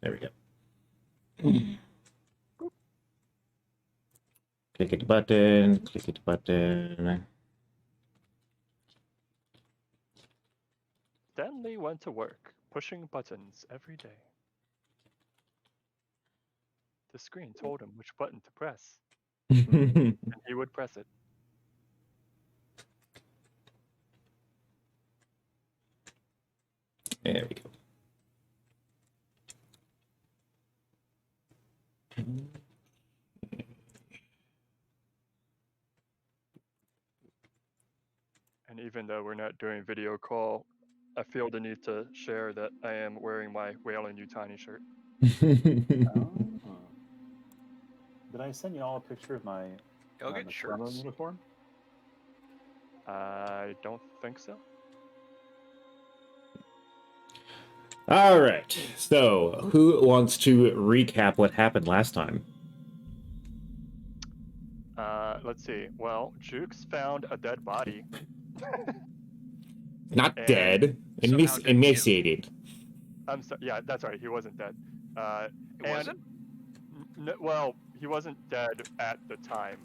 There we go. Click the button, click the button. Stanley went to work, pushing buttons every day. The screen told him which button to press, and he would press it. There we go. And even though we're not doing video call, I feel the need to share that I am wearing my Wailing Yutani shirt. Oh. Did I send you all a picture of my Go get Nostromo shirts. uniform? I don't think so. All right. So, who wants to recap what happened last time? Let's see. Well, Jukes found a dead body. Not And dead, somehow didn't emaciated. I'm sorry. Yeah, that's right. He wasn't dead. It and- wasn't? Well, he wasn't dead at the time.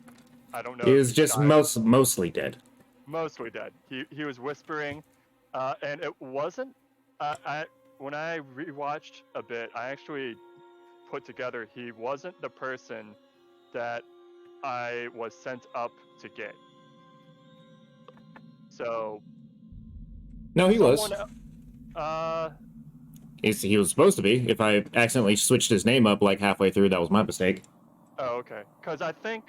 I don't know. He if was just died. mostly dead. Mostly dead. He was whispering, and it wasn't. When I rewatched a bit, I actually put together he wasn't the person that I was sent up to get. So No, he was. someone He was supposed to be. If I accidentally switched his name up like halfway through, that was my mistake. Oh, okay. Because I think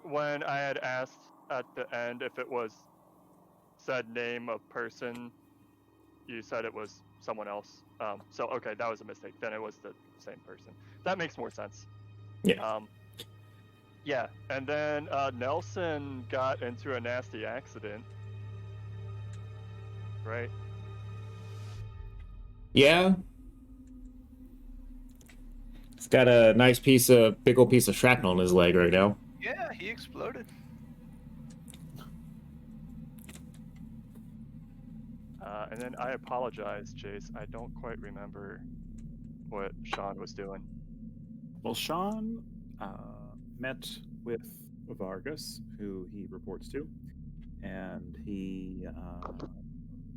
when I had asked at the end if it was said name of person, you said it was someone else. So okay, that was a mistake. Then it was the same person. That makes more sense. Yeah. Yeah, and then Nelson got into a nasty accident, right? Yeah. He's got a nice big old piece of shrapnel in his leg right now. Yeah, he exploded. And then I apologize, Jace. I don't quite remember what Sean was doing. Well, Sean met with Vargas, who he reports to, and he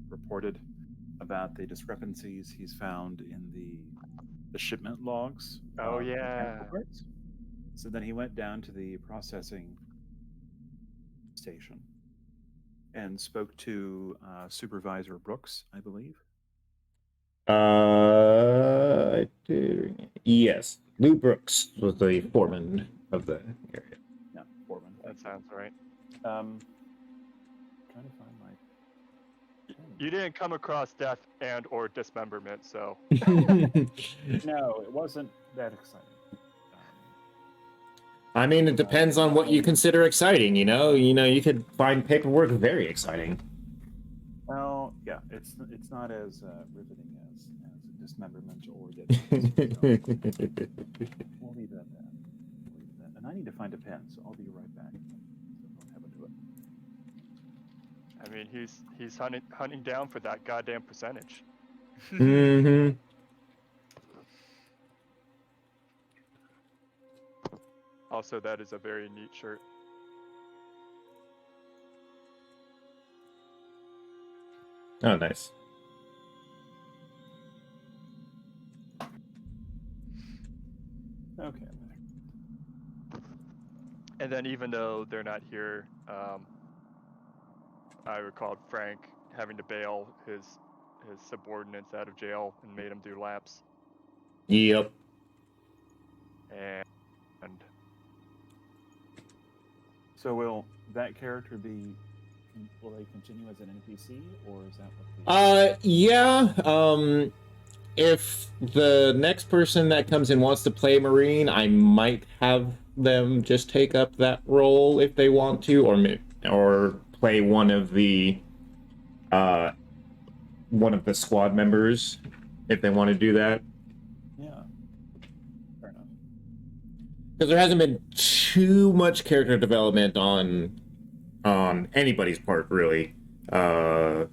reported about the discrepancies he's found in the shipment logs. Oh, of yeah. mechanical parts. So then he went down to the processing station and spoke to Supervisor Brooks, I believe. Yes. Lou Brooks was the foreman of the area. Yeah, foreman. That sounds right. Trying to find my. You didn't come across death and or dismemberment, so No, it wasn't that exciting. I mean, it depends on what you consider exciting, you know? You could find paperwork very exciting. Well, yeah, it's not as riveting as a dismemberment or dead. We'll leave that at that. And I need to find a pen, so I'll be right back. So don't have to do it. I mean he's hunting down for that goddamn percentage. Mm-hmm. Also, that is a very neat shirt. Oh, nice. Okay. And then even though they're not here, I recalled Frank having to bail his subordinates out of jail and made him do laps. Yep. And So will that character will they continue as an NPC, or is that what Yeah. If the next person that comes in wants to play Marine, I might have them just take up that role if they want to, or play one of the squad members if they want to do that. Yeah. Fair enough. Because there hasn't been too much character development on anybody's part, really. I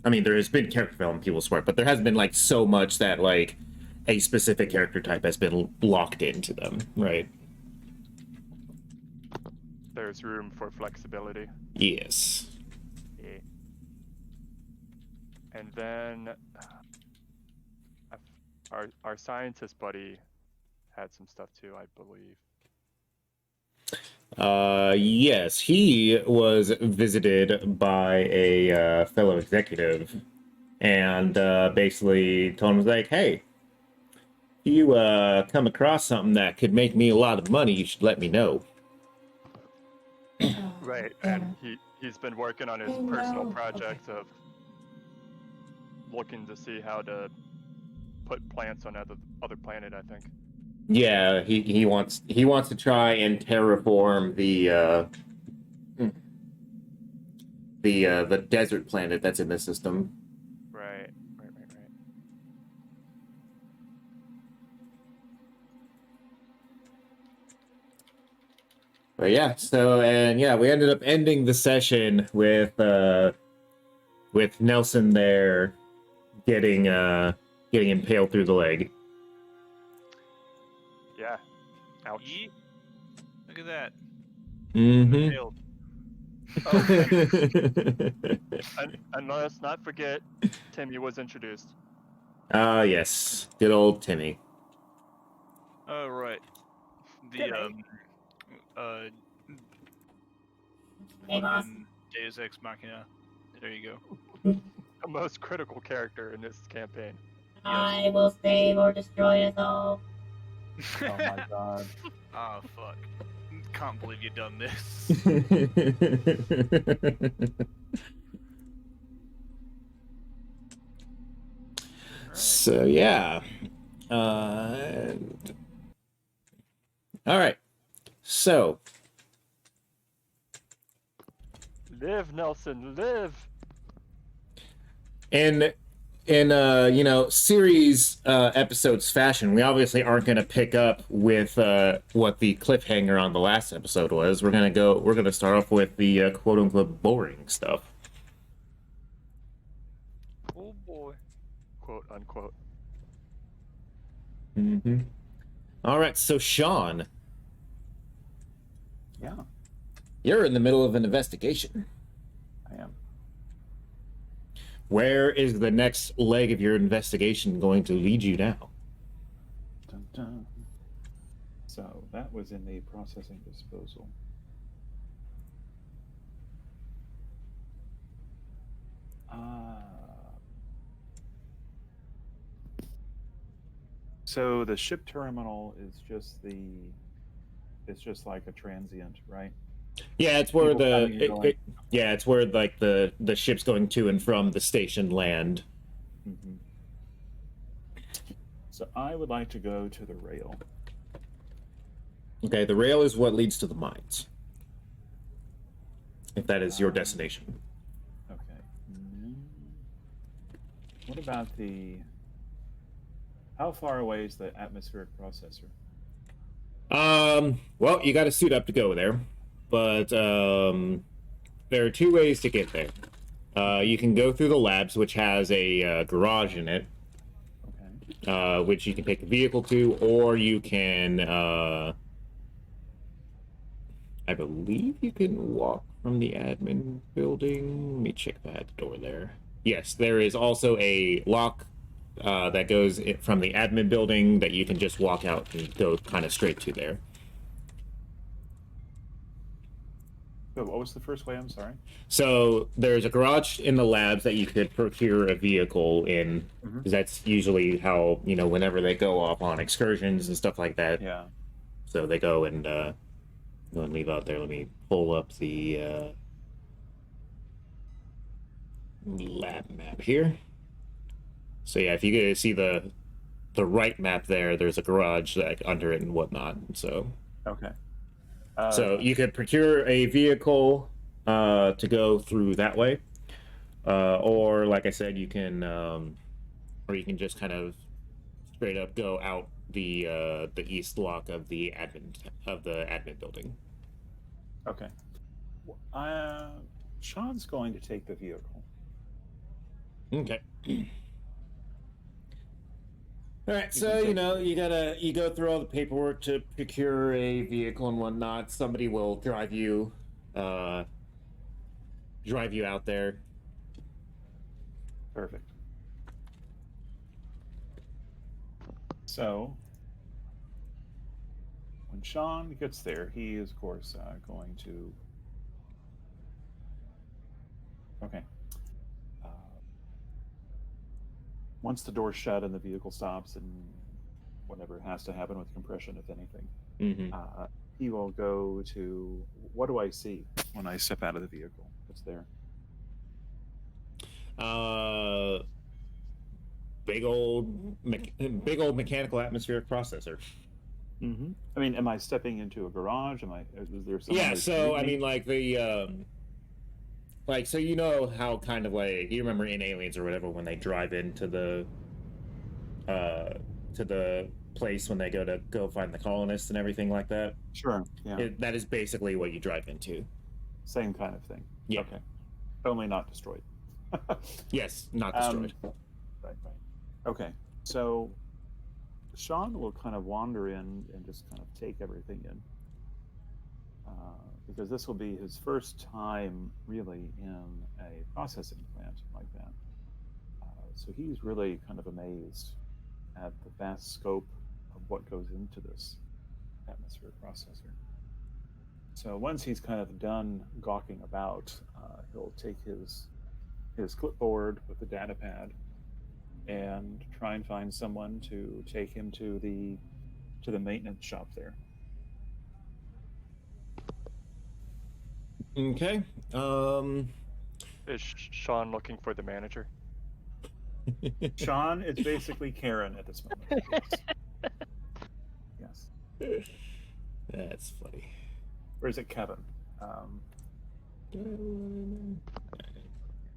mean, there has been character development on people's part, but there hasn't been like so much that like a specific character type has been locked into them, right? There's room for flexibility. Yes. Yeah. And then our scientist buddy had some stuff too, I believe. Yes, he was visited by a fellow executive, and basically told him, was like, hey, if you come across something that could make me a lot of money, you should let me know. Right, and he's been working on his personal project of looking to see how to put plants on other planet, I think. Yeah, he wants to try and terraform the desert planet that's in the system. Right. But yeah, we ended up ending the session with Nelson there getting impaled through the leg. Yeah. Ouch. Yeet. Look at that. Mm-hmm. Failed. And let's not forget, Timmy was introduced. Yes, good old Timmy. Oh right. Timmy. Fucking Deus Ex Machina. There you go. The most critical character in this campaign. I will save or destroy us all. Oh my god. Oh fuck. Can't believe you've done this. So yeah. All right. So Live, Nelson, live. in series episodes fashion, we obviously aren't going to pick up with what the cliffhanger on the last episode was. We're gonna start off with the quote unquote boring stuff. Oh boy. Quote unquote. Mm-hmm. All right, so Sean, Yeah, you're in the middle of an investigation. I am. Where is the next leg of your investigation going to lead you now? Dun, dun. So that was in the processing disposal. So the ship terminal is just it's just like a transient, right? Yeah, it's where People coming and going. it's where like the ships going to and from the station land. Mm-hmm. So I would like to go to the rail. Okay, the rail is what leads to the mines. If that is your destination. Okay. What about how far away is the atmospheric processor? Well, you got to suit up to go there, but there are two ways to get there. You can go through the labs, which has a garage in it, Okay. which you can take a vehicle to, or you can, I believe you can walk from the admin building. Let me check if I had the door there. Yes, there is also a lock that goes from the admin building that you can just walk out and go kind of straight to there. So what was the first way? I'm sorry. So there's a garage in the labs that you could procure a vehicle in, because that's usually how, whenever they go off on excursions and stuff like that. Yeah. So they go and leave out there. Let me pull up the lab map here. So yeah, if you guys see the right map there's a garage like under it and whatnot. So Okay. so you could procure a vehicle to go through that way, or like I said, you can just kind of straight up go out the east lock of the admin building. Okay. Sean's going to take the vehicle. Okay. All right, so you know you go through all the paperwork to procure a vehicle and whatnot. Somebody will drive you out there. Perfect. So, when Sean gets there, he is, of course, going to. Okay. Once the door's shut and the vehicle stops, and whatever has to happen with compression, if anything, Mm-hmm. he will go to. What do I see when I step out of the vehicle? What's there? Big old mechanical atmospheric processor. Mm-hmm. I mean, am I stepping into a garage? Is there someone? Yeah, that's so leading I me? mean, like the like, so you know how kind of like you remember in Aliens or whatever when they drive into the place when they go find the colonists and everything like that. Sure. Yeah. That is basically what you drive into. Same kind of thing. Yeah. Okay. Only not destroyed. Yes, not destroyed. Right. Okay. So Sean will kind of wander in and just kind of take everything in. Because this will be his first time really in a processing plant like that. So he's really kind of amazed at the vast scope of what goes into this atmospheric processor. So once he's kind of done gawking about, he'll take his clipboard with the data pad and try and find someone to take him to the maintenance shop there. Okay. Is Sean looking for the manager? Sean, it's basically Karen at this moment. Yes. That's funny. Or is it Kevin?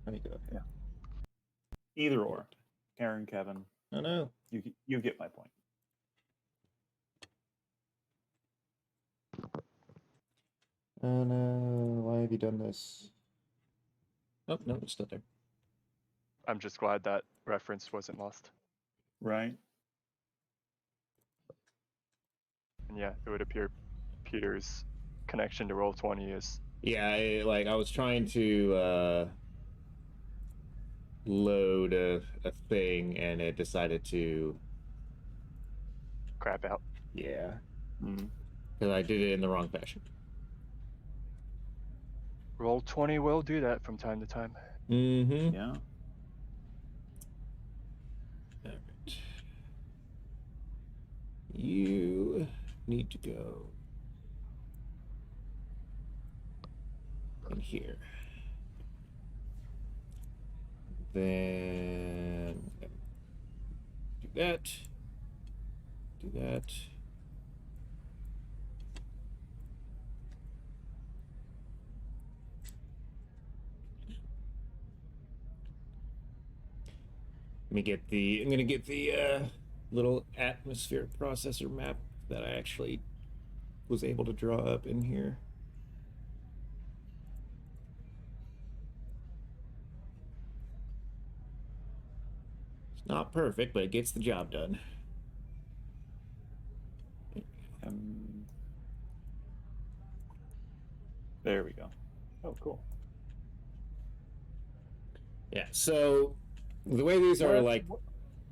Let me go. Yeah. Either or. Karen, Kevin. Oh no. You get my point. Oh no, why have you done this? Oh no, it's still there. I'm just glad that reference wasn't lost. Right. And yeah, it would appear Peter's connection to Roll20 is. Yeah, I was trying to load a thing and it decided to Crap out. yeah. Mm. Because I did it in the wrong fashion. Roll20 will do that from time to time. Mm-hmm. Yeah. All right. You need to go in here. Then do that. Do that. I'm gonna get the little atmosphere processor map that I actually was able to draw up in here. It's not perfect, but it gets the job done. There we go. Oh, cool. Yeah, so the way these are like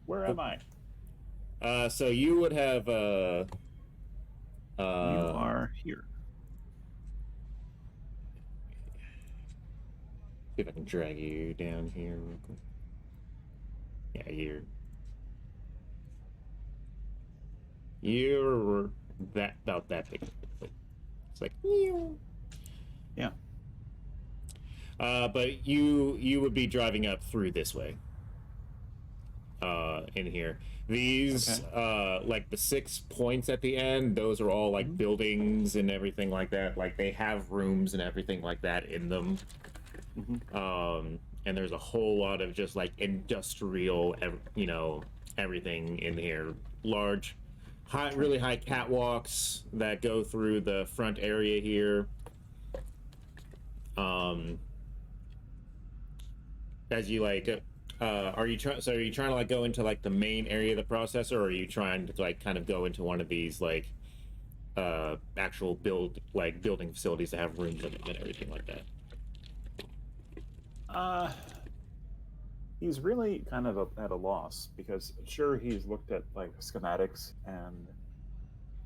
Where am I? so you would have You are here. see if I can drag you down here real quick. Yeah, you're that about that big. It's like Yeah. but you would be driving up through this way. In here, these like the 6 points at the end, those are all like buildings and everything like that. Like they have rooms and everything like that in them. And there's a whole lot of just like industrial, everything in here. Large, really high catwalks that go through the front area here. As you like Are you trying? So are you trying to like go into like the main area of the processor, or are you trying to like kind of go into one of these like actual building facilities that have rooms in them and everything like that? He's really kind of at a loss because sure he's looked at like schematics and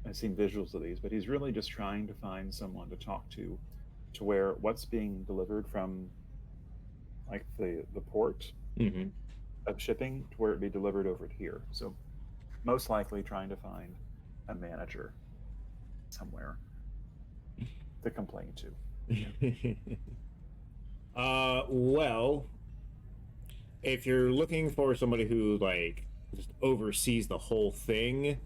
I've seen visuals of these, but he's really just trying to find someone to talk to where what's being delivered from like the port Mm-hmm. of shipping to where it be delivered over to here. So most likely trying to find a manager somewhere to complain to. Well, if you're looking for somebody who like just oversees the whole thing,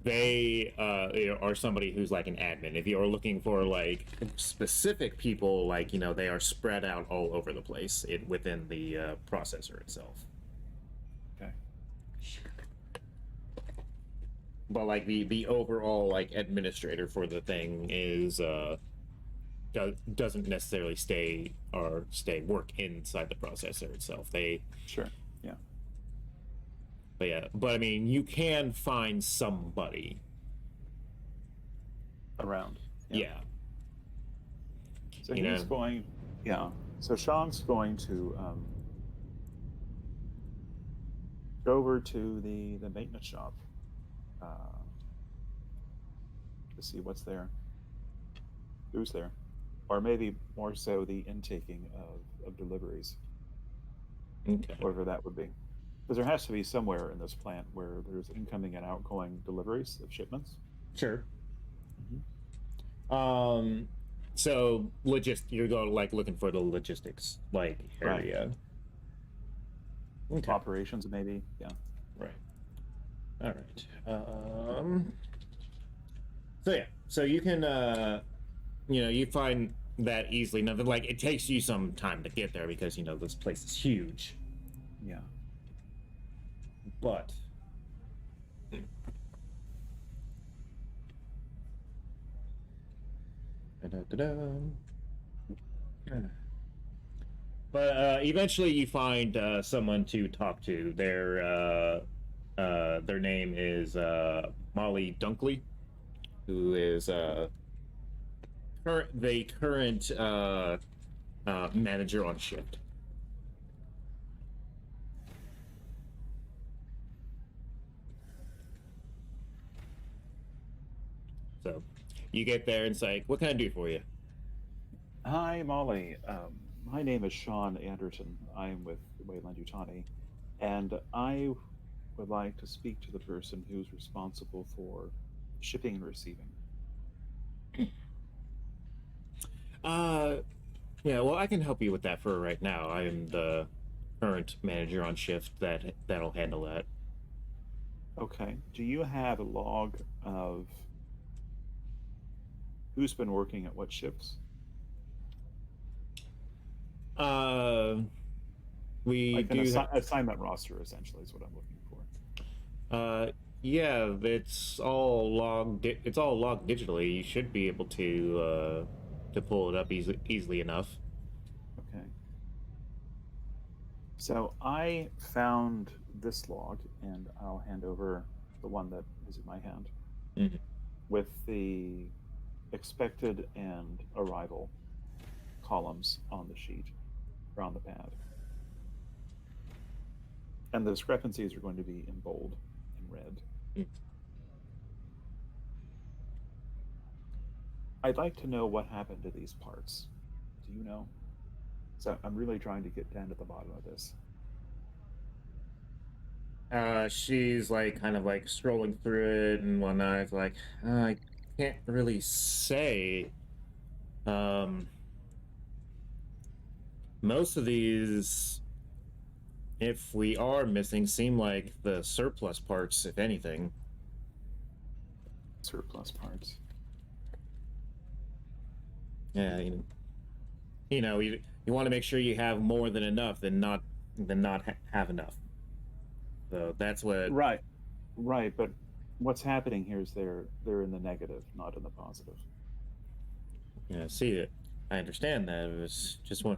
they are somebody who's like an admin. If you're looking for like specific people, like they are spread out all over the place within the processor itself. Okay. But like the overall like administrator for the thing is doesn't necessarily stay work inside the processor itself. Sure. Yeah. But I mean, you can find somebody Around. Yeah. So You he's know. going. Yeah. So Sean's going to go over to the maintenance shop to see what's there, who's there, or maybe more so the intaking of deliveries, Okay. whatever that would be. Because there has to be somewhere in this plant where there's incoming and outgoing deliveries of shipments. Sure. Mm-hmm. So you're going like looking for the logistics like Right. area. Okay. Operations, maybe. Yeah. Right. All right. So yeah. So you can you find that easily. Nothing like it takes you some time to get there because this place is huge. Yeah. But eventually you find someone to talk to. Their name is Molly Dunkley, who is the current manager on shift. So you get there and it's like, what can I do for you? Hi, Molly. My name is Sean Anderson. I'm with Wayland Utani, and I would like to speak to the person who's responsible for shipping and receiving. Yeah, well, I can help you with that for right now. I am the current manager on shift that'll handle that. Okay. Do you have a log of who's been working at what shifts? We Like an do. assignment roster, essentially, is what I'm looking for. Yeah, it's all logged. It's all logged digitally. You should be able to pull it up easily enough. Okay. So I found this log, and I'll hand over the one that is in my hand Mhm. with the expected and arrival columns on the sheet or on the pad. And the discrepancies are going to be in bold and red. Mm. I'd like to know what happened to these parts. Do you know? So I'm really trying to get down to the bottom of this. She's like kind of like scrolling through it and whatnot. It's like I can't really say. Most of these, if we are missing, seem like the surplus parts, if anything. Surplus parts. Yeah, you want to make sure you have more than enough than not have enough. So that's what. Right. But what's happening here is they're in the negative, not in the positive. Yeah, see it. I understand that. It was just one.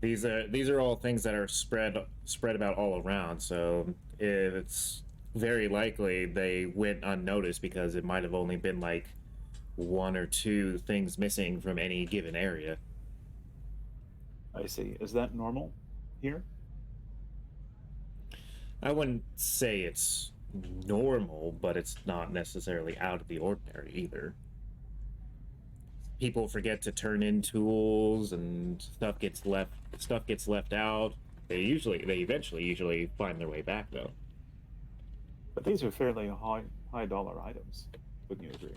These are all things that are spread about all around. So it's very likely they went unnoticed because it might have only been like one or two things missing from any given area. I see. Is that normal here? I wouldn't say it's normal, but it's not necessarily out of the ordinary either. People forget to turn in tools, and stuff gets left out. They eventually usually find their way back, though. But these are fairly high dollar items. Wouldn't you agree?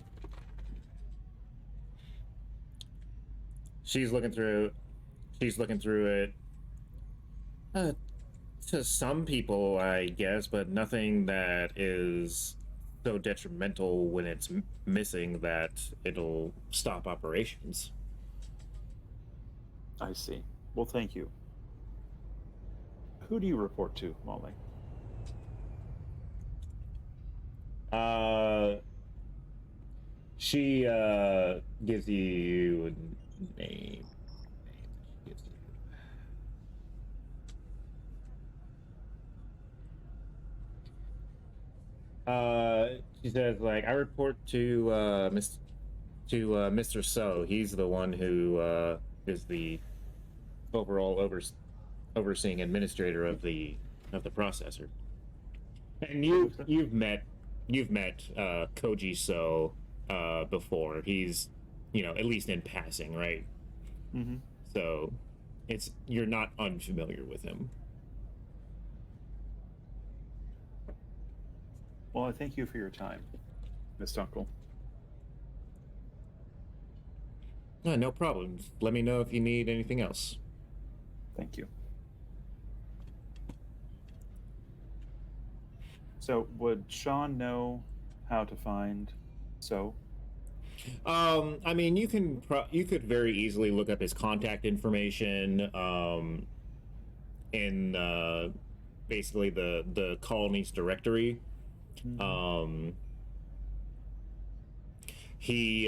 She's looking through it. To some people, I guess, but nothing that is so detrimental when it's missing that it'll stop operations. I see. Well, thank you. Who do you report to, Molly? She gives you a name. She says, like, I report to Mr. So. He's the one who is the overall overseeing administrator of the processor. And you've met Koji So before. He's, at least in passing, right? Mm-hmm. So you're not unfamiliar with him. Well, I thank you for your time, Miss Dunkel. No problem. Let me know if you need anything else. Thank you. So, would Sean know how to find So? I mean, you could very easily look up his contact information in basically the colony's directory. Mm-hmm. He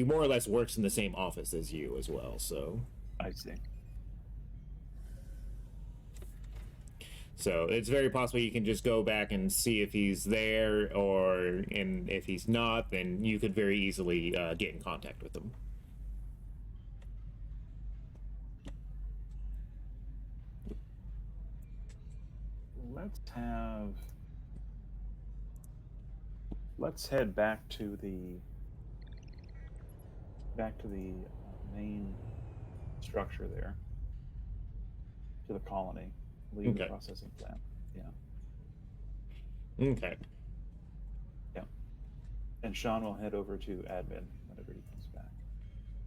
more or less works in the same office as you as well, so I see. So it's very possible you can just go back and see if he's there, and if he's not, then you could very easily get in contact with him. Let's head back to the main structure there, to the colony. Leave the processing plant. Yeah. Okay. Yeah. And Sean will head over to admin whenever he comes back.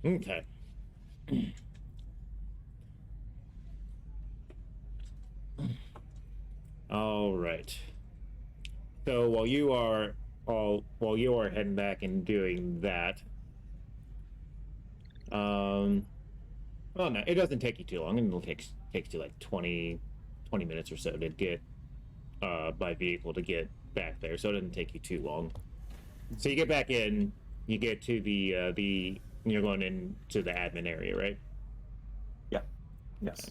Okay. All right. So while you are heading back and doing that, well, no, it doesn't take you too long. It'll takes you like 20 minutes or so to get by vehicle to get back there, so it doesn't take you too long. So you get back in, you get to the you're going into the admin area, right? Yeah. Yes.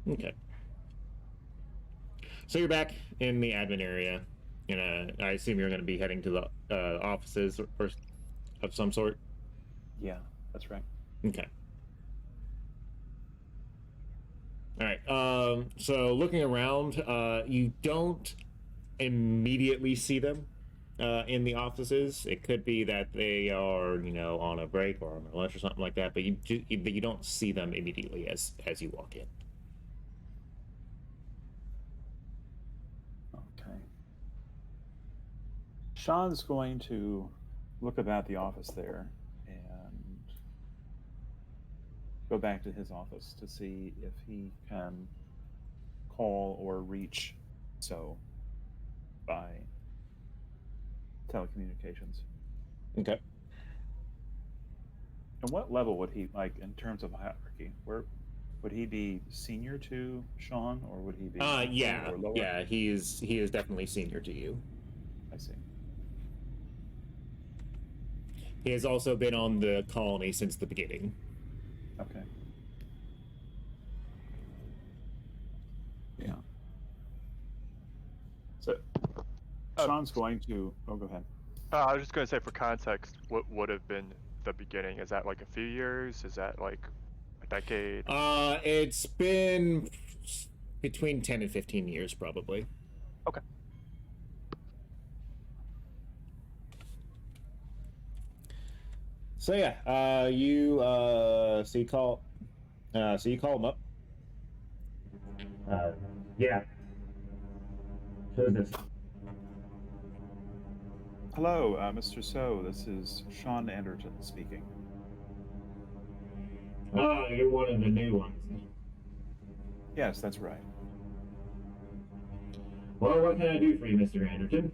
Okay. So you're back in the admin area, and I assume you're going to be heading to the offices or of some sort. Yeah, that's right. Okay. All right. So looking around, you don't immediately see them in the offices. It could be that they are, on a break or on a lunch or something like that. But you don't see them immediately as you walk in. Okay. Sean's going to look about the office there and go back to his office to see if he can call or reach So by telecommunications. Okay. And what level would he, like, in terms of hierarchy? Where would he be senior to Sean, or would he be yeah, or lower? yeah, he is definitely senior to you. I see. He has also been on the colony since the beginning. Okay. Yeah. So Sean's going to. Oh, go ahead. I was just going to say, for context, what would have been the beginning? Is that like a few years? Is that like a decade? It's been between 10 and 15 years, probably. Okay. So yeah, so you call him up. Yeah. Who's this? Hello, Mr. So. This is Sean Anderton speaking. Oh, you're one of the new ones. Yes, that's right. Well, what can I do for you, Mr. Anderton?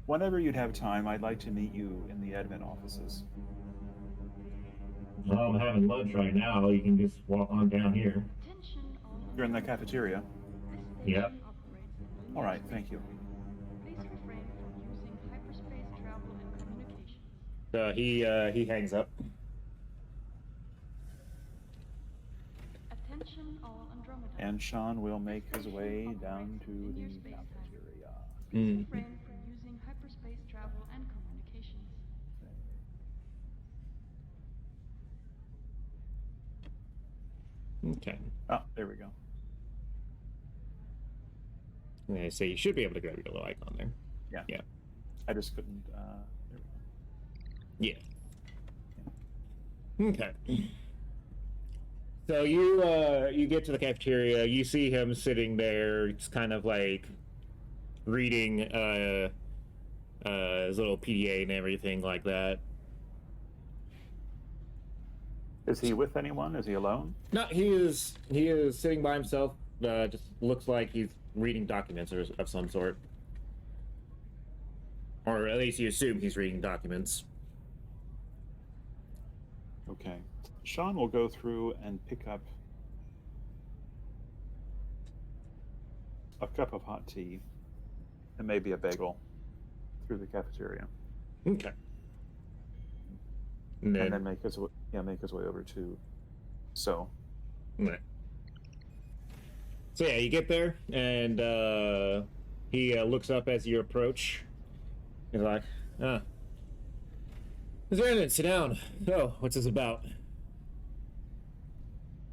Whenever you'd have time, I'd like to meet you in the admin offices. Well, I'm having lunch right now. You can just walk on down here. You're in the cafeteria? Yep. All right, thank you. He hangs up. And Sean will make his way down to the cafeteria. Mm. Okay. Oh, there we go. Yeah, so you should be able to grab your little icon there. Yeah. Yeah. I just couldn't. There we go. Yeah. Okay. So you get to the cafeteria. You see him sitting there. It's kind of like reading his little PDA and everything like that. Is he with anyone? Is he alone? No, he is sitting by himself. Just looks like he's reading documents of some sort, or at least you assume he's reading documents. Okay. Sean will go through and pick up a cup of hot tea and maybe a bagel through the cafeteria, Okay. And and then make his way over to. So right. So yeah, you get there, and he looks up as you approach. He's like, Mr. Anderton, sit down. So, what's this about?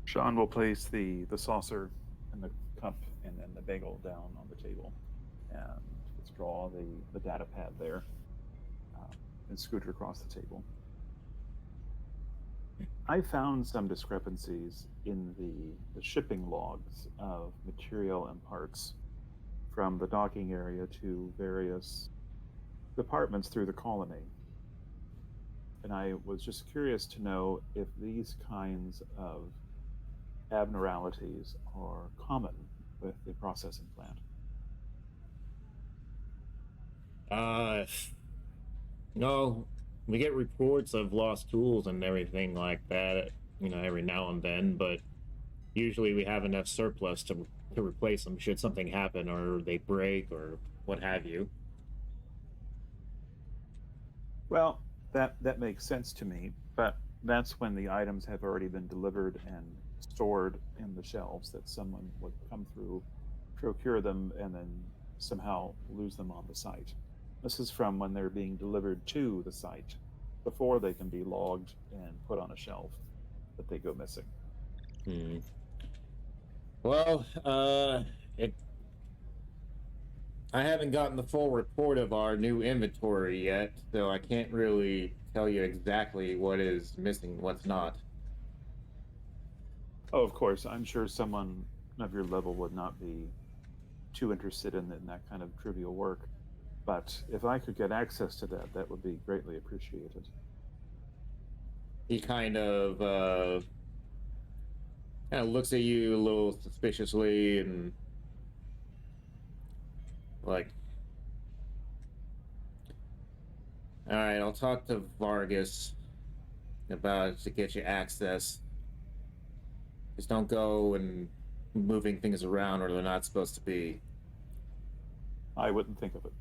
Sean will place the saucer and the cup and then the bagel down on the table, and withdraw the data pad there, and scoot it across the table. I found some discrepancies in the shipping logs of material and parts from the docking area to various departments through the colony. And I was just curious to know if these kinds of abnormalities are common with the processing plant. No, we get reports of lost tools and everything like that, every now and then, but usually we have enough surplus to replace them should something happen or they break or what have you. Well, that makes sense to me, but that's when the items have already been delivered and stored in the shelves, that someone would come through, procure them, and then somehow lose them on the site. This is from when they're being delivered to the site, before they can be logged and put on a shelf, that they go missing. Well, I haven't gotten the full report of our new inventory yet, so I can't really tell you exactly what is missing, what's not. Oh, of course, I'm sure someone of your level would not be too interested in that kind of trivial work, but if I could get access to that would be greatly appreciated. He kind of looks at you a little suspiciously and like, all right, I'll talk to Vargas about it to get you access. Just don't go and moving things around where they're not supposed to be. I wouldn't think of it.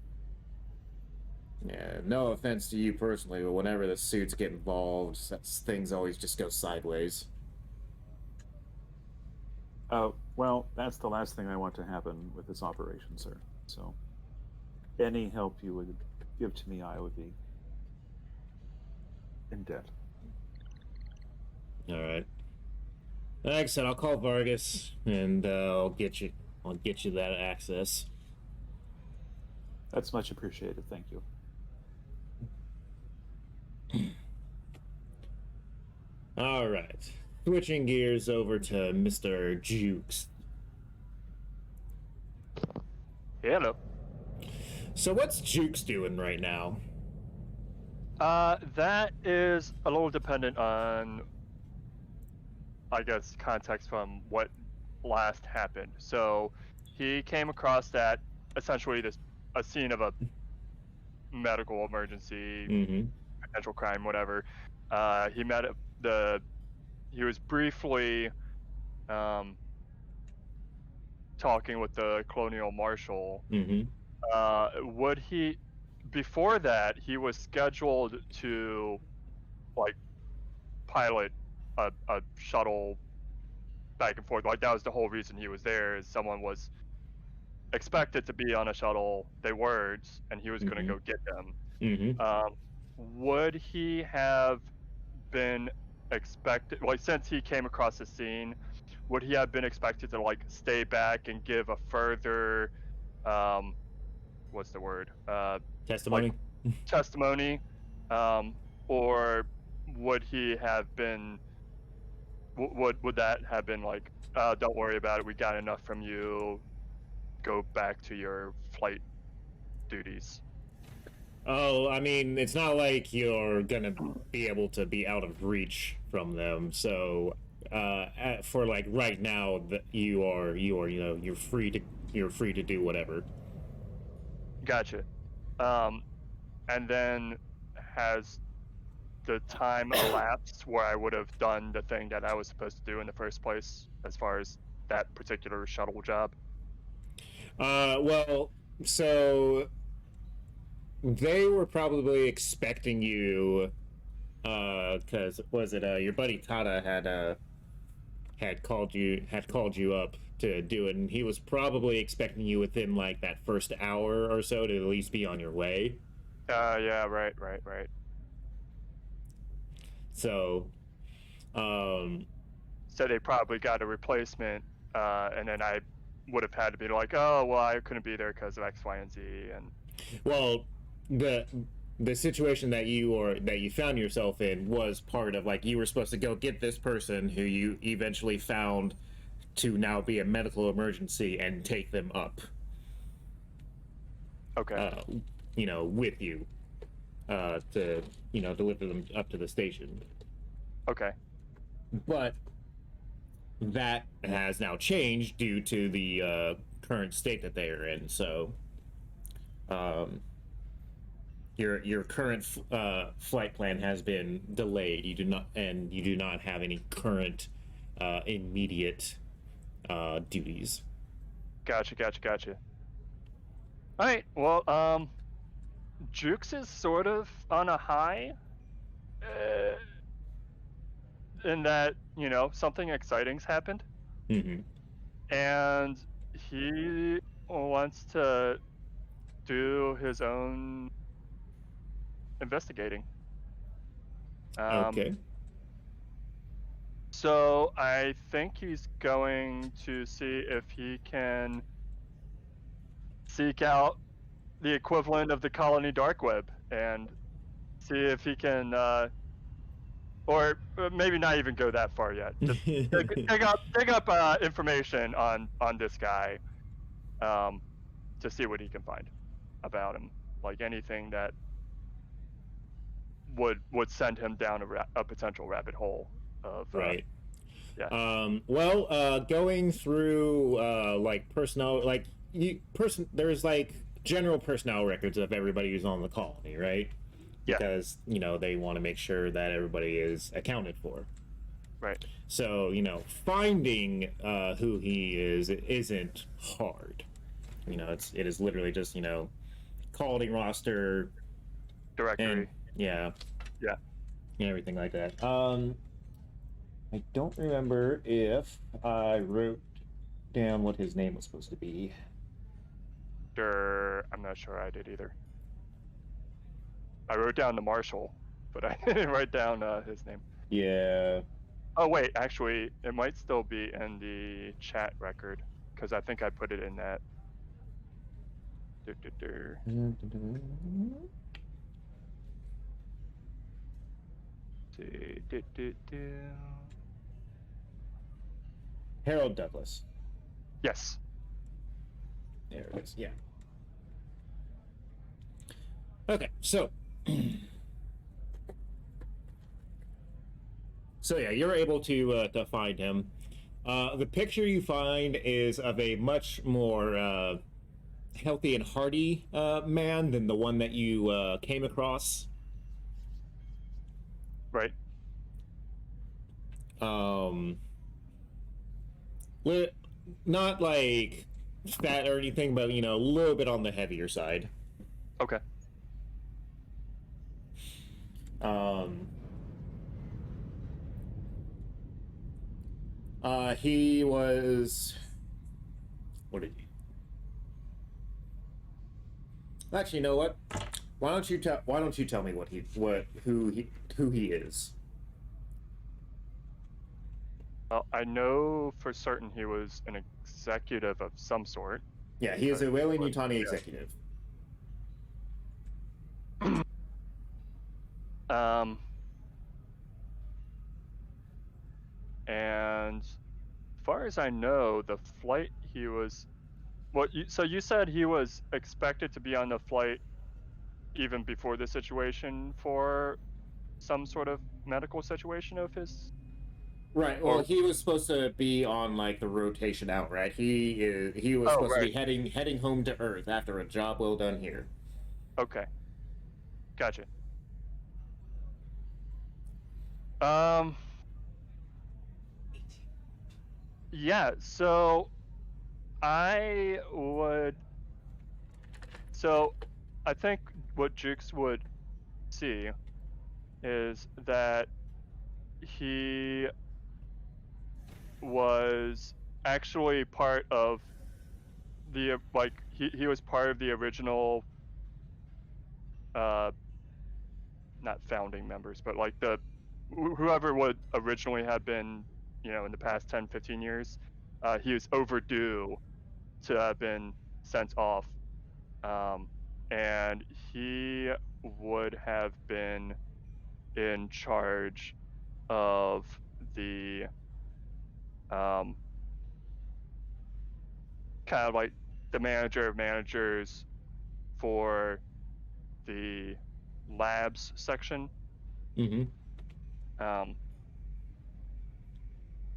Yeah, no offense to you personally, but whenever the suits get involved, things always just go sideways. Well, that's the last thing I want to happen with this operation, sir. So, any help you would give to me, I would be in debt. All right. Like I said, I'll call Vargas and I'll get you that access. That's much appreciated. Thank you. All right. Switching gears over to Mr. Jukes. Hello. So what's Jukes doing right now? That is a little dependent on, I guess, context from what last happened. So he came across that essentially a scene of a medical emergency, Mm-hmm. potential crime, whatever. He met he was briefly talking with the colonial marshal. Mm-hmm. Before that, he was scheduled to like pilot a shuttle back and forth. Like that was the whole reason he was there. Is someone was expected to be on a shuttle. They weren't, and he was going to go get them. Mm-hmm. Would he have been expected? Like since he came across the scene, would he have been expected to like stay back and give a further, what's the word? Testimony. Testimony, or would he have been? Would that have been like, don't worry about it, we got enough from you, go back to your flight duties? Oh, I mean, it's not like you're gonna be able to be out of reach from them. So, for like right now, that you're free to do whatever. Gotcha. And then has the time elapsed where I would have done the thing that I was supposed to do in the first place, as far as that particular shuttle job? Well, so they were probably expecting you, because was it your buddy Tada had called you up to do it, and he was probably expecting you within like that first hour or so to at least be on your way. Yeah, right. So, So they probably got a replacement, and then I would have had to be like, oh, well, I couldn't be there because of X, Y, and Z, and well, the situation that you found yourself in was part of like you were supposed to go get this person who you eventually found to now be a medical emergency and take them up. okay. With you, to deliver them up to the station. Okay. But that has now changed due to the current state that they are in. So, your current flight plan has been delayed. You do not have any current immediate duties. Gotcha. All right. Well, Jukes is sort of on a high, in that something exciting's happened, Mm-hmm. and he wants to do his own investigating. Okay. So I think he's going to see if he can seek out the equivalent of the colony dark web and see if he can, or maybe not even go that far yet. Just dig up information on this guy, to see what he can find about him, like anything that would send him down a potential rabbit hole of Right. yeah. Going through like personnel, like there's like general personnel records of everybody who's on the colony, right? Yeah. Because they want to make sure that everybody is accounted for. Right. So finding who he is isn't hard. It is literally just colony roster, directory. Yeah. Yeah. Everything like that. I don't remember if I wrote down what his name was supposed to be. Sure, I'm not sure I did either. I wrote down the marshal, but I didn't write down his name. Yeah. Oh wait, actually, it might still be in the chat record because I think I put it in that. Harold Douglas. Yes. There it is. Yeah. Okay, so yeah, you're able to find him. The picture you find is of a much more healthy and hearty man than the one that you came across. Right. Not like fat or anything, but a little bit on the heavier side. Okay. He was. What did he? Actually, you know what? Why don't you tell me who he is? Well, I know for certain he was an executive of some sort. Yeah, he is a Weyland But- Yutani yeah. executive. And as far as I know, the flight he was. So you said he was expected to be on the flight even before the situation for some sort of medical situation of his. Right. Well, Or- he was supposed to be on like the rotation out, right? He was Oh, supposed to be right. heading home to Earth after a job well done here. Okay. Gotcha. Um. Yeah. So I would. So I think what Jukes would see is that he was actually part of the he was part of the original not founding members but like the whoever would originally have been in the past 10-15 years he was overdue to have been sent off and he would have been in charge of the kind of like the manager of managers for the labs section. Mm-hmm.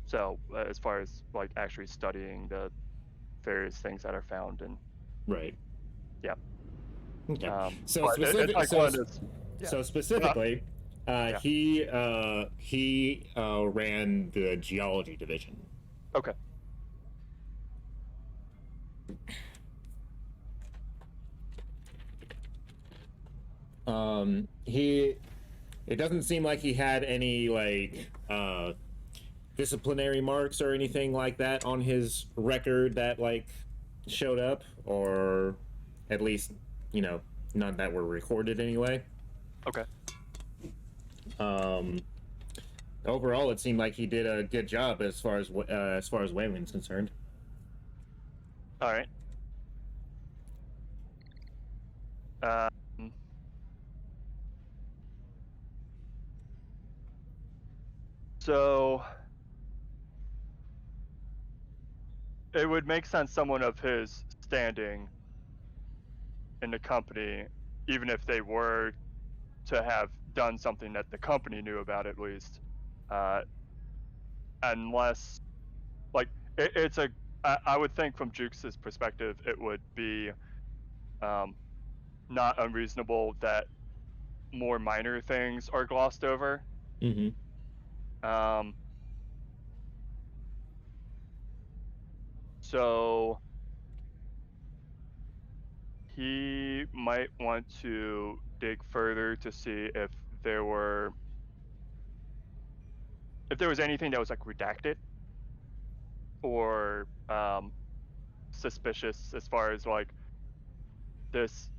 So as far as like actually studying the various things that are found and Right. yeah. Okay. So But specific. like So, one is, yeah. so specifically, Yeah. he ran the geology division. Okay. It doesn't seem like he had any like disciplinary marks or anything like that on his record that like showed up, or at least none that were recorded anyway. Okay. Overall, it seemed like he did a good job as far as Weyland's concerned. All right. So it would make sense someone of his standing in the company, even if they were to have done something that the company knew about at least, unless like it's a I would think from Jukes' perspective it would be not unreasonable that more minor things are glossed over. Mm-hmm. So he might want to dig further to see if there was anything that was like redacted or suspicious as far as like this,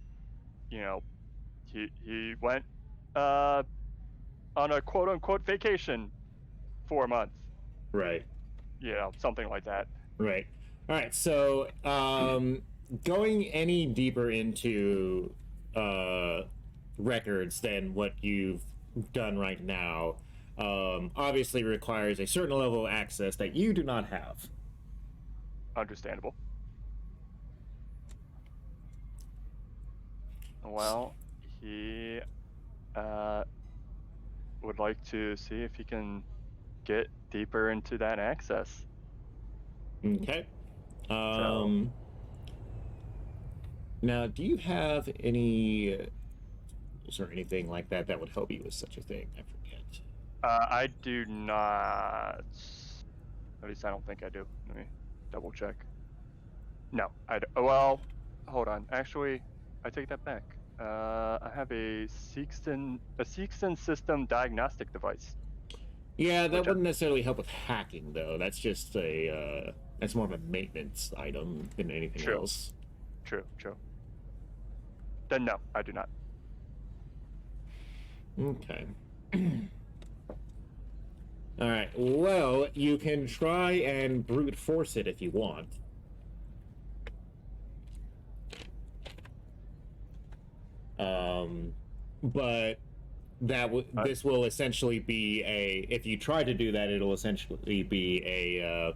you know, he went on a quote unquote vacation for a month, Right. you know, something like that. Right. All right. So, going any deeper into records than what you've done right now, obviously requires a certain level of access that you do not have. Understandable. Well, he would like to see if he can get deeper into that access. Okay. Now, do you have any or anything like that that would help you with such a thing? I forget. I do not. At least I don't think I do. Let me double check. No, I do. Well, hold on. Actually, I take that back. I have a Seegson system diagnostic device. Yeah, that Which wouldn't necessarily help with hacking, though. That's just a that's more of a maintenance item than anything True. else. True. Then no, I do not. Okay. All right. Well, you can try and brute force it if you want. But this will essentially be if you try to do that, it'll essentially be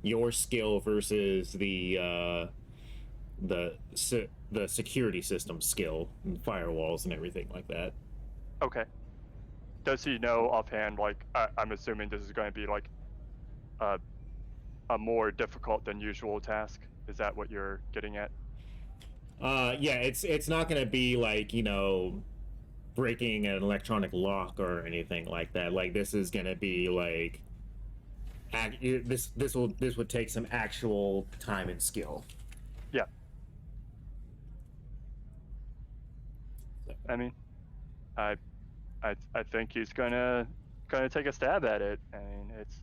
your skill versus the security system skill and firewalls and everything like that. Okay. Does he know offhand? Like, I'm assuming this is going to be like a more difficult than usual task. Is that what you're getting at? Yeah, it's not going to be like, breaking an electronic lock or anything like that. Like, this is going to be like this would take some actual time and skill. Yeah. I mean, I think he's gonna take a stab at it. I mean, it's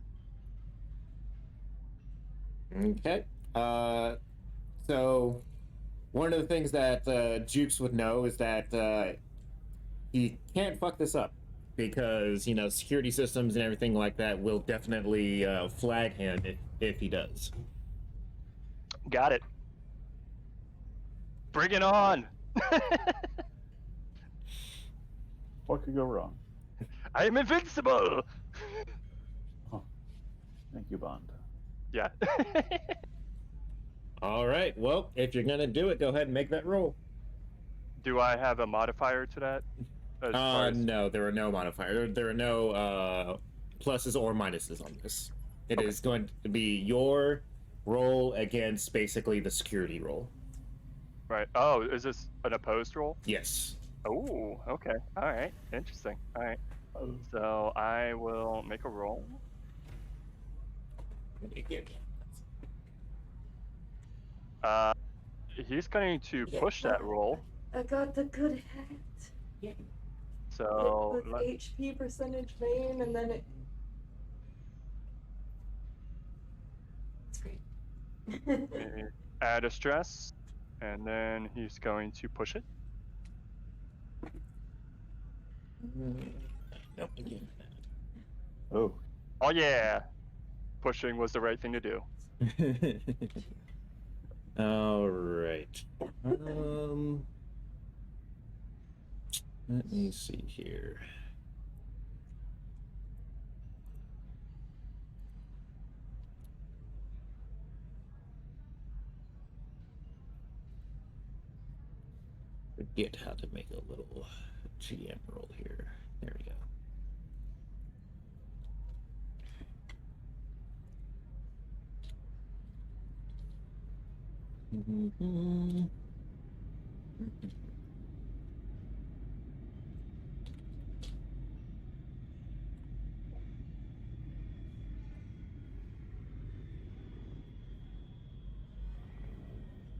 okay. So one of the things that Jukes would know is that he can't fuck this up because security systems and everything like that will definitely flag him if he does. got it. Bring it on. What could go wrong? I am invincible. Oh, thank you, Bond. Yeah. All right. Well, if you're gonna do it, go ahead and make that roll. Do I have a modifier to that? As far as... No, there are no modifiers. There are no pluses or minuses on this. It is going to be your roll against basically the security roll. Right. Oh, is this an opposed roll? Yes. Oh, okay. All right. Interesting. All right. So I will make a roll. He's going to push that roll. I got the good hat. Yeah. So with HP percentage main, and then it's great. Add a stress, and then he's going to push it. Nope, again. Oh. Oh yeah, pushing was the right thing to do. All right. Let me see here. Forget how to make a little GM roll here. There we go.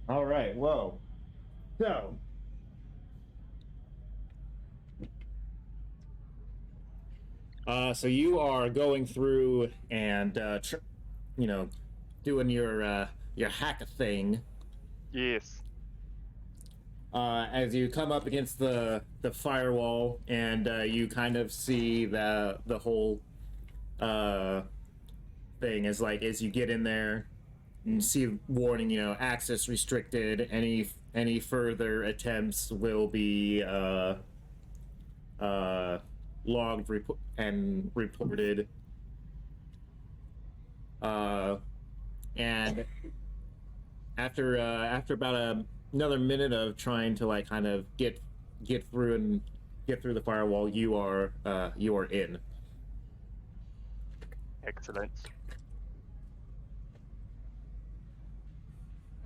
All right. Whoa. So, so you are going through and doing your hack thing. Yes. As you come up against the firewall, and you kind of see the whole thing is like as you get in there, and see warning, access restricted. Any further attempts will be logged and reported. And after about another minute of trying to like kind of get through the firewall, you are in. Excellent.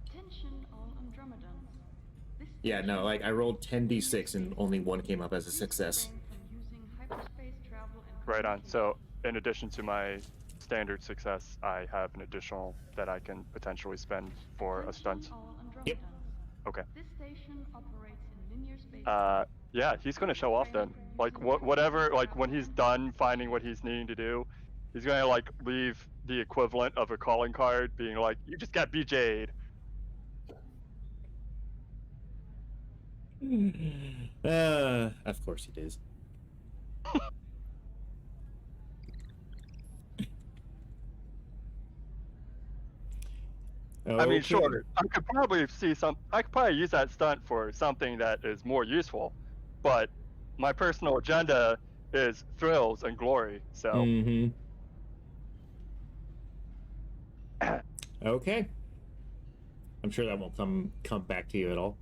Attention all Andromedans. This Yeah, no, like I rolled 10d6 and only one came up as a success. Right on. So, in addition to my standard success, I have an additional that I can potentially spend for a stunt. Yep. Okay. This station operates in linear space. Yeah, he's gonna show off then. Like whatever. Like when he's done finding what he's needing to do, he's gonna like leave the equivalent of a calling card, being like, "You just got BJ'd." Of course he does. I mean, sure. I could probably use that stunt for something that is more useful, but my personal agenda is thrills and glory. So. Mm-hmm. Okay. I'm sure that won't come back to you at all.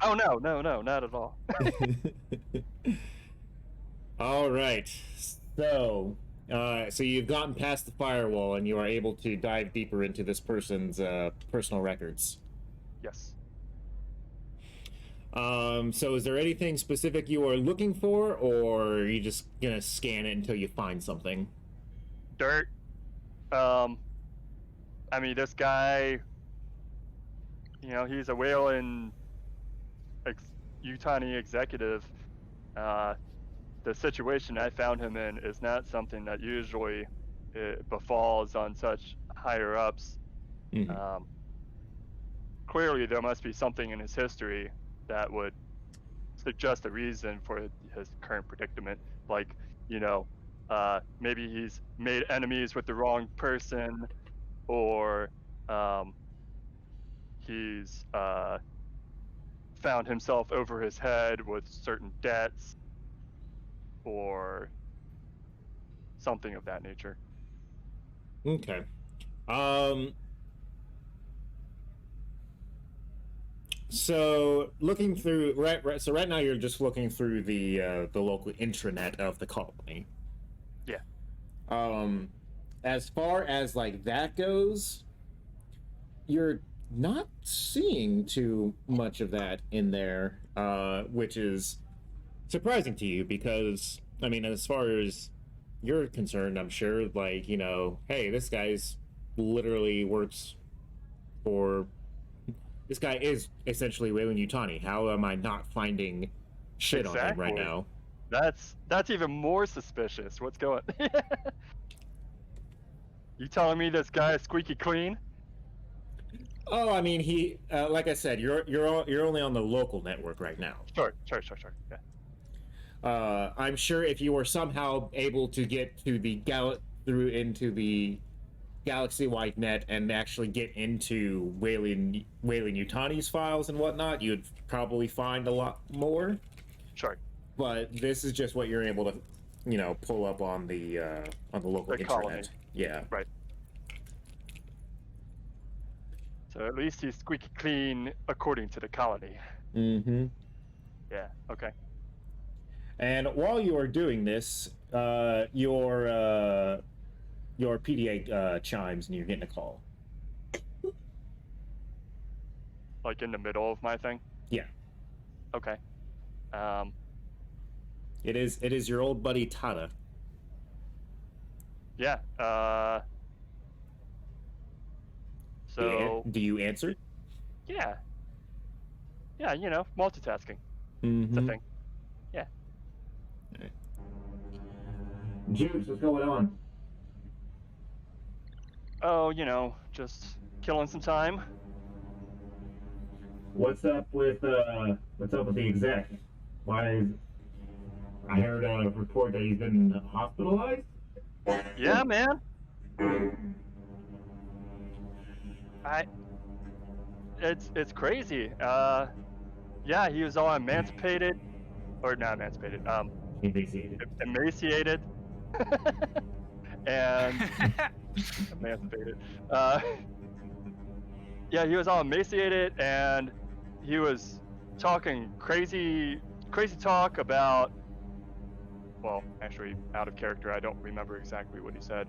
Oh no, not at all. All right. So you've gotten past the firewall and you are able to dive deeper into this person's personal records. Yes. So is there anything specific you are looking for, or are you just gonna scan it until you find something? Dirt. I mean, this guy, he's a Wayland Yutani executive. The situation I found him in is not something that usually befalls on such higher ups. Mm-hmm. Clearly, there must be something in his history that would suggest a reason for his current predicament. Like, maybe he's made enemies with the wrong person, or he's found himself over his head with certain debts, or something of that nature. Okay. So looking through right. So right now you're just looking through the local intranet of the colony. Yeah. As far as like that goes, you're not seeing too much of that in there, which is surprising to you because, I mean, as far as you're concerned, I'm sure, like, hey, this guy's literally works for... This guy is essentially Wayland Yutani. How am I not finding shit on him right now? That's even more suspicious. What's going... You telling me this guy is squeaky clean? Oh, I mean, he, like I said, you're only on the local network right now. Sure. Yeah. I'm sure if you were somehow able to get to the through into the galaxy-wide net and actually get into Wayland Yutani's files and whatnot, you'd probably find a lot more. Sure. But this is just what you're able to, pull up on the local internet. Colony. Yeah. Right. So at least he's squeaky clean according to the colony. Mm-hmm. Yeah, okay. And while you are doing this, your PDA chimes and you're getting a call. Like in the middle of my thing? Yeah. Okay. It is your old buddy Tada. Yeah. So do you answer? Yeah. Yeah, you know, multitasking. It's a Mm-hmm. thing. Juice, what's going on? Oh, you know, just killing some time. What's up with the exec? Why is I heard a report that he's been hospitalized? Yeah, man. It's crazy. Yeah, he was all emancipated, or not emancipated. Emaciated. Emaciated, and emancipated. Yeah, he was all emaciated, and he was talking crazy talk about. Well, actually, out of character. I don't remember exactly what he said.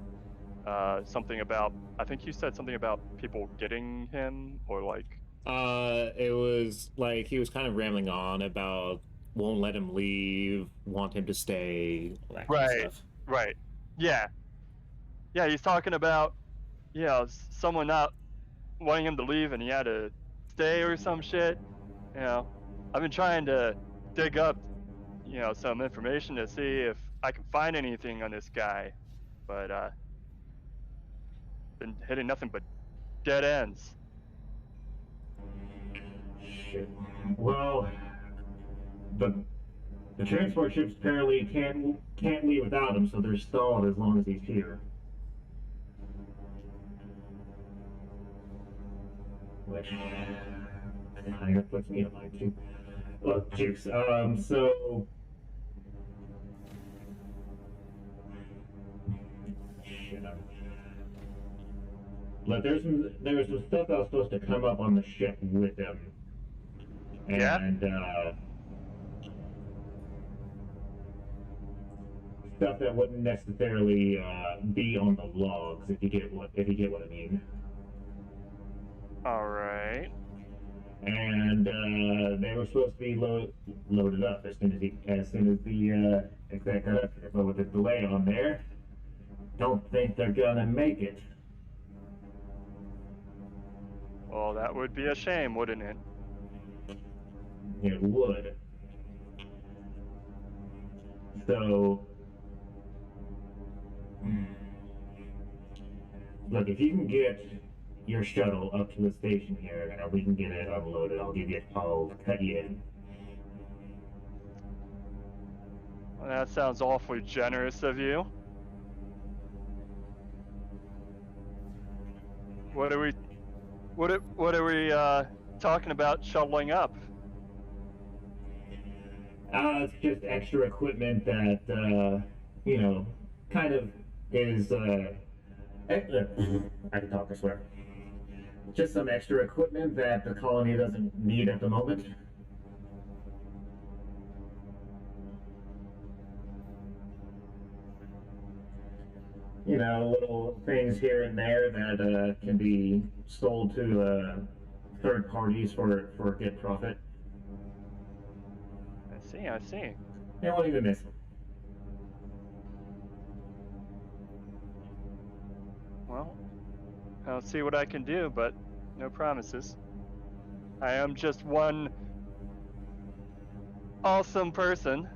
Something about. I think you said something about people getting him, or like. It was like he was kind of rambling on about won't let him leave, want him to stay, all that kind of stuff. Right. Yeah. Yeah, he's talking about, you know, someone not wanting him to leave and he had to stay or some shit. You know, I've been trying to dig up, you know, some information to see if I can find anything on this guy, but been hitting nothing but dead ends. Shit. Well, the transport ships apparently can't leave without him, so they're stalled as long as he's here. Which kind of puts me in mind too. Look, Jukes, so shit. Look, there was some stuff that was supposed to come up on the ship with him. Yeah? And stuff that wouldn't necessarily be on the logs, if you get what I mean. All right. And they were supposed to be loaded up as soon as the exec got up here, but with the delay on there, don't think they're gonna make it. Well, that would be a shame, wouldn't it? It would. So, look, if you can get your shuttle up to the station here, and we can get it unloaded, I'll cut you in. Well, that sounds awfully generous of you. What are we talking about shuttling up? It's just extra equipment that, you know, kind of is, I can talk, I swear. Just some extra equipment that the colony doesn't need at the moment. You know, little things here and there that can be sold to third parties for good profit. I see. They won't even miss them. Well, I'll see what I can do, but no promises. I am just one awesome person.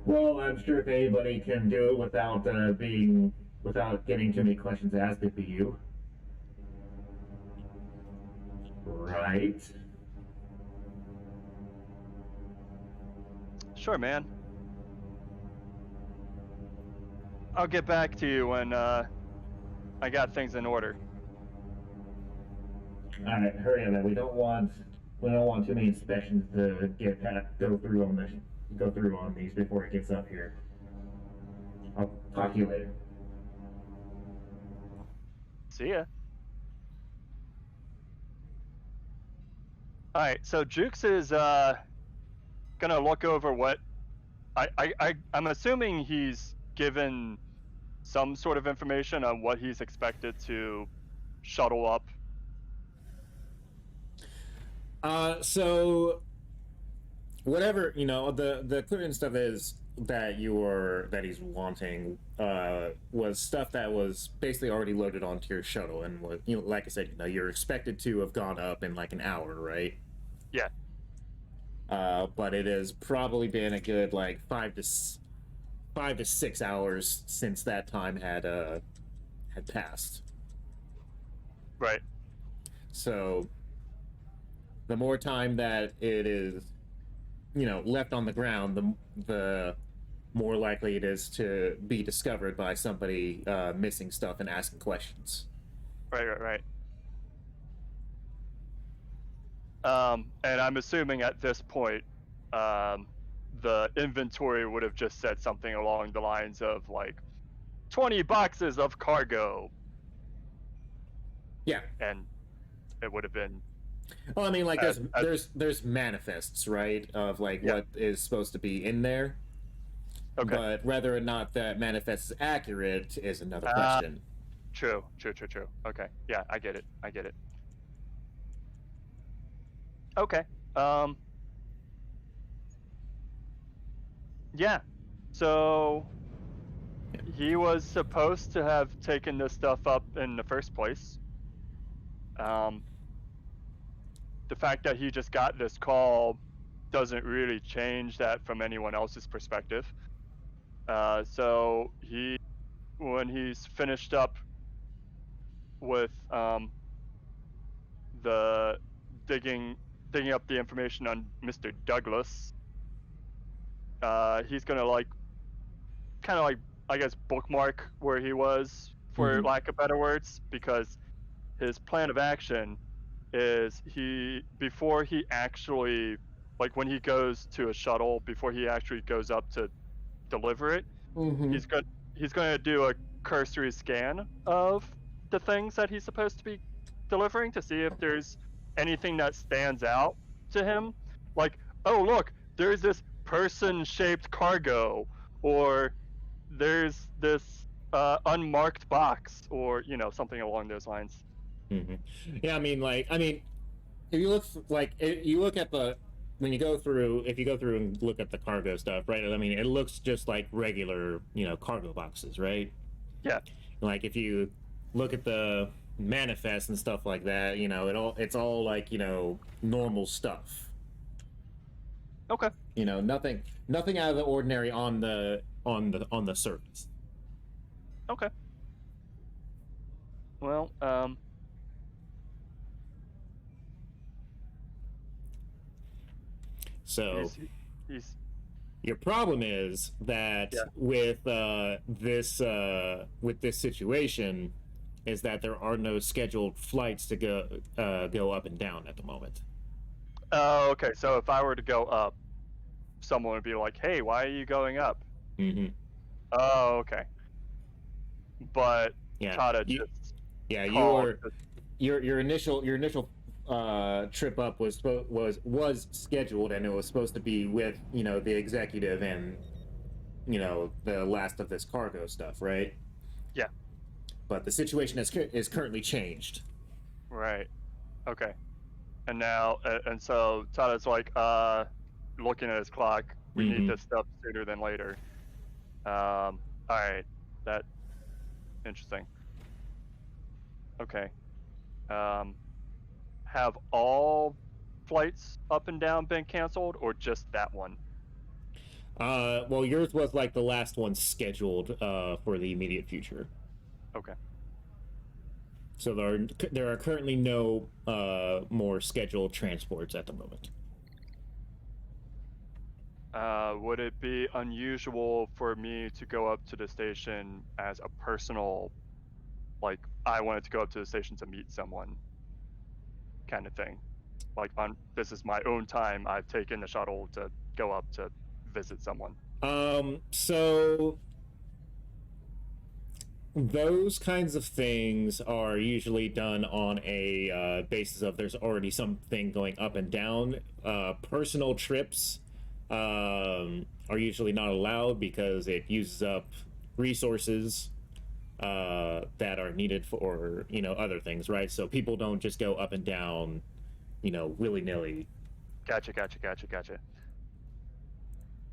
Well, I'm sure if anybody can do it without getting too many questions asked, it'd be you. Right? Sure, man. I'll get back to you when I got things in order. All right, hurry up, man. We don't want too many inspections to go through on these before it gets up here. I'll talk to you later. See ya. All right, so Jukes is gonna look over what I'm assuming he's given some sort of information on what he's expected to shuttle up. So whatever, you know, the equipment stuff is that he's wanting was stuff that was basically already loaded onto your shuttle, and was, like I said, you're expected to have gone up in like an hour, right? Yeah. But it has probably been a good like 5 to 6 hours since that time had passed. Right. So the more time that it is, left on the ground, the more likely it is to be discovered by somebody missing stuff and asking questions. Right. And I'm assuming at this point, the inventory would have just said something along the lines of like 20 boxes of cargo. Yeah. And it would have been. Well, I mean, like there's manifests, right, of like what is supposed to be in there. Okay. But whether or not that manifest is accurate is another question. True. Okay. Yeah, I get it. Okay. Yeah. So he was supposed to have taken this stuff up in the first place. The fact that he just got this call doesn't really change that from anyone else's perspective. So when he's finished up with the digging up the information on Mr. Douglas, he's gonna kind of I guess bookmark where he was, for lack of better words, because his plan of action is before he actually, like when he goes to a shuttle, before he actually goes up to deliver it, he's going to do a cursory scan of the things that he's supposed to be delivering to see if there's anything that stands out to him, like, oh look, there's this person-shaped cargo, or there's this unmarked box, or something along those lines. Yeah, I mean, if you look at when you go through, if you go through and look at the cargo stuff, right? I mean, it looks just like regular, cargo boxes, right? Yeah. Like if you look at the manifest and stuff like that, it's all like, normal stuff. Okay. Nothing out of the ordinary on the surface. Okay. Well, So he's your problem is that with this situation is that there are no scheduled flights to go up and down at the moment. Oh, okay. So if I were to go up, someone would be like, "Hey, why are you going up?" Oh, okay. But Tada just your initial trip up was scheduled, and it was supposed to be with the executive and the last of this cargo stuff, right? Yeah. But the situation is currently changed. Right. Okay. And now, and so Tada's like, looking at his clock. We need this stuff sooner than later. All right. That interesting. Okay. Have all flights up and down been canceled, or just that one? Well, yours was like the last one scheduled for the immediate future. Okay. So there are currently no more scheduled transports at the moment. Would it be unusual for me to go up to the station as a personal, like I wanted to go up to the station to meet someone, kind of thing? Like this is my own time. I've taken the shuttle to go up to visit someone. So those kinds of things are usually done on a basis of there's already something going up and down. Personal trips are usually not allowed because it uses up resources that are needed for other things, right? So people don't just go up and down willy-nilly. Gotcha.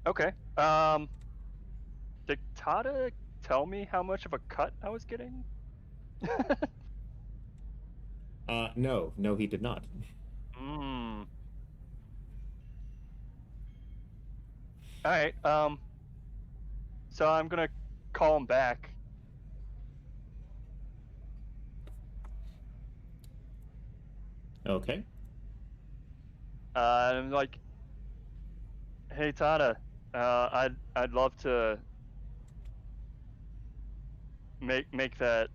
Okay. did Tada tell me how much of a cut I was getting? No, he did not. Hmm. All right. So I'm gonna call him back. Okay. I'm like, hey Tada, I'd love to make that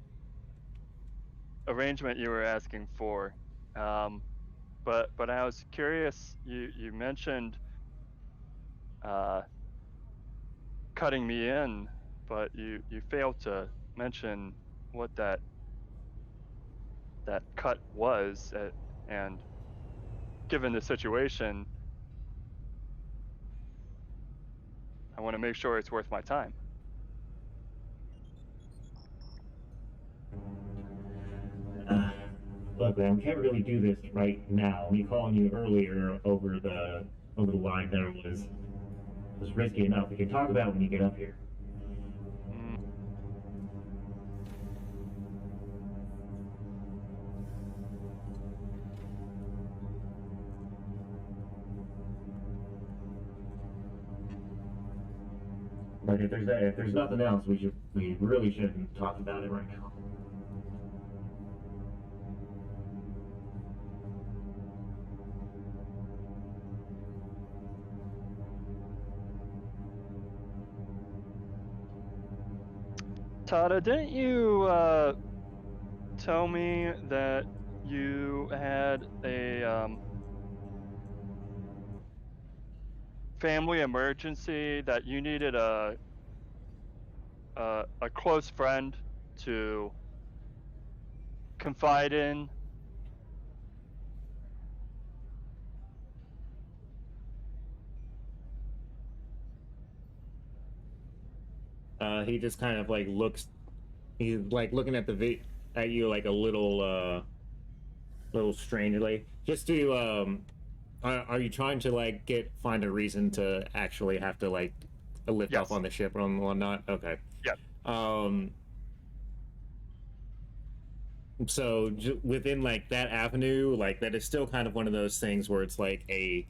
arrangement you were asking for. But I was curious. You mentioned cutting me in, but you failed to mention what that cut was, and given the situation, I want to make sure it's worth my time. Look, man, we can't really do this right now. Me calling you earlier over the line there was risky enough. We can talk about it when you get up here. Mm. Like if there's nothing else, we really shouldn't talk about it right now. Tada, didn't you tell me that you had a family emergency, that you needed a close friend to confide in? He just kind of like looks. He's like looking at at you like a little strangely. Just to are you trying to like find a reason to actually have to like lift Yes. off on the ship or whatnot? Okay. Yeah. So within like that avenue, like that is still kind of one of those things where it's like a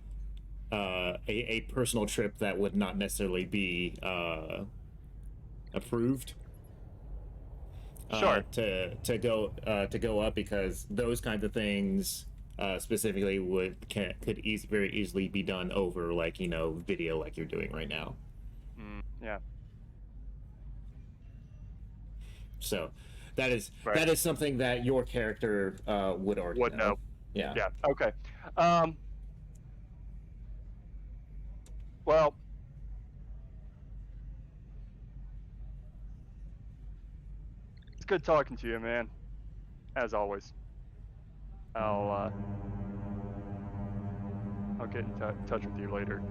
personal trip that would not necessarily be approved. Sure. To go up, because those kinds of things specifically could very easily be done over like video like you're doing right now. Yeah. So that is Right. that is something that your character would already Would know. Yeah. Yeah. Okay. Well, it's good talking to you, man. As always. I'll get in touch with you later.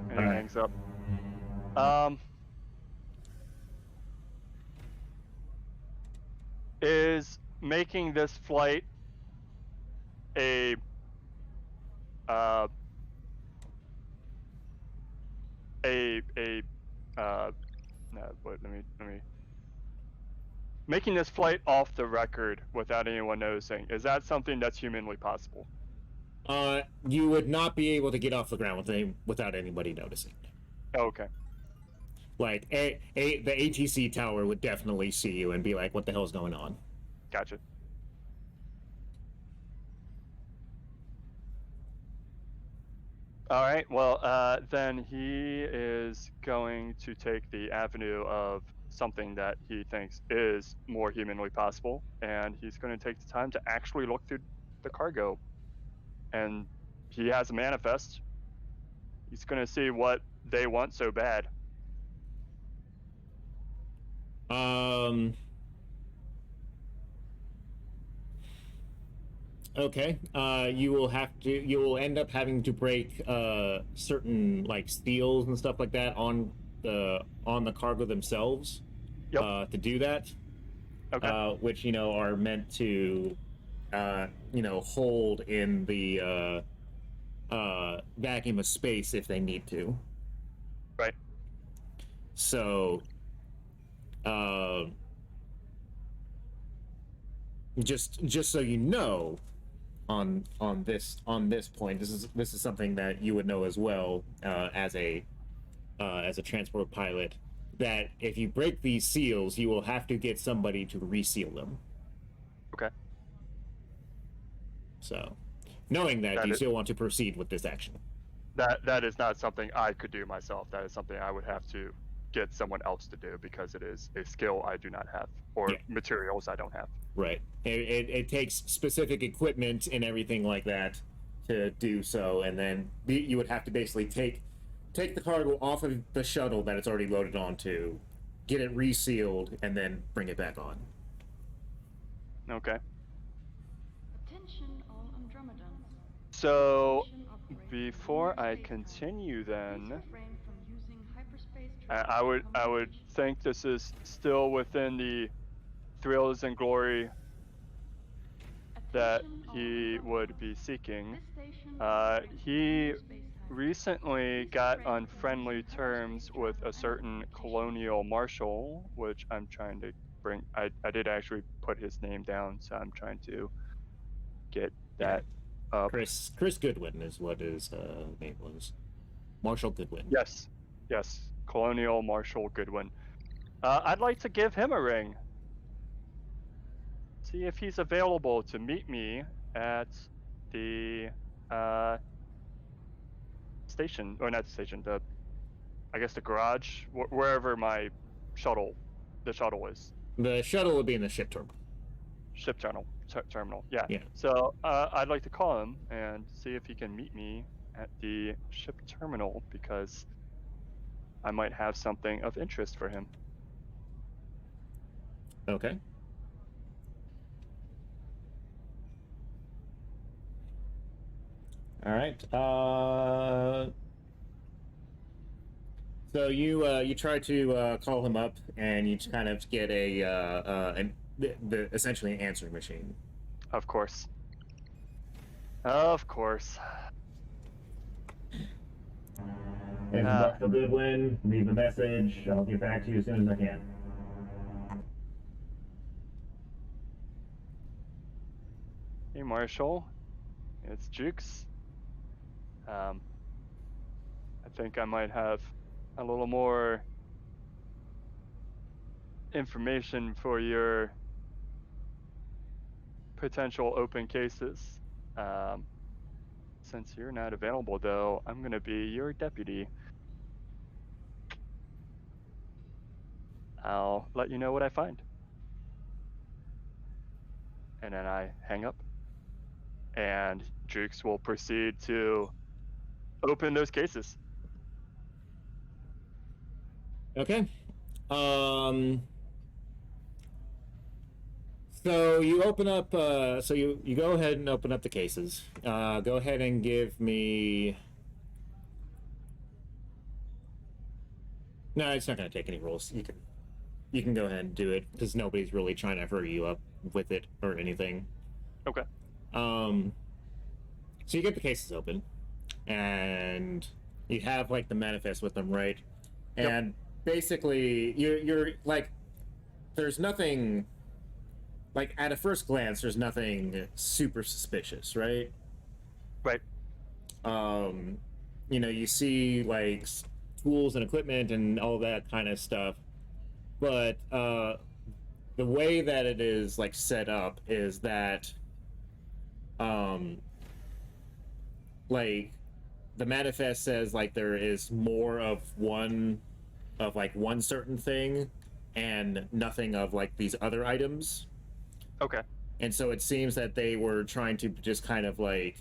And he All right. hangs up. Is making this flight a no, wait, let me making this flight off the record without anyone noticing, is that something that's humanly possible? You would not be able to get off the ground without anybody noticing. Okay. Like the ATC tower would definitely see you and be like, "What the hell's going on?" Gotcha. All right. Well, then he is going to take the avenue of something that he thinks is more humanly possible, and he's going to take the time to actually look through the cargo. And he has a manifest. He's going to see what they want so bad. Okay. You will end up having to break certain like steels and stuff like that on the cargo themselves. Yep. To do that. Okay. Which are meant to hold in the vacuum of space if they need to. Right. So, just so you know, on this point, this is something that you would know as well, as a transport pilot, that if you break these seals, you will have to get somebody to reseal them. Okay. So, knowing that, That do you is- still want to proceed with this action? That is not something I could do myself. That is something I would have to get someone else to do because it is a skill I do not have or Yeah. materials I don't have. Right. It takes specific equipment and everything like that to do so, and then you would have to basically take the cargo off of the shuttle that it's already loaded onto, get it resealed, and then bring it back on. Okay. Attention all Andromedans. So Station operating before linear I spaceflight. continue, Please then refrain from using hyperspace I travel would accommodation. think this is still within the thrills and glory that Attention all he would Andromedans. be seeking. This station He operates linear spacetime. recently Please got refrain on from friendly using terms hyperspace with travel a certain and colonial marshal, which I'm trying to bring. I did actually put his name down, so I'm trying to get that up. Chris Goodwin is what his name was. Marshall Goodwin. Yes, Colonial Marshal Goodwin. I'd like to give him a ring. See if he's available to meet me at the station, or not the station, I guess the garage, wherever the shuttle is, The shuttle would be in the ship terminal. ship terminal. Yeah. Yeah. So I'd like to call him and see if he can meet me at the ship terminal because I might have something of interest for him. Okay. All right. So you try to call him up, and you just kind of get essentially an answering machine. Of course. Of course. This is Marshall Goodwin. Leave a message. I'll get back to you as soon as I can. Hey, Marshall. It's Jukes. I think I might have a little more information for your potential open cases. Since you're not available, though, I'm going to be your deputy. I'll let you know what I find. And then I hang up. And Jukes will proceed to open those cases. Okay. So you open up. So you go ahead and open up the cases. Go ahead and give me. No, it's not going to take any rolls. You can go ahead and do it because nobody's really trying to hurry you up with it or anything. Okay. So you get the cases open, and you have like the manifest with them, right? Yep. And basically, you're like, there's nothing. Like at a first glance, there's nothing super suspicious, right? Right. You see like tools and equipment and all that kind of stuff, but the way that it is like set up is that like the manifest says like there is more of one certain thing and nothing of like these other items. Okay. And so it seems that they were trying to just kind of like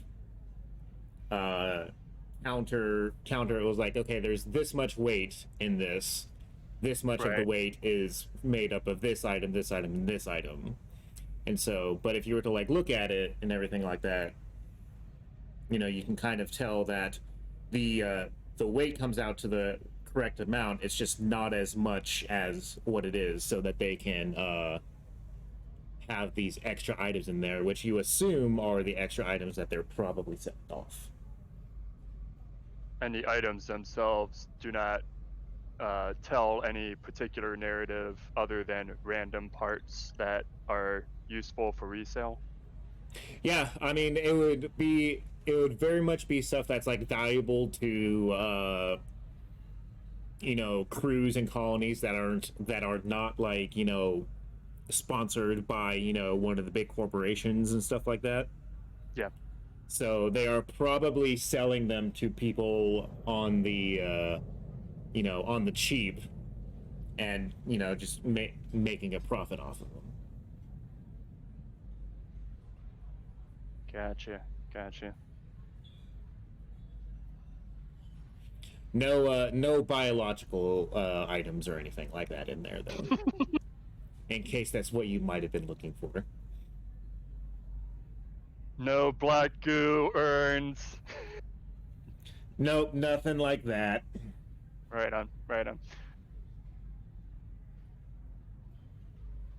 counter it. Was like, okay, there's this much weight in this much of the Right. weight is made up of this item, this item, and this item. And so, but if you were to like look at it and everything like that, you can kind of tell that the weight comes out to the correct amount. It's just not as much as what it is, so that they can have these extra items in there, which you assume are the extra items that they're probably setting off. And the items themselves do not tell any particular narrative other than random parts that are useful for resale? Yeah, I mean, it would very much be stuff that's like valuable to crews and colonies that are not like sponsored by one of the big corporations and stuff like that. Yeah. So they are probably selling them to people on the on the cheap, and just making a profit off of them. Gotcha. No biological items or anything like that in there, though. In case that's what you might have been looking for. No black goo urns. Nope, nothing like that. Right on.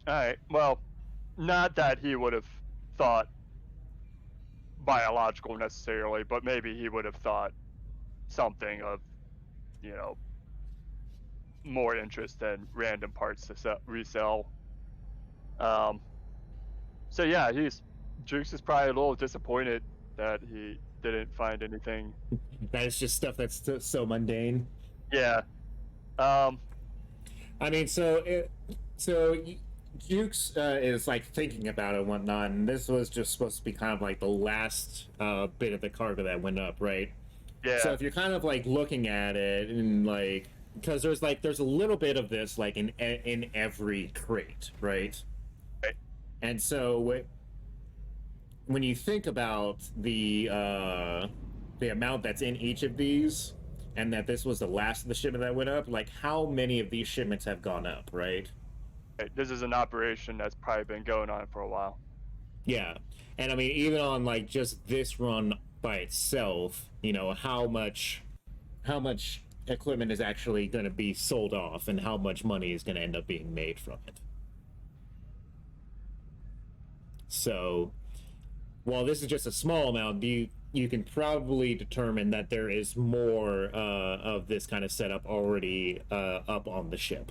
Alright, well, not that he would have thought biological necessarily, but maybe he would have thought something of, more interest than random parts to resell. So yeah, Jukes is probably a little disappointed that he didn't find anything. That is just stuff that's so mundane. Yeah. I mean, so Jukes is like thinking about it and whatnot, and this was just supposed to be kind of like the last bit of the cargo that went up, right? Yeah. So if you're kind of like looking at it and like, because there's a little bit of this like in every crate, right? Right. And so when you think about the amount that's in each of these, and that this was the last of the shipment that went up, like how many of these shipments have gone up, right? This is an operation that's probably been going on for a while. Yeah. And I mean, even on like just this run by itself, how much equipment is actually going to be sold off and how much money is going to end up being made from it. So while this is just a small amount, you can probably determine that there is more of this kind of setup already up on the ship.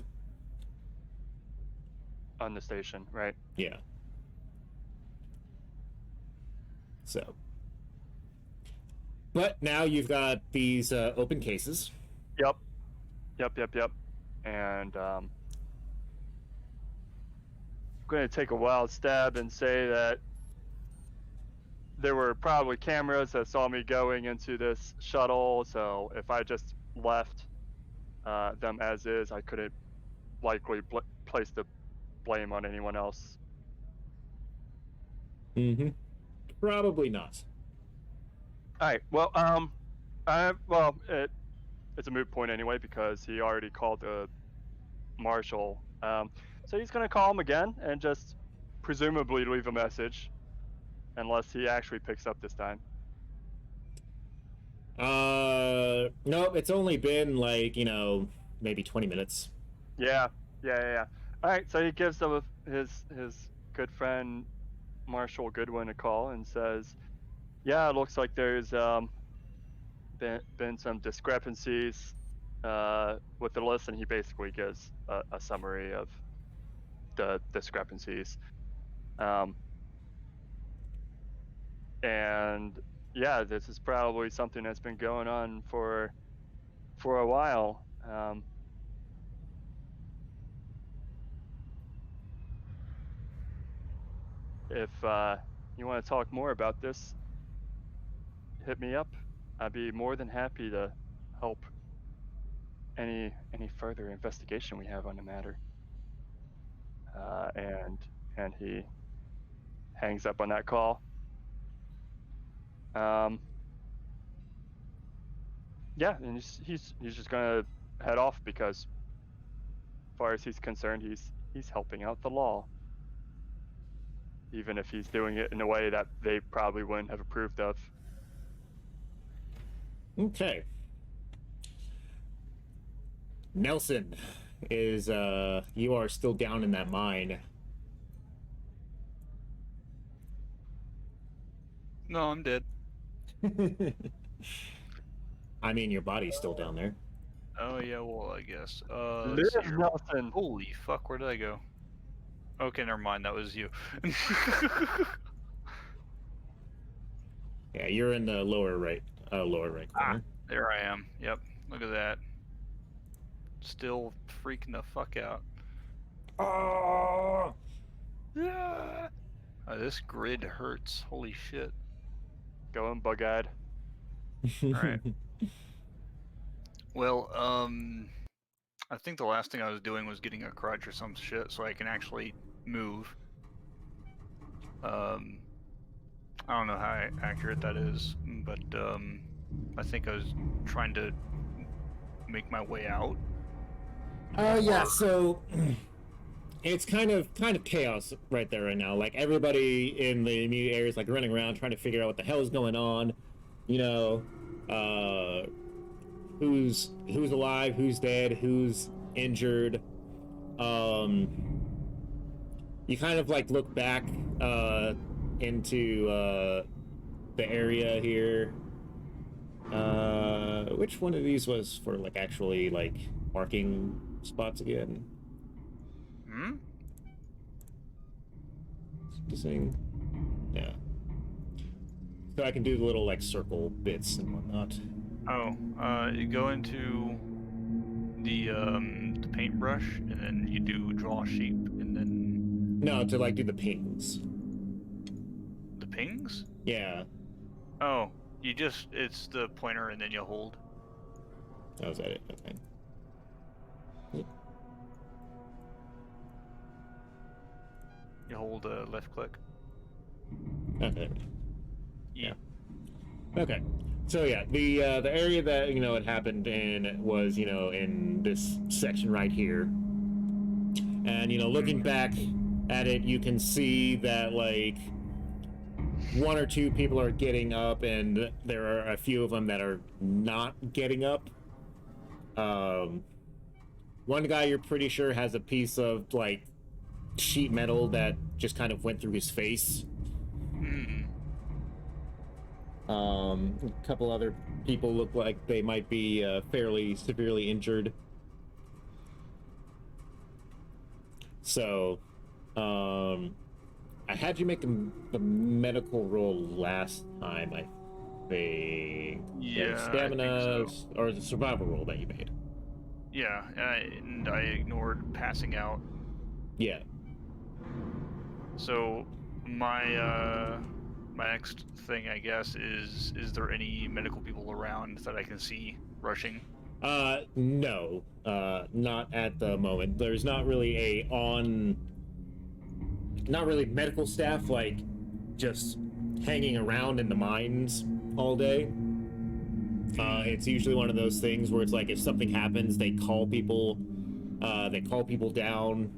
On the station, right? Yeah. So. But now you've got these open cases. Yep. And I'm going to take a wild stab and say that there were probably cameras that saw me going into this shuttle, so if I just left them as is, I couldn't likely place the blame on anyone else. Mm-hmm. Probably not. All right. Well, it's a moot point anyway because he already called the marshal. So he's gonna call him again and just presumably leave a message, unless he actually picks up this time. Nope. It's only been like maybe 20 minutes. Yeah. All right. So he gives his good friend Marshall Goodwin a call and says, "Yeah, it looks like there's been some discrepancies with the list," and he basically gives a summary of the discrepancies. And yeah, this is probably something that's been going on for a while. If you want to talk more about this, hit me up. I'd be more than happy to help any further investigation we have on the matter. And he hangs up on that call. Yeah, and he's just gonna head off because, as far as he's concerned, he's helping out the law, even if he's doing it in a way that they probably wouldn't have approved of. Okay. Nelson, you are still down in that mine. No, I'm dead. I mean, your body's still down there. Oh yeah, well I guess. Liz Let's see here. Nelson. Holy fuck, where did I go? Okay, never mind. That was you. Yeah, you're in the lower right corner. There I am. Yep. Look at that. Still freaking the fuck out. Oh! Yeah. This grid hurts. Holy shit. Going bug-eyed. Alright. Well, I think the last thing I was doing was getting a crutch or some shit so I can actually move. I don't know how accurate that is, but I think I was trying to make my way out. Yeah, so it's kind of chaos right there right now. Like everybody in the immediate area is like running around trying to figure out what the hell is going on. You know, who's alive, who's dead, who's injured. You kind of like look back into the area here. Which one of these was for like actually like marking spots again? Hmm? Focusing. Yeah. So I can do the little like circle bits and whatnot. Oh, you go into the paintbrush, and then you do draw sheep, and then No, to like do the pings. the pings? Yeah. Oh, it's the pointer, and then you hold. That was it. Okay. You hold left click. Okay. Yeah. Okay. So yeah, the area that it happened in was in this section right here, and looking back at it, you can see that like one or two people are getting up, and there are a few of them that are not getting up. One guy you're pretty sure has a piece of like sheet metal that just kind of went through his face. A couple other people look like they might be fairly severely injured. So, I had you make the medical roll last time, I think. Yeah, Stamina, I think so. or the survival roll that you made. Yeah, and I ignored passing out. Yeah. So my my next thing, I guess, is there any medical people around that I can see rushing? No, not at the moment. There's not really not really medical staff like just hanging around in the mines all day. It's usually one of those things where it's like if something happens, they call people down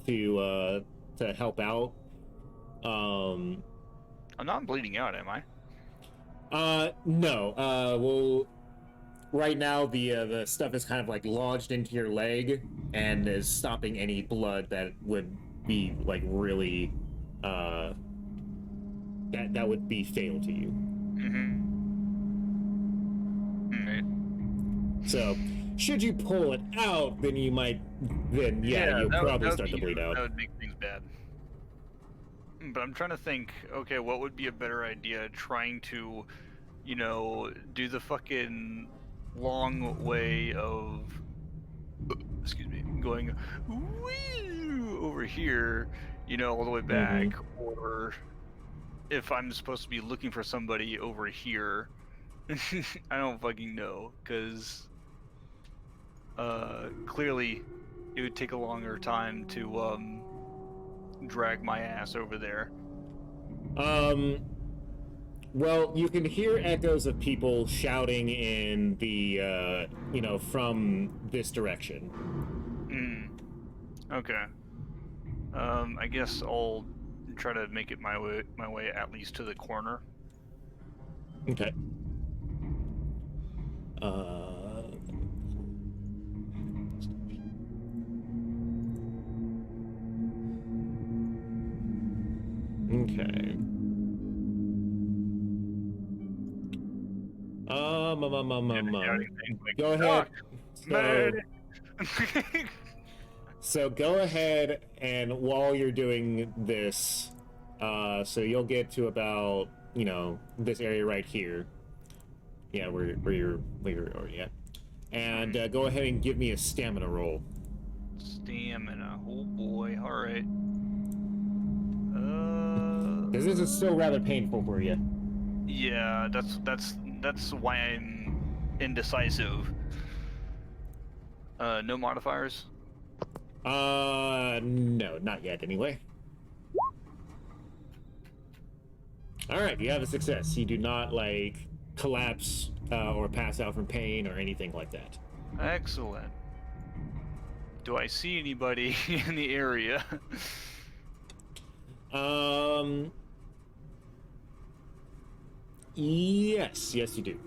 to help out. I'm not bleeding out, am I? No. Well, right now the stuff is kind of like lodged into your leg and is stopping any blood that would be like really that would be fatal to you. Mm-hmm. Alright. So, should you pull it out, then you'll probably start to bleed out. That would make things bad. But I'm trying to think, okay, what would be a better idea? Trying to, do the fucking long way of, excuse me, going over here, all the way back, or if I'm supposed to be looking for somebody over here, I don't fucking know, because clearly it would take a longer time to drag my ass over there. Well, you can hear echoes of people shouting in the from this direction. Okay. I guess I'll try to make it my way at least to the corner. Okay. Okay. Go ahead. Man. So go ahead, and while you're doing this, so you'll get to about, you know, this area right here. Yeah, where you're already at. And go ahead and give me a stamina roll. Stamina. Oh boy. All right. Because this is still rather painful for you. Yeah, that's why I'm indecisive. No modifiers. No, not yet anyway. Alright, you have a success. You do not, like, collapse or pass out from pain or anything like that. Excellent. Do I see anybody in the area? Yes, you do.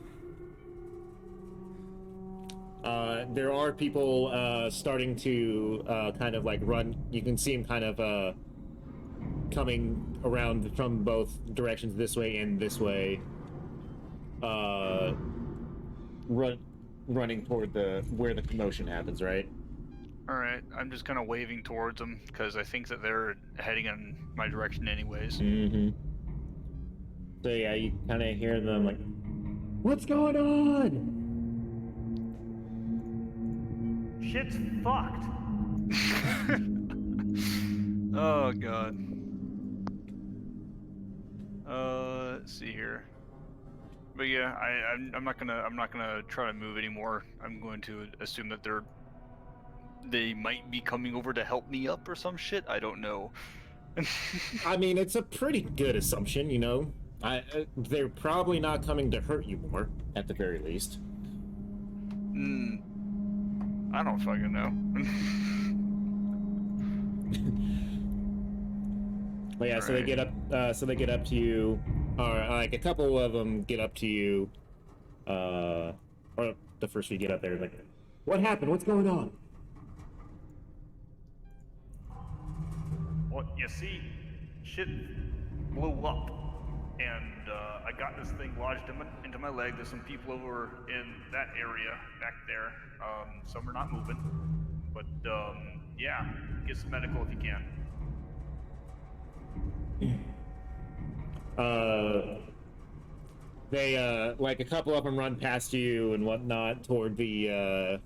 There are people starting to kind of like run. You can see them kind of coming around from both directions, this way and this way. Running toward where the commotion happens, right? All right, I'm just kind of waving towards them because I think that they're heading in my direction anyways. Mm-hmm. So yeah, you kind of hear them like, "What's going on?" Shit's fucked. Oh god. Let's see here. But yeah, I'm not gonna try to move anymore. I'm going to assume that they might be coming over to help me up or some shit. I don't know. I mean, it's a pretty good assumption, you know. They're probably not coming to hurt you more, at the very least. I don't fucking know. But yeah, so they get up. So they get up to you, or like a couple of them get up to you. Or the first few get up there, like, "What happened? What's going on?" Well, you see, shit blew up, and I got this thing lodged into my leg. There's some people over in that area back there. Some are not moving, but yeah, get some medical if you can. They like a couple of them run past you and whatnot toward the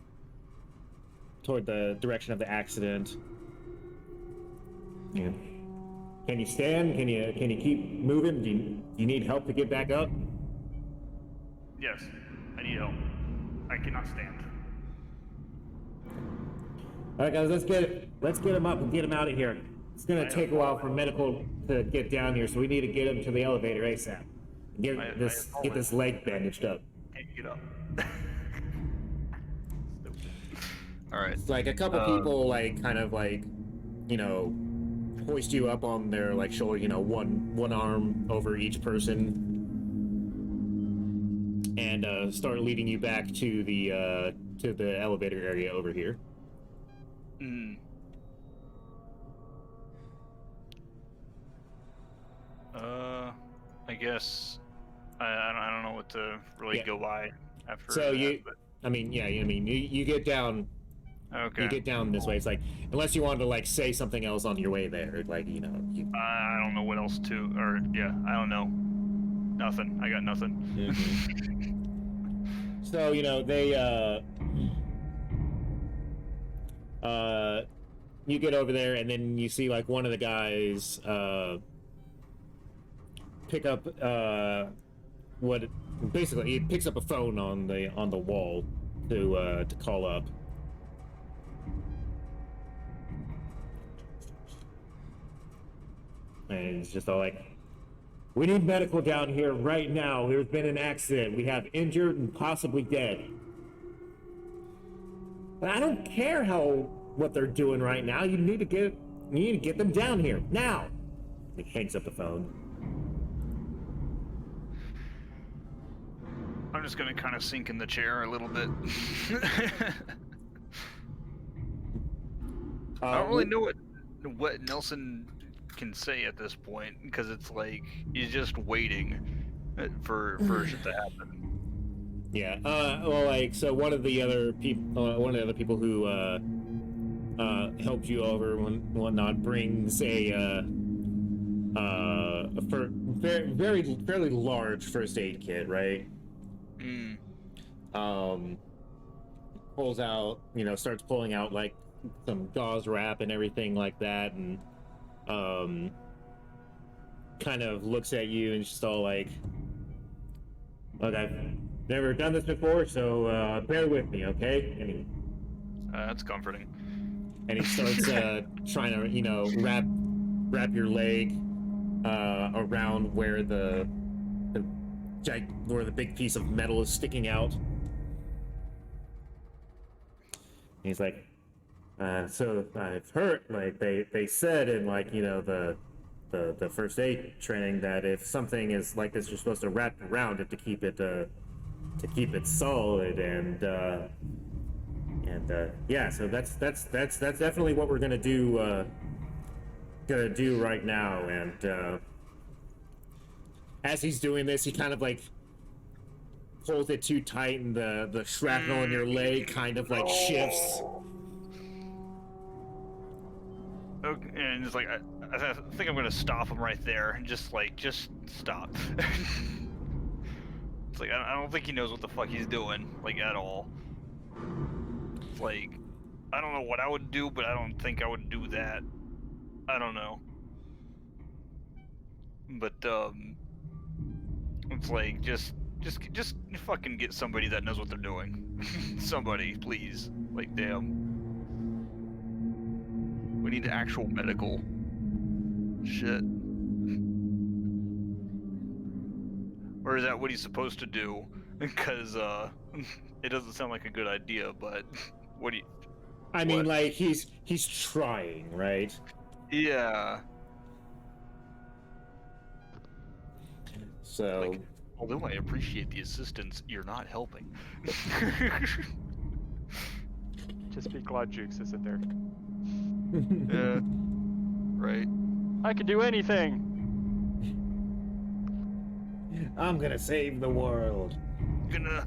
direction of the accident. Yeah. Can you stand? Can you keep moving? Do you need help to get back up? Yes, I need help. I cannot stand. All right, guys, let's get him up and get him out of here. It's gonna take a while for medical to get down here, so we need to get him to the elevator ASAP. Get this leg bandaged up. Can't get up. All right. It's like a couple people, like, kind of like, you know, hoist you up on their like shoulder, you know, one arm over each person, and start leading you back to the elevator area over here. I guess I don't know what to really go by after. So that, you get down. Okay. You get down this way. It's like, unless you wanted to like say something else on your way there, like, you know. I don't know what else to, or yeah, I don't know. Nothing. I got nothing. Mm-hmm. So you know they you get over there, and then you see like one of the guys pick up basically he picks up a phone on the wall to call up. And it's just all like, "We need medical down here right now. There's been an accident. We have injured and possibly dead." But I don't care what they're doing right now. You need to get them down here now. He hangs up the phone. I'm just gonna kind of sink in the chair a little bit. I don't really know what Nelson can say at this point, because it's like he's just waiting for shit to happen. Yeah. Well, like, so one of the other people who helped you over and whatnot brings a fairly large first aid kit, right? Pulls out, starts pulling out like some gauze wrap and everything like that, and kind of looks at you and just all like, "Look, I've never done this before, so bear with me, okay?" And That's comforting. he starts trying to, wrap your leg around where the big piece of metal is sticking out. And he's like, so I've heard, like, they said in, like, the first aid training that if something is like this, you're supposed to wrap around it to keep it solid, and yeah, so that's definitely what we're gonna do right now. And as he's doing this, he kind of like pulls it too tight, and the shrapnel in your leg kind of like shifts. Okay, and it's like I think I'm gonna stop him right there and just stop. It's like I don't think he knows what the fuck he's doing, like, at all. It's like, I don't know what I would do, but I don't think I would do that. I don't know. But it's like just fucking get somebody that knows what they're doing. Somebody, please. Like, damn. We need actual medical shit. Or is that what he's supposed to do? Because it doesn't sound like a good idea, but what do you... I mean, like, he's trying, right? Yeah. So... Like, although I appreciate the assistance, you're not helping. Just be glad Jukes isn't there. Yeah. Right. I could do anything! I'm gonna save the world. Gonna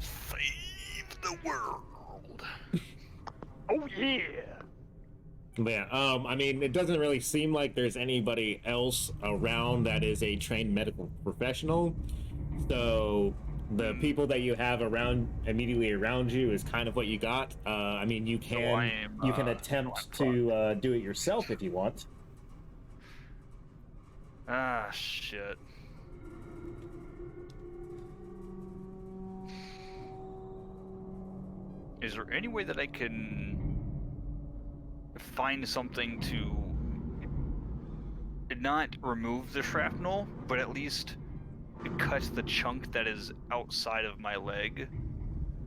save the world. Oh yeah! But yeah, I mean, it doesn't really seem like there's anybody else around that is a trained medical professional. So the people that you have immediately around you is kind of what you got. I mean, you can attempt to do it yourself if you want. Ah, shit. Is there any way that I can find something to not remove the shrapnel, but at least cut the chunk that is outside of my leg,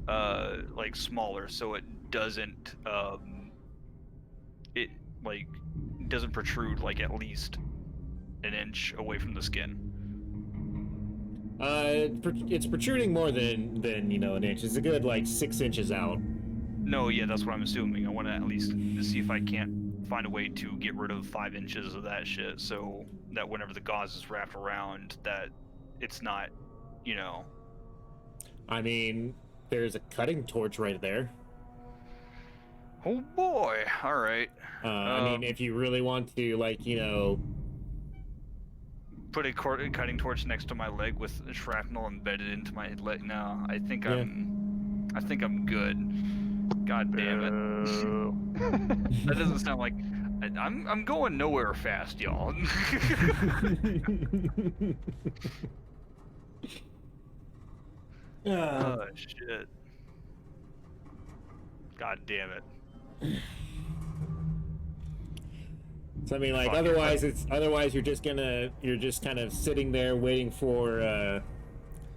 like, smaller, so it doesn't, doesn't protrude, like, at least an inch away from the skin? It's protruding more than an inch. It's a good, like, 6 inches out. No, yeah, that's what I'm assuming. I want to at least see if I can't find a way to get rid of 5 inches of that shit, so that whenever the gauze is wrapped around, that it's not, I mean, there's a cutting torch right there. Oh boy! All right. I mean, if you really want to, like, put a cutting torch next to my leg with shrapnel embedded into my leg. No, I think I'm good. God damn it! That doesn't sound like I'm going nowhere fast, y'all. Oh shit! God damn it! So I mean, like, otherwise you're just kind of sitting there waiting for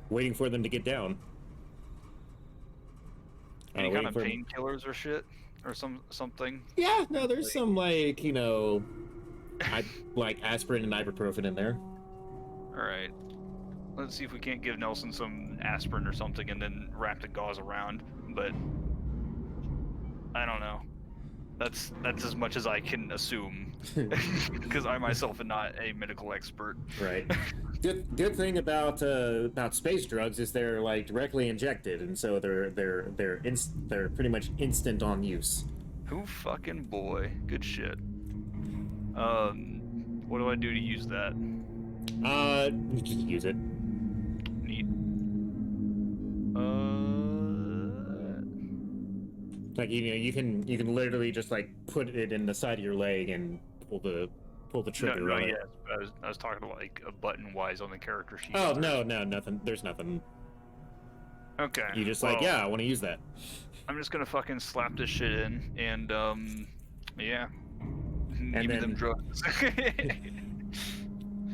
them to get down. Any kind of painkillers or shit, or something? Yeah, no, there's some, like, like aspirin and ibuprofen in there. All right. Let's see if we can't give Nelson some aspirin or something and then wrap the gauze around, but I don't know. That's as much as I can assume, because I myself am not a medical expert. Right. good thing about space drugs is they're like directly injected, and so they're pretty much instant on use. Who fucking boy? Good shit. What do I do to use that? You just use it. Neat. Like you can literally just like put it in the side of your leg and pull the trigger. No, on it. yes. I was talking about like a button wise on the character sheet. Oh no, nothing. There's nothing. Okay. You just well, like, yeah, I want to use that. I'm just gonna fucking slap this shit in and yeah. And Give me then- them drugs.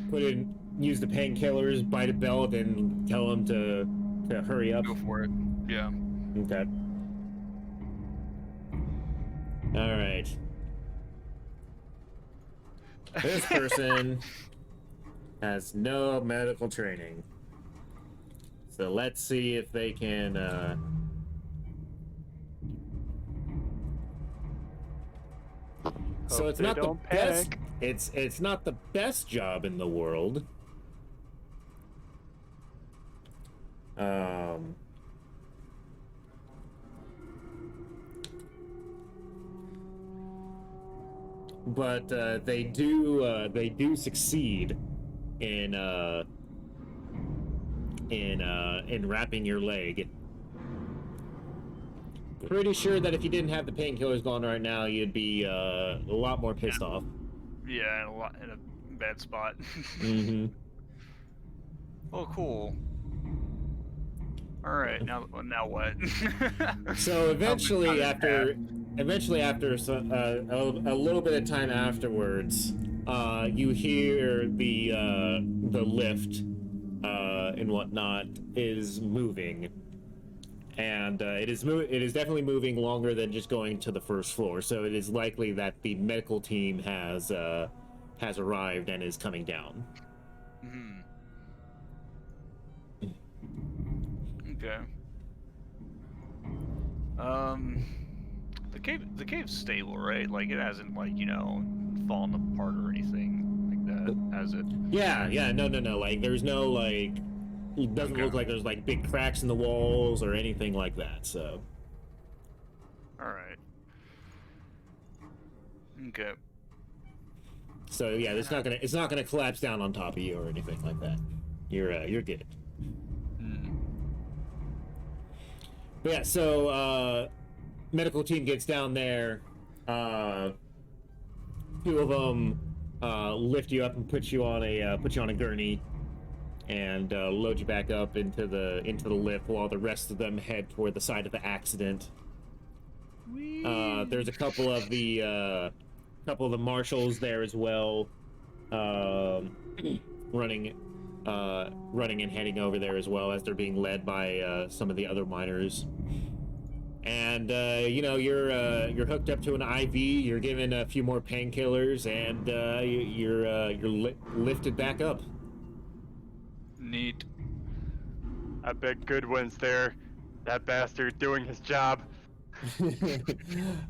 Put in, use the painkillers, bite a belt, and tell them to hurry up. Go for it. Yeah. Okay. All right. This person has no medical training, so let's see if they can. So Hope it's they not the don't best. panic. It's not the best job in the world. But they do succeed in wrapping your leg. Pretty sure that if you didn't have the painkillers going right now, you'd be a lot more pissed off. Yeah, in a bad spot. Mm-hmm. Oh, cool. All right, now what? So eventually, How after a little bit of time afterwards, you hear the lift and whatnot is moving, and it is definitely moving longer than just going to the first floor. So it is likely that the medical team has arrived and is coming down. Mhm. Okay. The cave's stable, right? Like it hasn't fallen apart or anything like that, has it? Yeah, no. Like there's no it doesn't Okay. look like there's like big cracks in the walls or anything like that. So. All right. Okay. So yeah, it's not gonna collapse down on top of you or anything like that. You're good. Hmm. But yeah, so medical team gets down there. Two of them lift you up and put you on a gurney, and load you back up into the lift, while the rest of them head toward the site of the accident. There's a couple of the marshals there as well, running and heading over there as well, as they're being led by some of the other miners. And you're hooked up to an IV. You're given a few more painkillers, and you're lifted back up. Neat. I bet Goodwin's there. That bastard doing his job.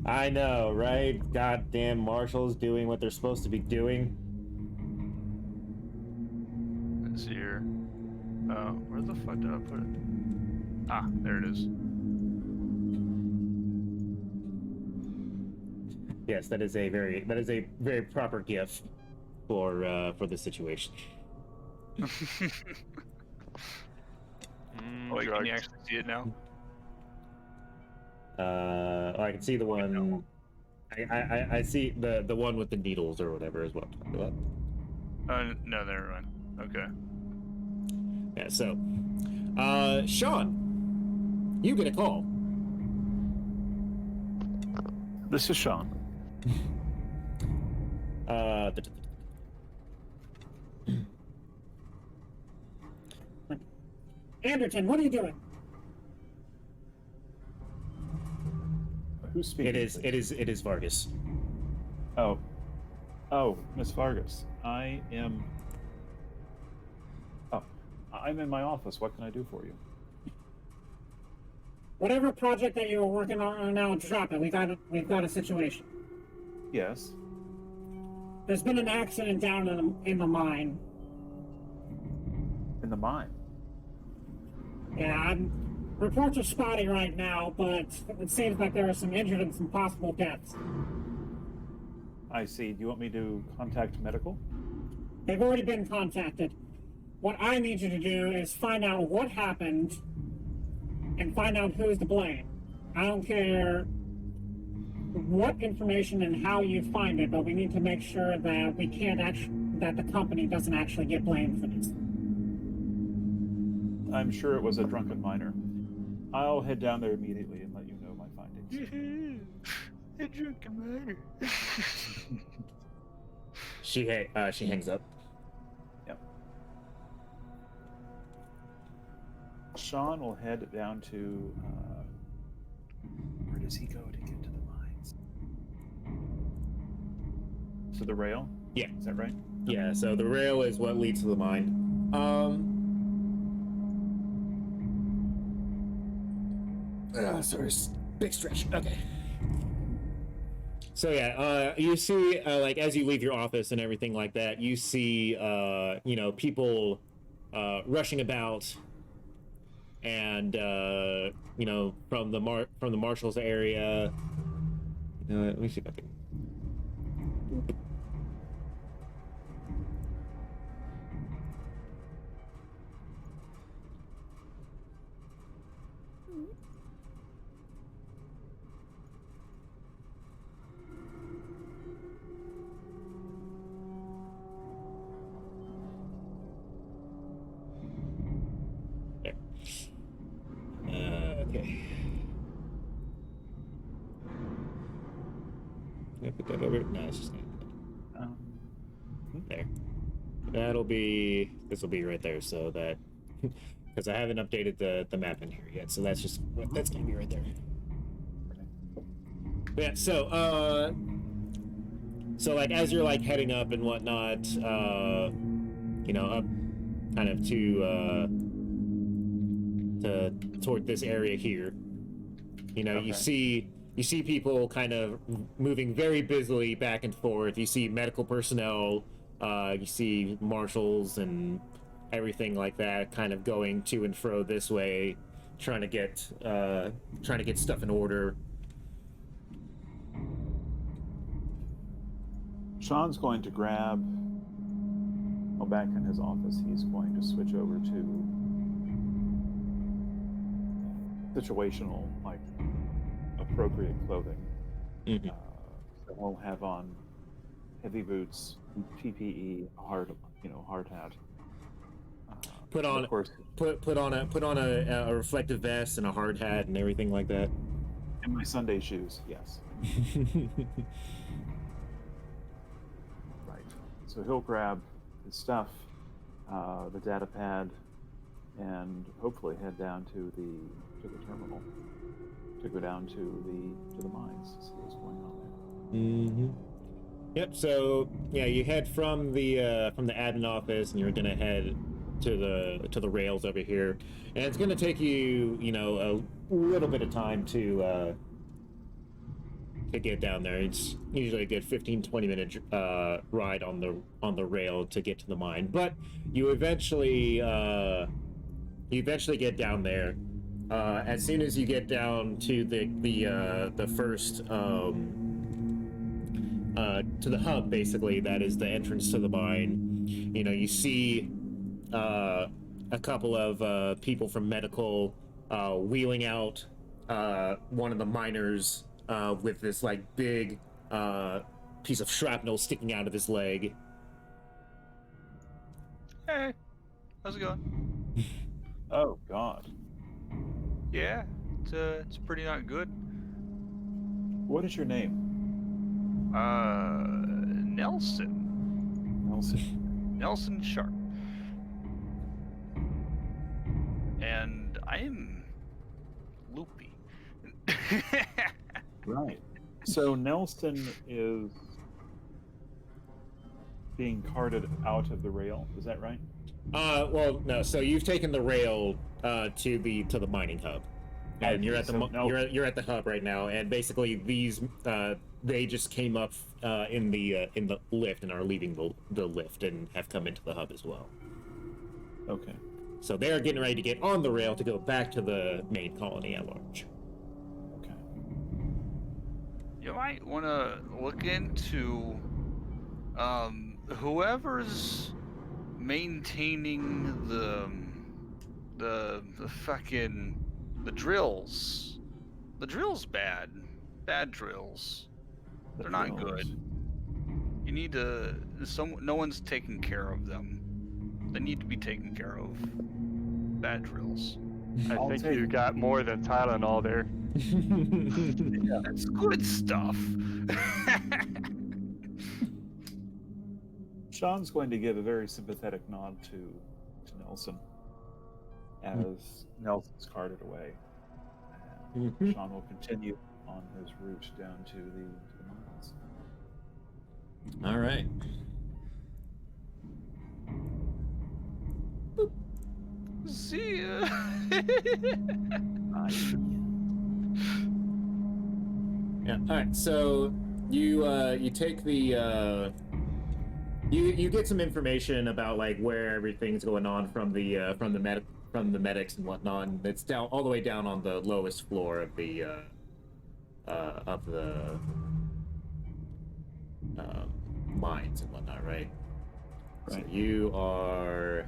I know, right? Goddamn marshals doing what they're supposed to be doing. Let's see here. Where the fuck did I put it? Ah, there it is. Yes, that is a very proper gift for the situation. Oh, wait, can you actually see it now? I can see the one. I see the one with the needles or whatever is what I'm talking about. No, never mind. Okay. Yeah. So, Sean, you get a call. This is Sean. Anderton, what are you doing? Who's speaking? It is Vargas. Oh, Miss Vargas. I'm in my office. What can I do for you? Whatever project that you were working on now, drop it. We've got a situation. Yes. There's been an accident down in the mine. in the mine. Yeah, reports are spotty right now, but it seems like there are some injured and some possible deaths. I see. Do you want me to contact medical? They've already been contacted. What I need you to do is find out what happened and find out who's to blame. I don't care what information and how you find it, but we need to make sure that we can't that the company doesn't actually get blamed for this. I'm sure it was a drunken miner. I'll head down there immediately and let you know my findings. A drunken miner. She hangs up. Yep. Sean will head down to where does he go to get to the mines? To the rail? Yeah. Is that right? Yeah, so the rail is what leads to the mine. Sorry, big stretch. Okay. So yeah, you see, like as you leave your office and everything like that, you see, you know, people rushing about, and you know, from the marshal's area. You know, let me see if I can. Okay. Can I put that over? No, it's just not. There. That'll be. This will be right there. So that, because I haven't updated the map in here yet. So that's just that's gonna be right there. Yeah. So so like as you're like heading up and whatnot, you know, up kind of to toward this area here. You know, Okay. you see people kind of moving very busily back and forth. You see medical personnel, you see marshals and everything like that kind of going to and fro this way, trying to get stuff in order. Sean's going to grab, well, back in his office, he's going to switch over to situational, like, appropriate clothing. Mhm. So he'll have on heavy boots, PPE, hard hat. Put and on of course, put on a reflective vest and a hard hat and everything like that. and my Sunday shoes. Yes, right. So he'll grab his stuff, the data pad, and hopefully head down to the terminal to go down to the mines to see what's going on there. Mm-hmm. Yep. So yeah, you head from the admin office, and you're gonna head to the rails over here, and it's gonna take you, you know, a little bit of time to get down there. It's usually a good 15-20 minute ride on the rail to get to the mine, but you eventually get down there. As soon as you get down to the first to the hub, basically, that is the entrance to the mine, you know, you see a couple of people from medical wheeling out one of the miners with this like big piece of shrapnel sticking out of his leg. Hey, how's it going? Oh God, Yeah, it's pretty not good. what is your name? Nelson. Nelson Sharp. And I'm loopy. Right. So Nelson is being carted out of the rail. Is that right? Well, no. So you've taken the rail to the mining hub, and you're at the you're at the hub right now. And basically, these they just came up in the lift and are leaving the lift and have come into the hub as well. Okay. So they're getting ready to get on the rail to go back to the main colony at large. Okay. You might want to look into whoever's maintaining the fucking the drills. The drills bad drills. They're not good. You need to no one's taking care of them. They need to be taken care of. Bad drills. I think you got more than Tylenol there. That's good stuff. Sean's going to give a very sympathetic nod to Nelson as Nelson's carted away. And Sean will continue on his route down to the mines. All right. See ya. Yeah. All right. So you take the you get some information about like where everything's going on from the medics and whatnot. And it's down all the way down on the lowest floor of the mines and whatnot, right? Right. So you are.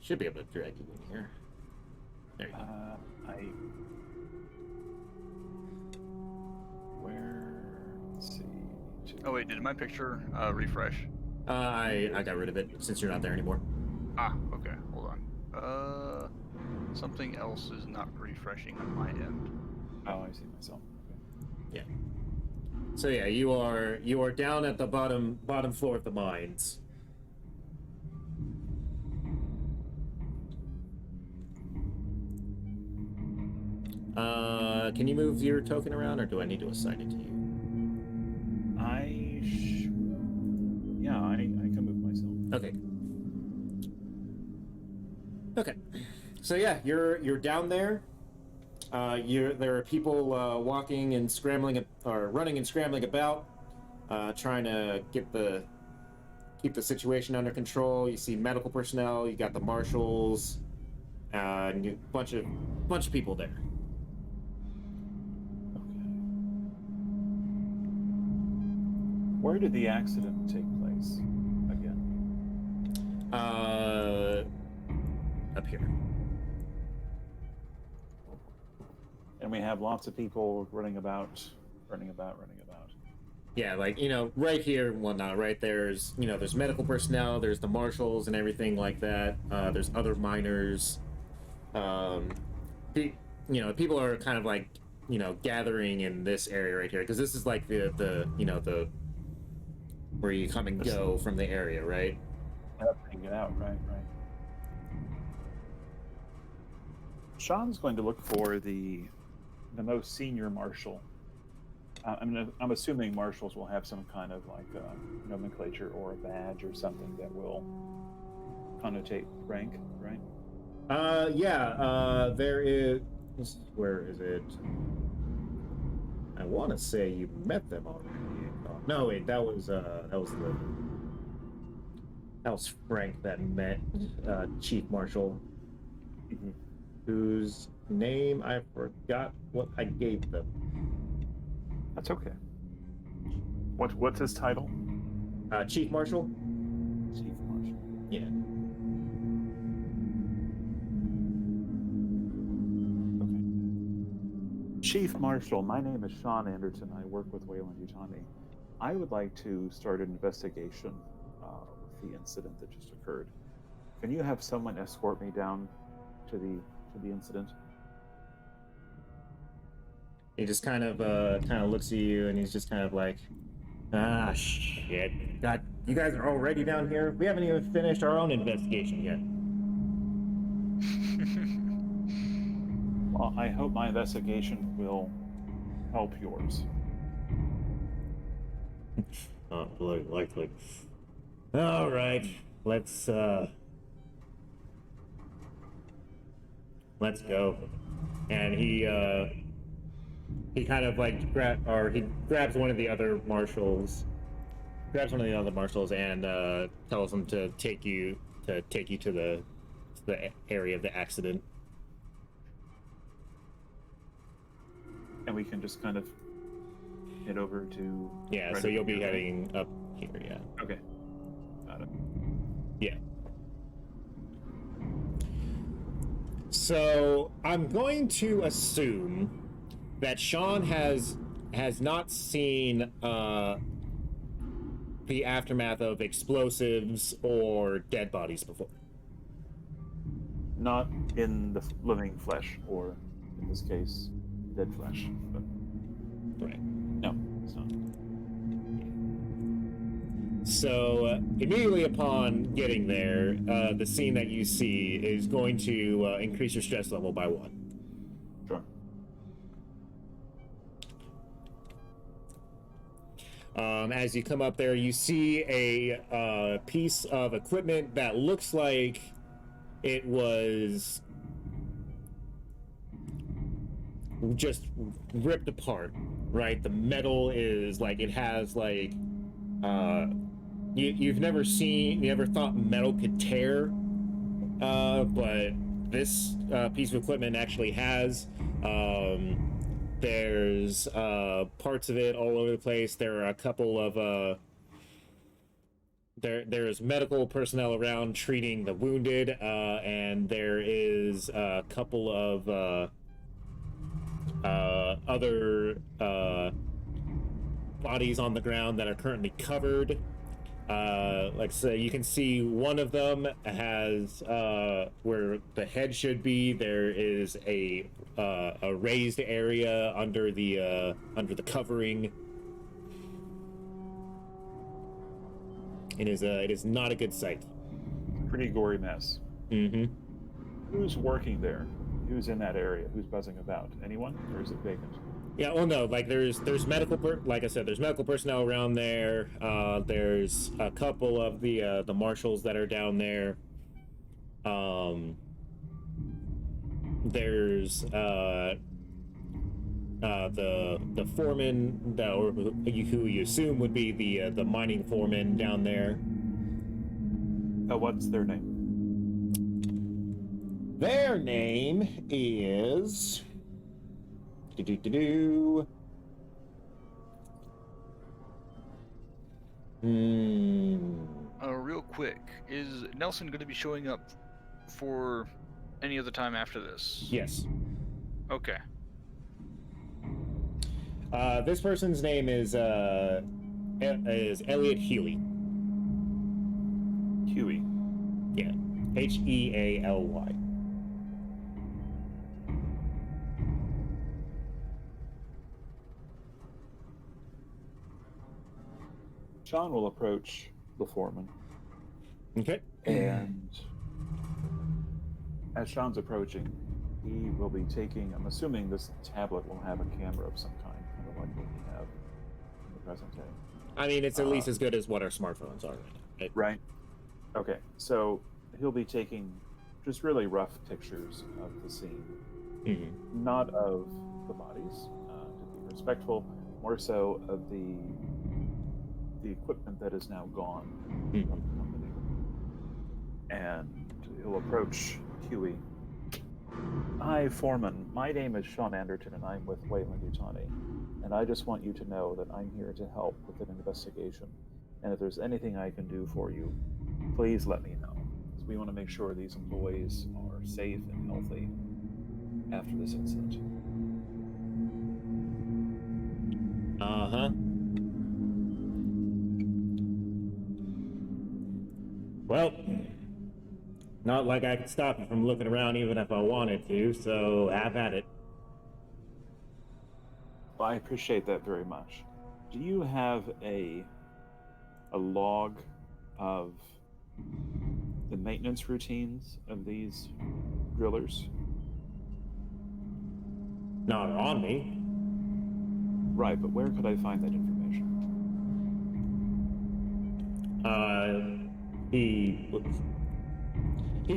Should be able to drag you in here. There you go. Let's see. Oh wait, did my picture refresh? I got rid of it since you're not there anymore. Ah, okay. Hold on. Something else is not refreshing on my end. Oh, I see myself. Okay. Yeah. So yeah, you are down at the bottom floor of the mines. Can you move your token around, or do I need to assign it to you? I can move myself. Okay. Okay. So yeah, you're down there. There are people walking and scrambling, or running and scrambling about, trying to keep the situation under control. You see medical personnel. You got the marshals, and a bunch of people there. Where did the accident take place again? Up here. And we have lots of people running about. Yeah, like, right here and whatnot, right? There's medical personnel, there's the marshals and everything like that. There's other miners. People are kind of like, gathering in this area right here, because this is like the where you come and go from the area, right? And get out, right. Sean's going to look for the most senior marshal. I'm assuming marshals will have some kind of like nomenclature or a badge or something that will connotate rank, right? There is. Where is it? I want to say you met them already. No, wait, that was Frank that met Chief Marshal, whose name I forgot what I gave them. That's okay. What's his title? Chief Marshal. Chief Marshal. Yeah. Okay. Chief Marshal, my name is Sean Anderton. I work with Weyland-Yutani. I would like to start an investigation with the incident that just occurred. Can you have someone escort me down to the incident? He just kind of looks at you, and he's just kind of like, ah, shit. God, you guys are already down here? We haven't even finished our own investigation yet. Well, I hope my investigation will help yours. Likely. All right, let's go. And he kind of like grabs one of the other marshals, grabs one of the other marshals and tells them to take you to the area of the accident. And we can just kind of head over to. Yeah, right so up you'll be here. heading up here. Yeah. Okay. Got it. Yeah. So I'm going to assume that Sean has not seen the aftermath of explosives or dead bodies before. Not in the living flesh, or in this case, dead flesh. But Right. no, it's not. So immediately upon getting there, the scene that you see is going to increase your stress level by 1. Sure. As you come up there, you see a piece of equipment that looks like it was just ripped apart, right? The metal is like, it has like, you've never thought metal could tear, but this piece of equipment actually has. There's parts of it all over the place. There are a couple of there's medical personnel around treating the wounded, and there is a couple of other bodies on the ground that are currently covered. Like, so you can see one of them has where the head should be. There is a raised area under the covering. It is not a good sight. Pretty gory mess. Mm-hmm. Who's working there? Who's in that area? Who's buzzing about? Anyone, or is it vacant? Yeah, well, no, like there's medical like I said, there's medical personnel around there. There's a couple of the marshals that are down there. There's the foreman, who you assume would be the mining foreman down there. What's their name? Their name is. Real quick, is Nelson going to be showing up for any other time after this? Yes. Okay. This person's name is Elliot Healy. Huey. Yeah. Healy. Sean will approach the foreman, Okay. and as Sean's approaching, he will be taking. I'm assuming this tablet will have a camera of some kind of like what we have in the present day. I mean, it's at least as good as what our smartphones are right now. Right. Okay. So he'll be taking just really rough pictures of the scene, Mm-hmm. not of the bodies, to be respectful, more so of the equipment that is now gone from the company. And he'll approach Huey. Hi, Foreman. My name is Sean Anderton, and I'm with Wayland Yutani. And I just want you to know that I'm here to help with an investigation. And if there's anything I can do for you, please let me know. Because we want to make sure these employees are safe and healthy after this incident. Uh-huh. Well, not like I could stop you from looking around even if I wanted to, so have at it. Well, I appreciate that very much. Do you have a log of the maintenance routines of these drillers? Not on me. Right, but where could I find that information? He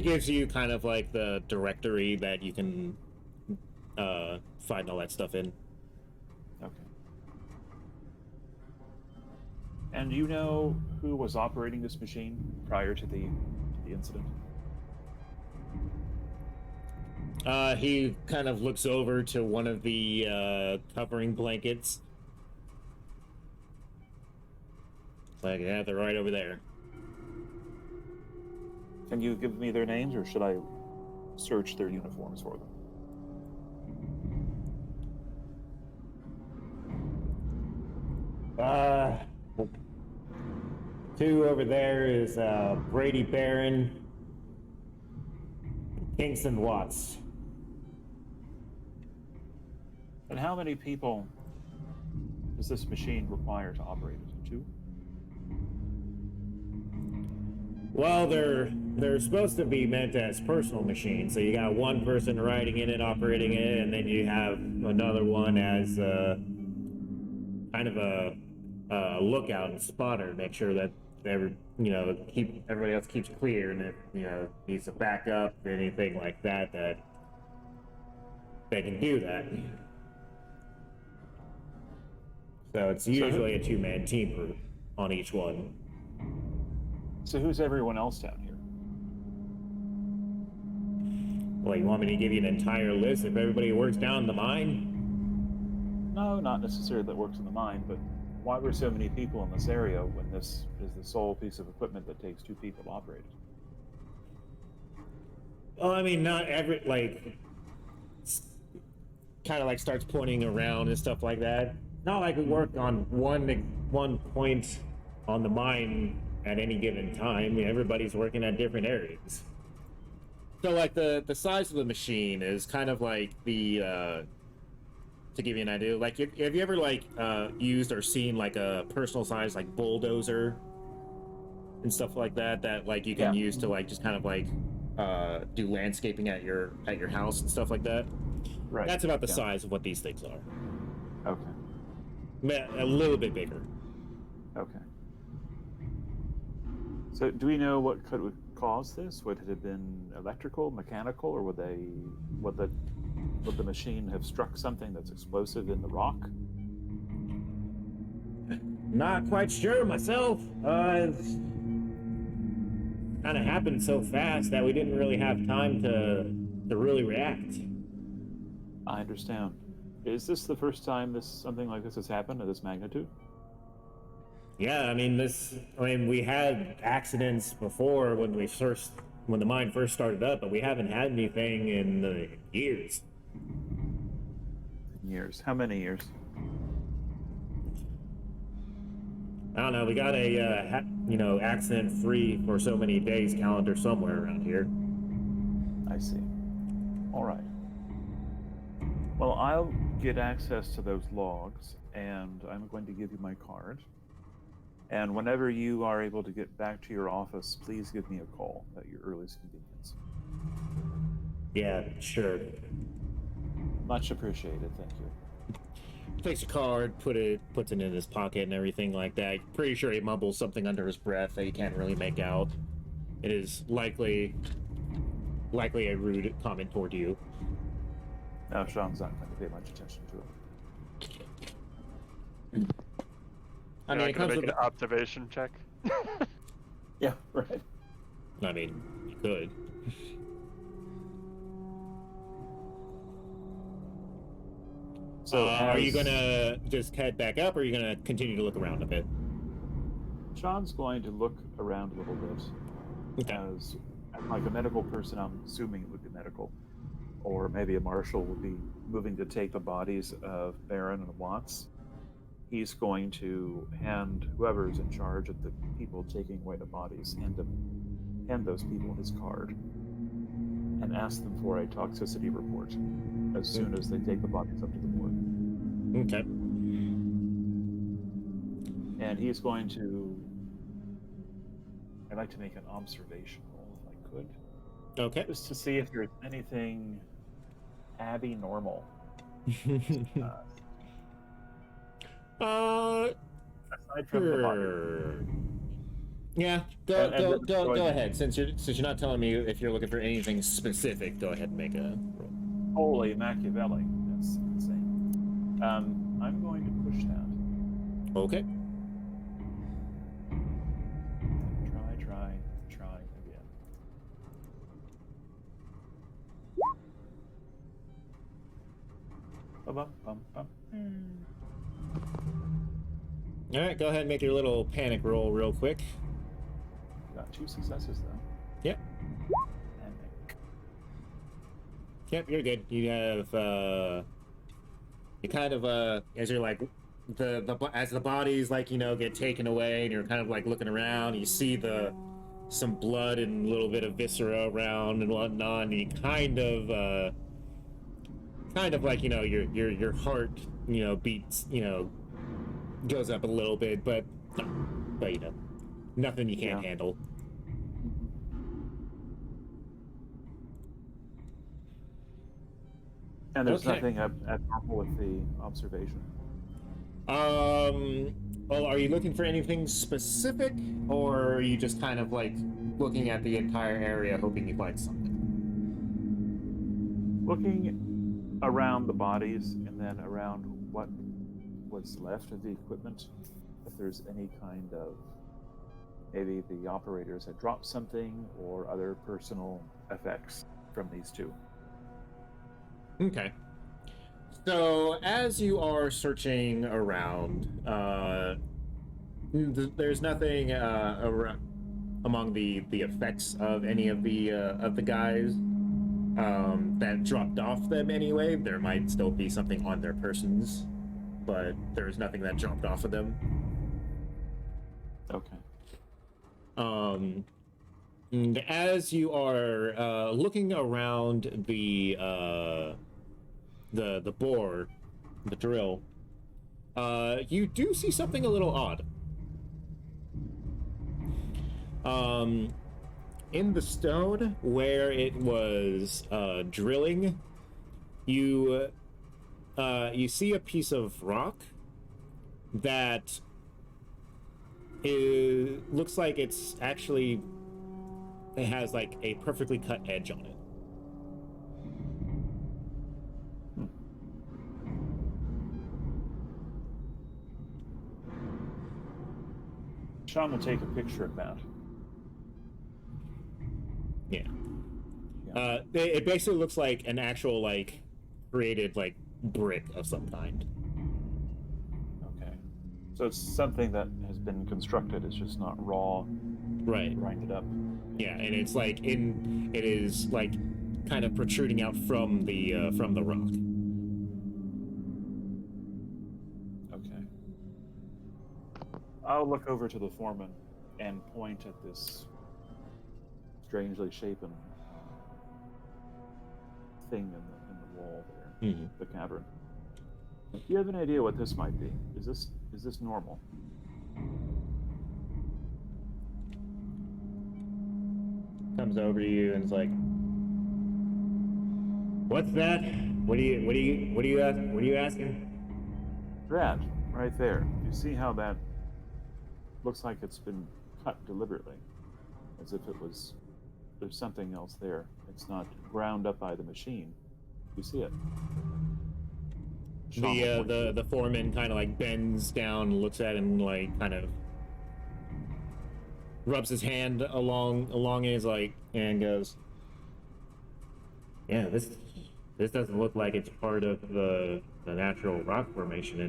gives you kind of like the directory that you can find all that stuff in. Okay. And you know who was operating this machine prior to the incident? He kind of looks over to one of the covering blankets. Like, yeah, they're right over there. Can you give me their names, or should I search their uniforms for them? Two over there is Brady Barron, Kingston Watts. And how many people does this machine require to operate it? 2? Well, they're supposed to be meant as personal machines. So you got one person riding in it, operating it, and then you have another one as kind of a lookout and spotter, make sure that everybody else keeps clear, and if needs to back up anything like that, that they can do that. So it's usually a 2-man team on each one. So who's everyone else down here? Well, you want me to give you an entire list of everybody who works down in the mine? No, not necessarily that works in the mine, but why were so many people in this area when this is the sole piece of equipment that takes 2 people to operate it? Well, I mean, not every, kind of starts pointing around and stuff like that. Not like we work on one point on the mine at any given time. I mean, everybody's working at different areas. So, the size of the machine is kind of like the, to give you an idea, have you ever, used or seen, a personal-sized, bulldozer and stuff like that, you can use to, just kind of, do landscaping at your house and stuff like that? Right. That's about the size of what these things are. Okay. A little bit bigger. Okay. So, do we know what could cause this? Would it have been electrical, mechanical, or would the machine have struck something that's explosive in the rock? Not quite sure myself. It's kind of happened so fast that we didn't really have time to really react. I understand. Is this the first time something like this has happened of this magnitude? Yeah, I mean we had accidents before when the mine first started up, but we haven't had anything in years. Years? How many years? I don't know. We got a accident-free for so many days calendar somewhere around here. I see. All right. Well, I'll get access to those logs, and I'm going to give you my card. And whenever you are able to get back to your office, please give me a call at your earliest convenience. Yeah, sure. Much appreciated, thank you. Takes a card, puts it in his pocket and everything like that. Pretty sure he mumbles something under his breath that he can't really make out. It is likely a rude comment toward you. No, Sean's not going to pay much attention to it. I mean, it comes make with an observation check. Yeah, right. I mean, you could. So, are you gonna just head back up, or are you gonna continue to look around a bit? Sean's going to look around a little bit. Okay. As like a medical person, I'm assuming it would be medical, or maybe a marshal would be moving to take the bodies of Barron and Watts. He's going to hand whoever's in charge of the people taking away the bodies, hand those people his card, and ask them for a toxicity report as soon as they take the bodies up to the morgue. Okay. And he's going to... I'd like to make an observation roll if I could. Okay. Just to see if there's anything abnormal. Aside from the body. Sure. Yeah, go ahead. Since you're not telling me if you're looking for anything specific, go ahead and make a roll. Holy Machiavelli. That's insane. I'm going to push that. Okay. Ba-bum-bum-bum. All right, go ahead and make your little panic roll real quick. Got 2 successes though. Yep. Panic. Yep, you're good. You have you kind of as you're like as the bodies like, you know, get taken away and you're kind of like looking around, you see some blood and a little bit of viscera around and whatnot, and you kind of like, you know, your heart, you know, beats, you know, goes up a little bit, but you know, nothing you can't handle. And there's Okay. nothing abnormal with the observation. Well, are you looking for anything specific, or are you just kind of like looking at the entire area hoping you find something? Looking around the bodies and then around what was left of the equipment, if there's any kind of, maybe the operators had dropped something or other personal effects from these two. Okay. So as you are searching around, there's nothing among the effects of any of the guys that dropped off them anyway. There might still be something on their persons, but there's nothing that dropped off of them. Okay. And as you are looking around the bore, the drill, you do see something a little odd. In the stone where it was drilling, you see a piece of rock that looks like it has like a perfectly cut edge on it. Sean will take a picture of that. Yeah. It basically looks like an actual like created like brick of some kind. Okay. So it's something that has been constructed. It's just not raw, Right. grinded up. Yeah, and it's like it is like kind of protruding out from the rock. Okay. I'll look over to the foreman and point at this strangely shapen thing in the wall there, Mhm. the cavern. Do you have any idea what this might be? Is this normal? Comes over to you and is like, "What's that? What are you asking?" That right there. You see how that looks like it's been cut deliberately, as if there's something else there. It's not ground up by the machine. You see it. Sean will point to it. The foreman kind of like bends down, looks at him, like kind of rubs his hand along his like and goes, "Yeah, this doesn't look like it's part of the natural rock formation.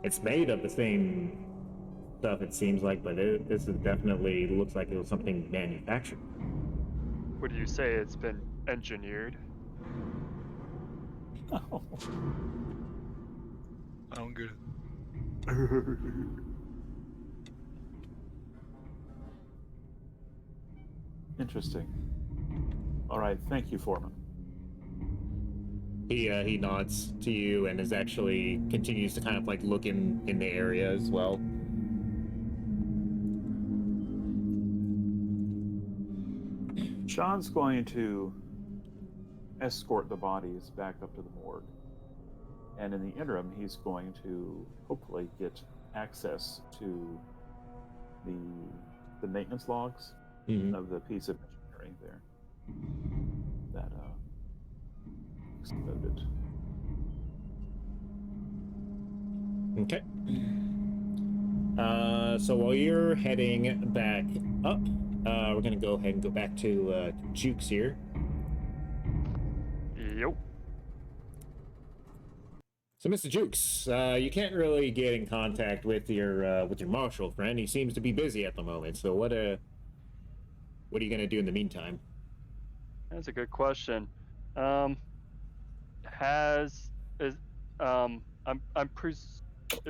It's made of the same stuff, it seems like, but this is definitely looks like it was something manufactured." Would you say it's been engineered? Oh. I don't get it. Interesting. All right, thank you, Foreman. He nods to you and is actually continues to kind of like look in the area as well. Sean's going to escort the bodies back up to the morgue. And in the interim, he's going to hopefully get access to the maintenance logs Mhm. of the piece of machinery there that exploded. Okay. So while you're heading back up, we're gonna go ahead and go back to Jukes here. Yep. So, Mr. Jukes, you can't really get in contact with your marshal friend. He seems to be busy at the moment. So, what are you gonna do in the meantime? That's a good question. Is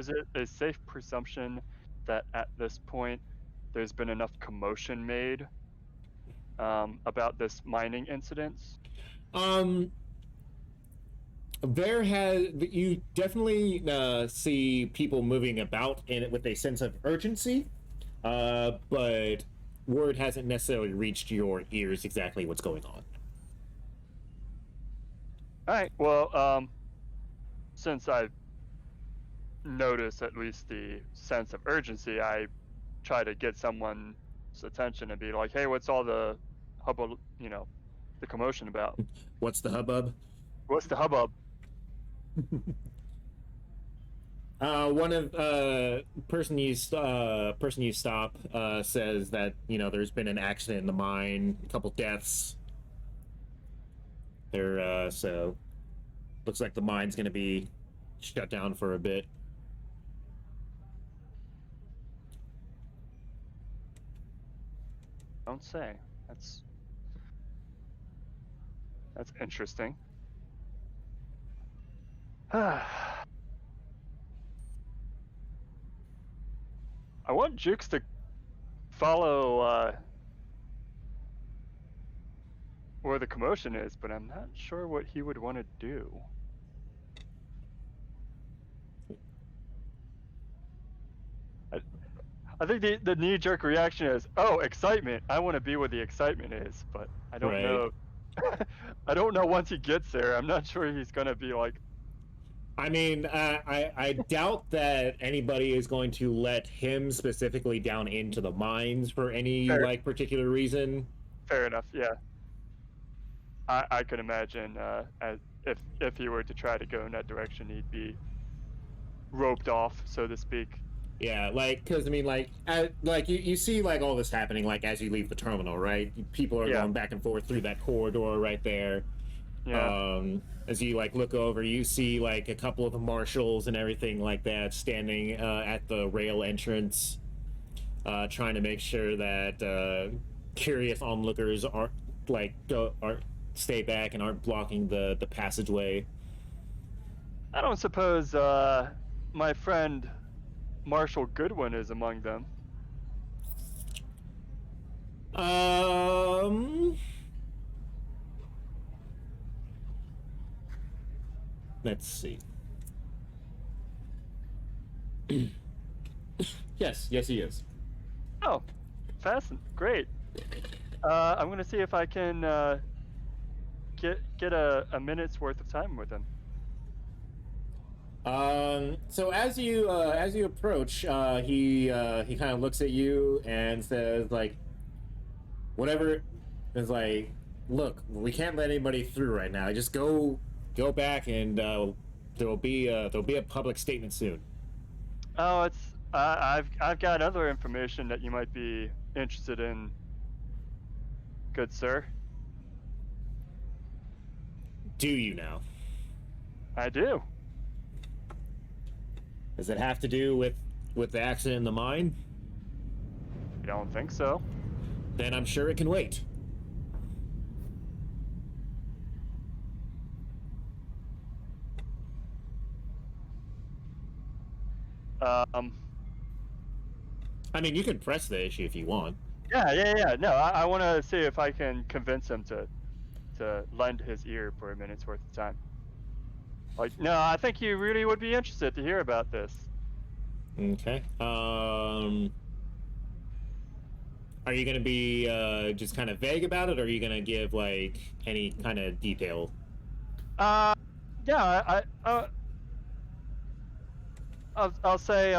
it a safe presumption that at this point there's been enough commotion made about this mining incidents? You definitely see people moving about in it with a sense of urgency, but word hasn't necessarily reached your ears exactly what's going on. All right. Well, since I've noticed at least the sense of urgency, I try to get someone's attention and be like, "Hey, what's all the hubbub? The commotion about? What's the hubbub? What's the hubbub?" One of person you stop says that there's been an accident in the mine, a couple deaths. So looks like the mine's gonna be shut down for a bit. Don't say. That's interesting. I want Jukes to follow where the commotion is, but I'm not sure what he would want to do. I think the knee-jerk reaction is, "Oh, excitement! I want to be where the excitement is," but I don't know. I don't know once he gets there. I'm not sure he's gonna be like. I mean, I doubt that anybody is going to let him specifically down into the mines for any particular reason. Fair enough. Yeah. I could imagine if he were to try to go in that direction, he'd be roped off, so to speak. Yeah, because I mean, you see all this happening as you leave the terminal, right? People are going back and forth through that corridor right there. Yeah. As you look over, you see a couple of the marshals and everything like that standing at the rail entrance, trying to make sure that curious onlookers aren't stay back and aren't blocking the passageway. I don't suppose my friend Marshall Goodwin is among them. Let's see. Yes, he is. Oh, great. I'm gonna see if I can get a minute's worth of time with him. So as you approach, he kind of looks at you and says whatever. Is look, we can't let anybody through right now. Just go back, and there'll be a public statement soon. Oh, I've got other information that you might be interested in, good sir. Do you now? I do. Does it have to do with the accident in the mine? I don't think so. Then I'm sure it can wait. I mean, you can press the issue if you want. Yeah. No, I want to see if I can convince him to lend his ear for a minute's worth of time. No, I think you really would be interested to hear about this. Okay. Are you going to be just kind of vague about it, or are you going to give any kind of detail? Yeah. I'll say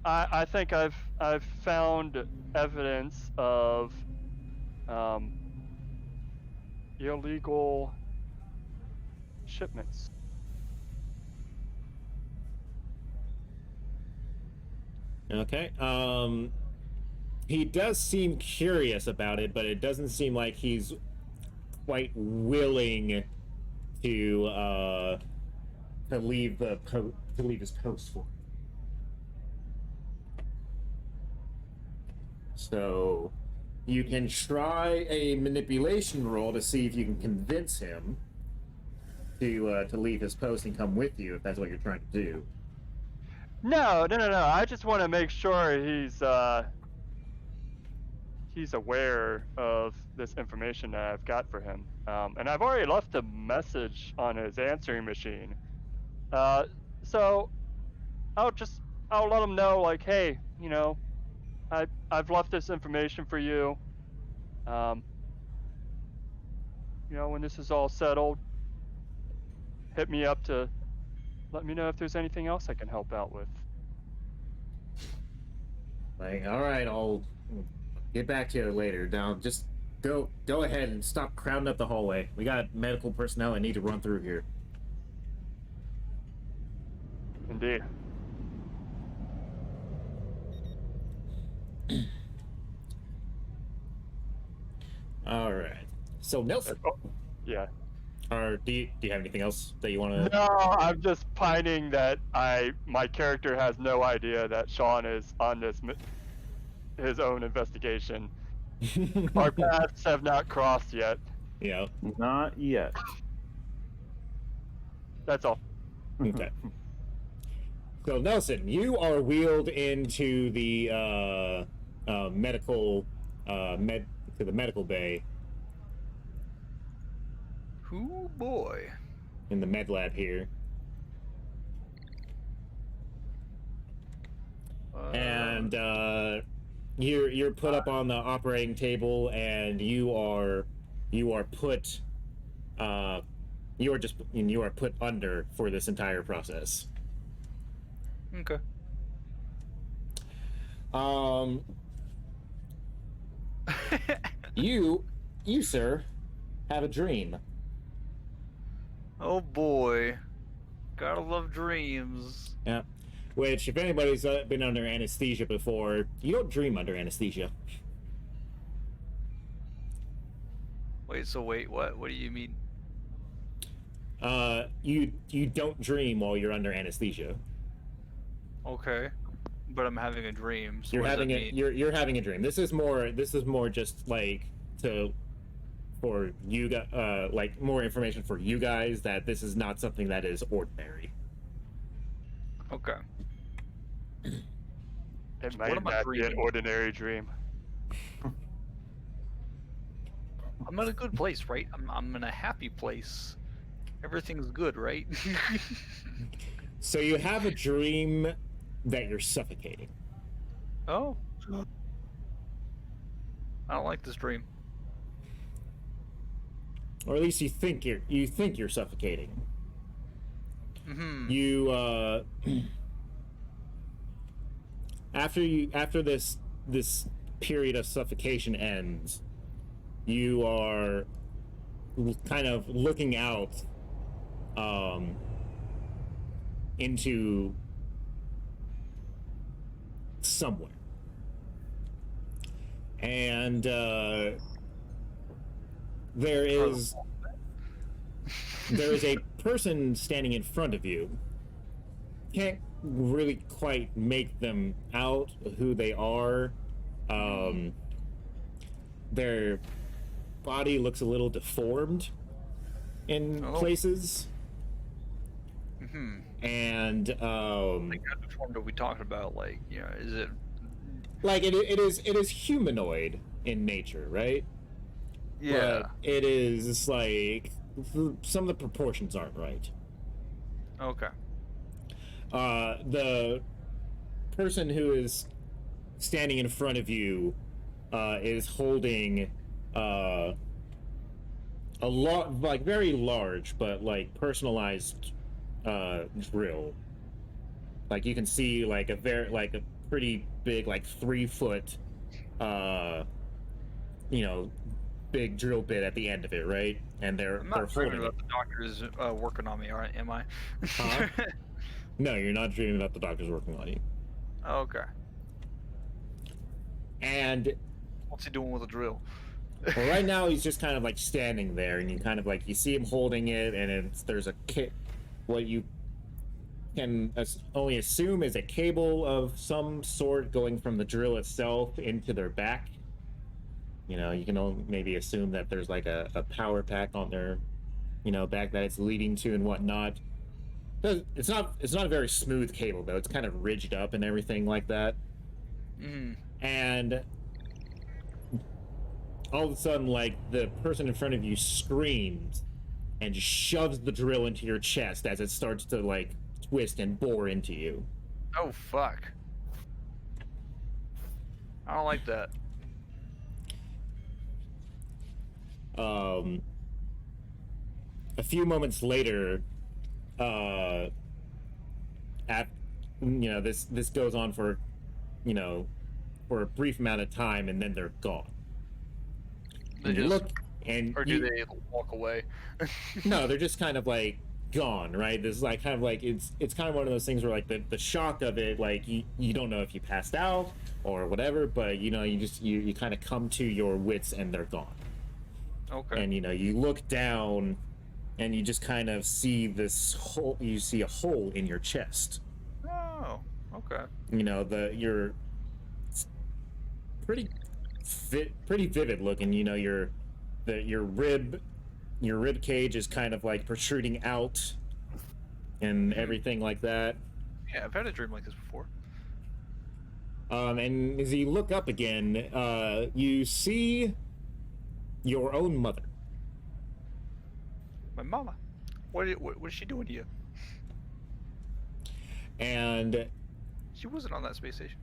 I think I've found evidence of illegal shipments. Okay. He does seem curious about it, but it doesn't seem like he's quite willing to leave his post for. So you can try a manipulation roll to see if you can convince him to leave his post and come with you if that's what you're trying to do. No. I just want to make sure he's aware of this information that I've got for him. And I've already left a message on his answering machine. So I'll let him know, like, hey, you know, I've left this information for you. You know, when this is all settled, hit me up to let me know if there's anything else I can help out with. Like, all right, I'll get back to you later. Now, just go ahead and stop crowding up the hallway. We got medical personnel that need to run through here. Indeed. All right. So Nelson, Yeah. or do you have anything else that you want to? No, I'm just pining that my character has no idea that Sean is on his own investigation. Our paths have not crossed yet. Yeah. Not yet. That's all. Okay. So Nelson, you are wheeled into the medical bay Ooh boy. in the med lab here, and you're put up on the operating table, and you are put under for this entire process. Okay. You sir have a dream. Oh boy. Gotta love dreams. Yeah. Which, if anybody's been under anesthesia before, you don't dream under anesthesia. Wait, what? What do you mean? You don't dream while you're under anesthesia. Okay. But I'm having a dream. So You're what does having that a mean? you're having a dream. This is more just like for you guys, like more information for you guys that this is not something that is ordinary. Okay. It might am I not be an dreaming? ordinary dream. I'm in a good place, right? I'm in a happy place. Everything's good, right? So you have a dream that you're suffocating. Oh. I don't like this dream. Or at least you think you're suffocating. Mm-hmm. You after this period of suffocation ends, you are kind of looking out into somewhere, and there is a person standing in front of you. Can't really quite make them out who they are. Their body looks a little deformed in places. Mm-hmm. And Like how deformed are we talking about? Like, you know, is it like it is humanoid in nature, right? yeah. But it is like some of the proportions aren't right. Okay. The person who is standing in front of you is holding a lot, like very large, but like personalized drill. Like you can see like a pretty big, like 3 foot, big drill bit at the end of it, right? And they're I'm not dreaming holding it. about the doctors working on me, am I? Huh? No, you're not dreaming about the doctors working on you. Okay. And What's he doing with a drill? well, right now he's just kind of like standing there, and you kind of like you see him holding it, and there's a kit. What you can only assume is a cable of some sort going from the drill itself into their back. You know, you can maybe assume that there's like a power pack on their, you know, back that it's leading to and whatnot. It's not a very smooth cable though. It's kind of ridged up and everything like that. And all of a sudden, like, the person in front of you screams and just shoves the drill into your chest as it starts to, like, twist and bore into you. Oh, fuck. I don't like that. A few moments later, you know, this goes on for, you know, for a brief amount of time, and then they're gone. They And you just, look, and or do they walk away? no, they're just kind of like gone, right? This is like kind of like it's kind of one of those things where like the shock of it, like you don't know if you passed out or whatever, but you know, you kind of come to your wits and they're gone. Okay. And you know, you look down and you just kind of see this hole. You see a hole in your chest. Oh, okay. You know, you're pretty vivid looking. You know, your rib cage is kind of like protruding out and everything like that. Yeah, I've had a dream like this before. And as you look up again, you see your own mother. My mama. What is she doing to you? And She wasn't on that space station.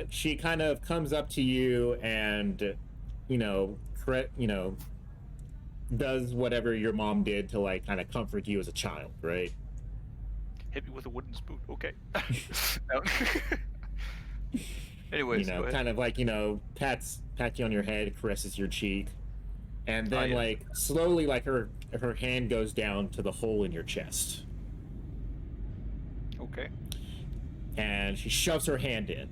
she kind of comes up to you and, you know, does whatever your mom did to like kind of comfort you as a child, right? Hit me with a wooden spoon. Okay. No. Anyways, You go know, ahead. kind of like, you know, pats you on your head, caresses your cheek, and then yeah. like slowly, like her hand goes down to the hole in your chest, Okay. and she shoves her hand in,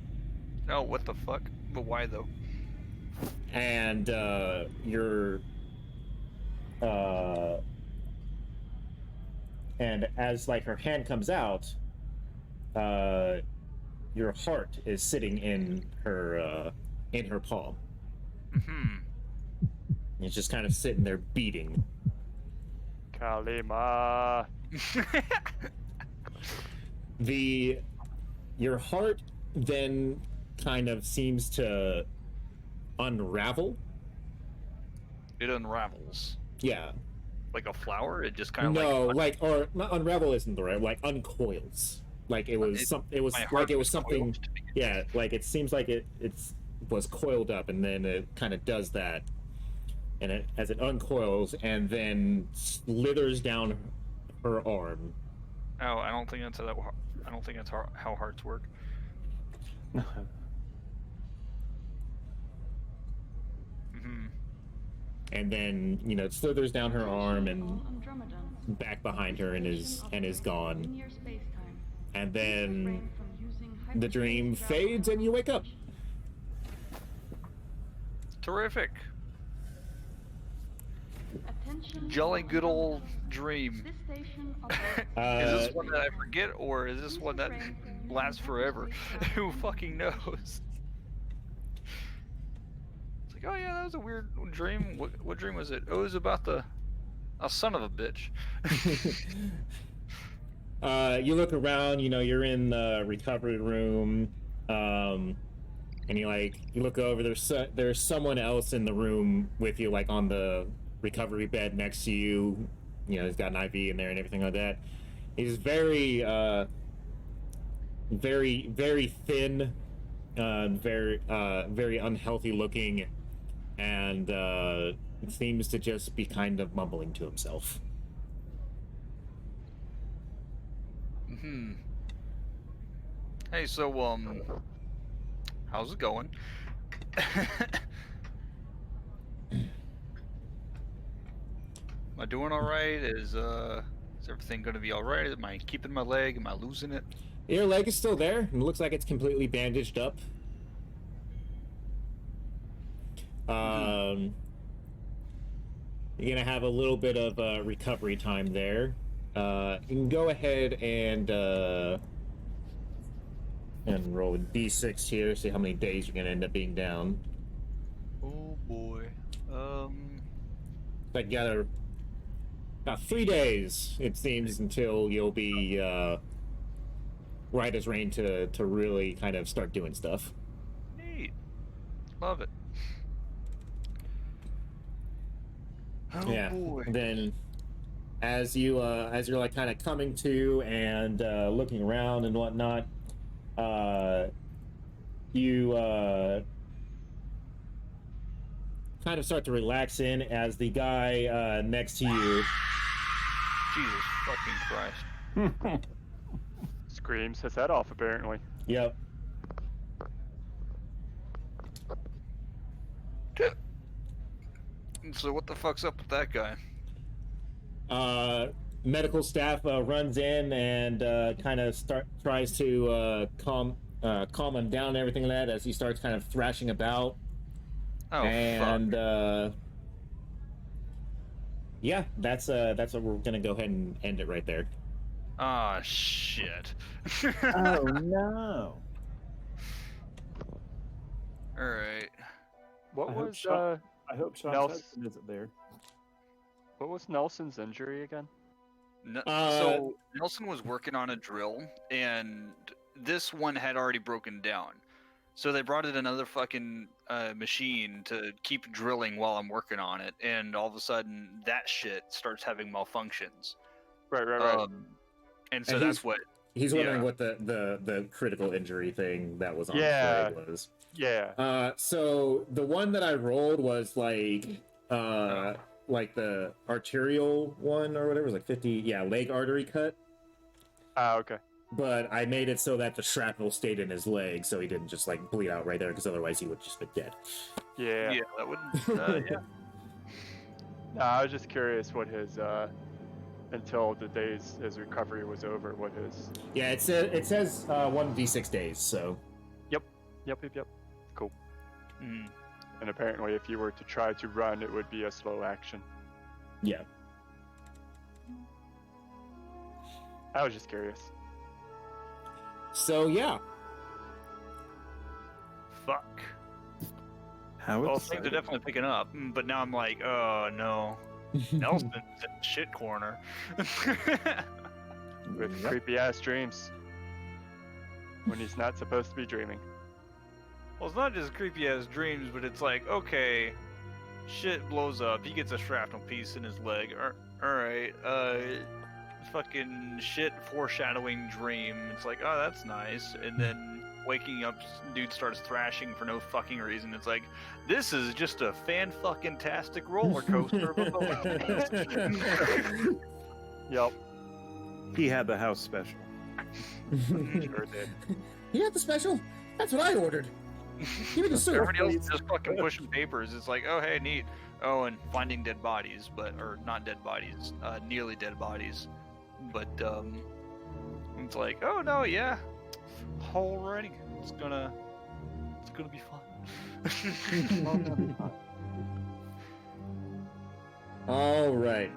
No, what the fuck? But why though? and and as like her hand comes out, your heart is sitting in her palm. Hmm. It's just kind of sitting there beating. Kalima. Your heart then kind of seems to unravel. It unravels. Yeah. Like a flower? It just kind of No, like... or not unravel isn't the right, like uncoils. Like it was it was my like heart it was was something. coiled to begin with. Yeah, like it seems like it was coiled up, and then it kind of does that, and as it uncoils and then slithers down her arm. Oh, I don't think that's how hearts work. Hmm. And then, you know, it slithers down her arm and All Andromedans. back behind her and is gone. Linear space-time. And Please then refrain from using the dream hyperspace fades and you wake up. Terrific. Attention Jolly all good old Andromedans. dream. This station operates Is this Uh, one that I forget, or is this one that lasts forever? Who fucking knows? It's like, oh yeah, that was a weird dream. What dream was it? Oh, it was about a son of a bitch. You look around, you know, you're in the recovery room, and you look over, there's someone else in the room with you, like on the recovery bed next to you. You know, he's got an IV in there and everything like that. He's very very thin, very unhealthy looking, and seems to just be kind of mumbling to himself. Hmm. Hey, so how's it going? Am I doing all right? Is everything gonna be all right? Am I keeping my leg? Am I losing it? Your leg is still there, and it looks like it's completely bandaged up. You're gonna have a little bit of recovery time there, You can go ahead and roll a d6 here, see how many days you're gonna end up being down. Oh boy. Like, gather about 3 days, it seems, until you'll be right as rain to really kind of start doing stuff. Neat. Love it. Oh Yeah. boy. Then, as you're like kind of coming to and looking around and whatnot, you kind of start to relax in as the guy next to you. Jesus fucking Christ. Screams his head off, apparently. Yep. So what the fuck's up with that guy? Medical staff runs in and kind of tries to calm him down and everything like that as he starts kind of thrashing about. Oh, And fuck. yeah, that's what we're gonna go ahead and end it right there. Ah, shit. Oh no! Alright. What I hope was Sean- I hope Sean's Nels- husband isn't there. what was Nelson's injury again? So Nelson was working on a drill, and this one had already broken down. So they brought in another fucking machine to keep drilling while I'm working on it, and all of a sudden that shit starts having malfunctions. Right. And so And that's what. He's wondering Yeah. what the critical injury thing that was on Yeah. his leg was. Yeah. So the one that I rolled was like the arterial one or whatever, it was like 50, leg artery cut. Ah, okay. But I made it so that the shrapnel stayed in his leg, so he didn't just like bleed out right there, because otherwise he would just be dead. Yeah. Yeah, that would. Yeah. No, I was just curious what his until the days his recovery was over, what his. Yeah, it says 1d6 days, so. Yep. Cool. Mm. And apparently, if you were to try to run, it would be a slow action. Yeah. I was just curious. So yeah. Fuck. How Well, exciting. things are definitely picking up, but now I'm like, oh no. Nelson's in the shit corner. With Yep. creepy ass dreams. When he's not supposed to be dreaming. Well, it's not just creepy ass dreams, but it's like, okay, shit blows up. He gets a shrapnel piece in his leg. Alright, fucking shit foreshadowing dream. It's like, oh, that's nice. And then waking up, dude starts thrashing for no fucking reason. It's like, this is just a fan-fucking-tastic roller coaster of emotions. Yep. He had the house special. Sure did. You got the special? That's what I ordered. Give me the syrup. Everybody else is just fucking pushing papers. It's like, oh, hey, neat. Oh, and finding dead bodies, or not dead bodies, nearly dead bodies. But, it's like, oh, no, yeah. Alrighty. It's gonna be fun. All right,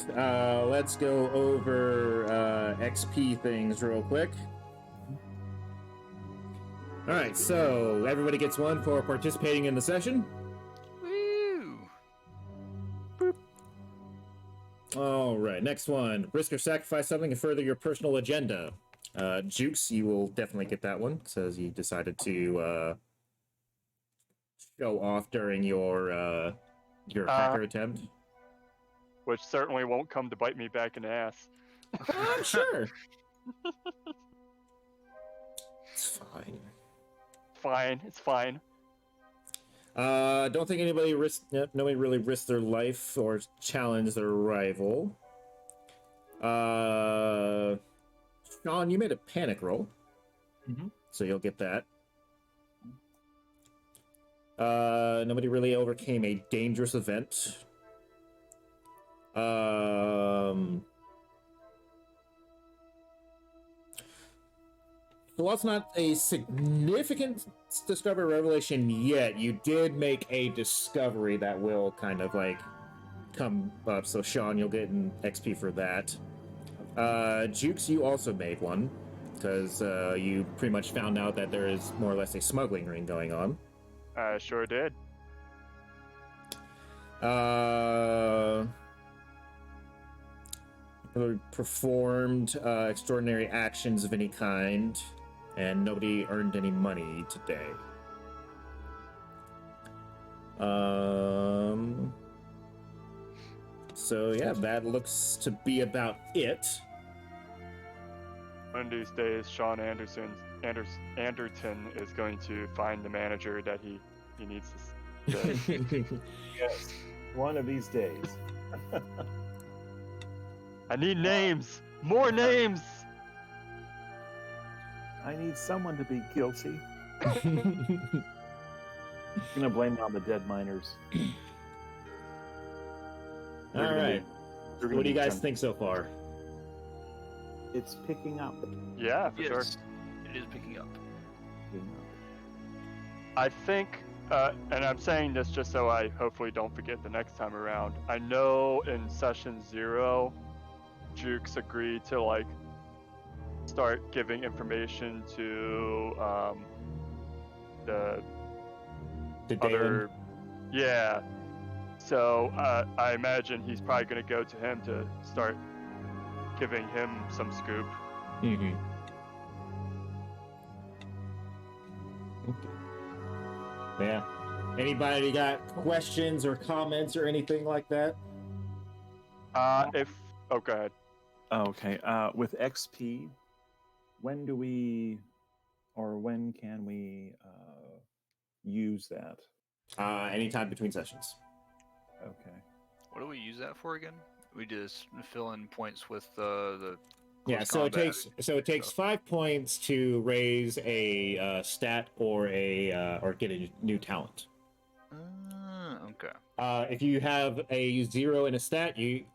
let's go over XP things real quick. All right, so everybody gets one for participating in the session. Woo! All right, next one. Risk or sacrifice something to further your personal agenda. Jukes, you will definitely get that one, says you decided to show off during your hacker attempt. Which certainly won't come to bite me back in the ass. I'm sure. It's fine. Fine, it's fine. Don't think nobody really risked their life or challenged their rival. Sean, you made a panic roll. Mhm. So you'll get that. Nobody really overcame a dangerous event. So while it's not a significant discovery or revelation yet, you did make a discovery that will kind of like come up. So Sean, you'll get an XP for that. Jukes, you also made one, because you pretty much found out that there is more or less a smuggling ring going on. I sure did. Performed extraordinary actions of any kind, and nobody earned any money today. So yeah, that looks to be about it. One of these days, Sean Anderton is going to find the manager that he needs to. Yes. One of these days. I need names! More names! I need someone to be guilty. Gonna blame it on the dead miners. All right. What do you guys think so far? It's picking up. Yeah, for sure. Yes, it is picking up. I think, and I'm saying this just so I hopefully don't forget the next time around. I know in session 0, Jukes agreed to like start giving information to the other. Yeah. So I imagine he's probably going to go to him to start giving him some scoop. Mm-hmm. Yeah. Anybody got questions or comments or anything like that? Oh, go ahead. Okay. With XP, when can we use that? Anytime between sessions. Okay. What do we use that for again? We just fill in points with the. Yeah, close so combat it takes 5 points to raise a stat or get a new talent. Okay. If you have a 0 in a stat, if you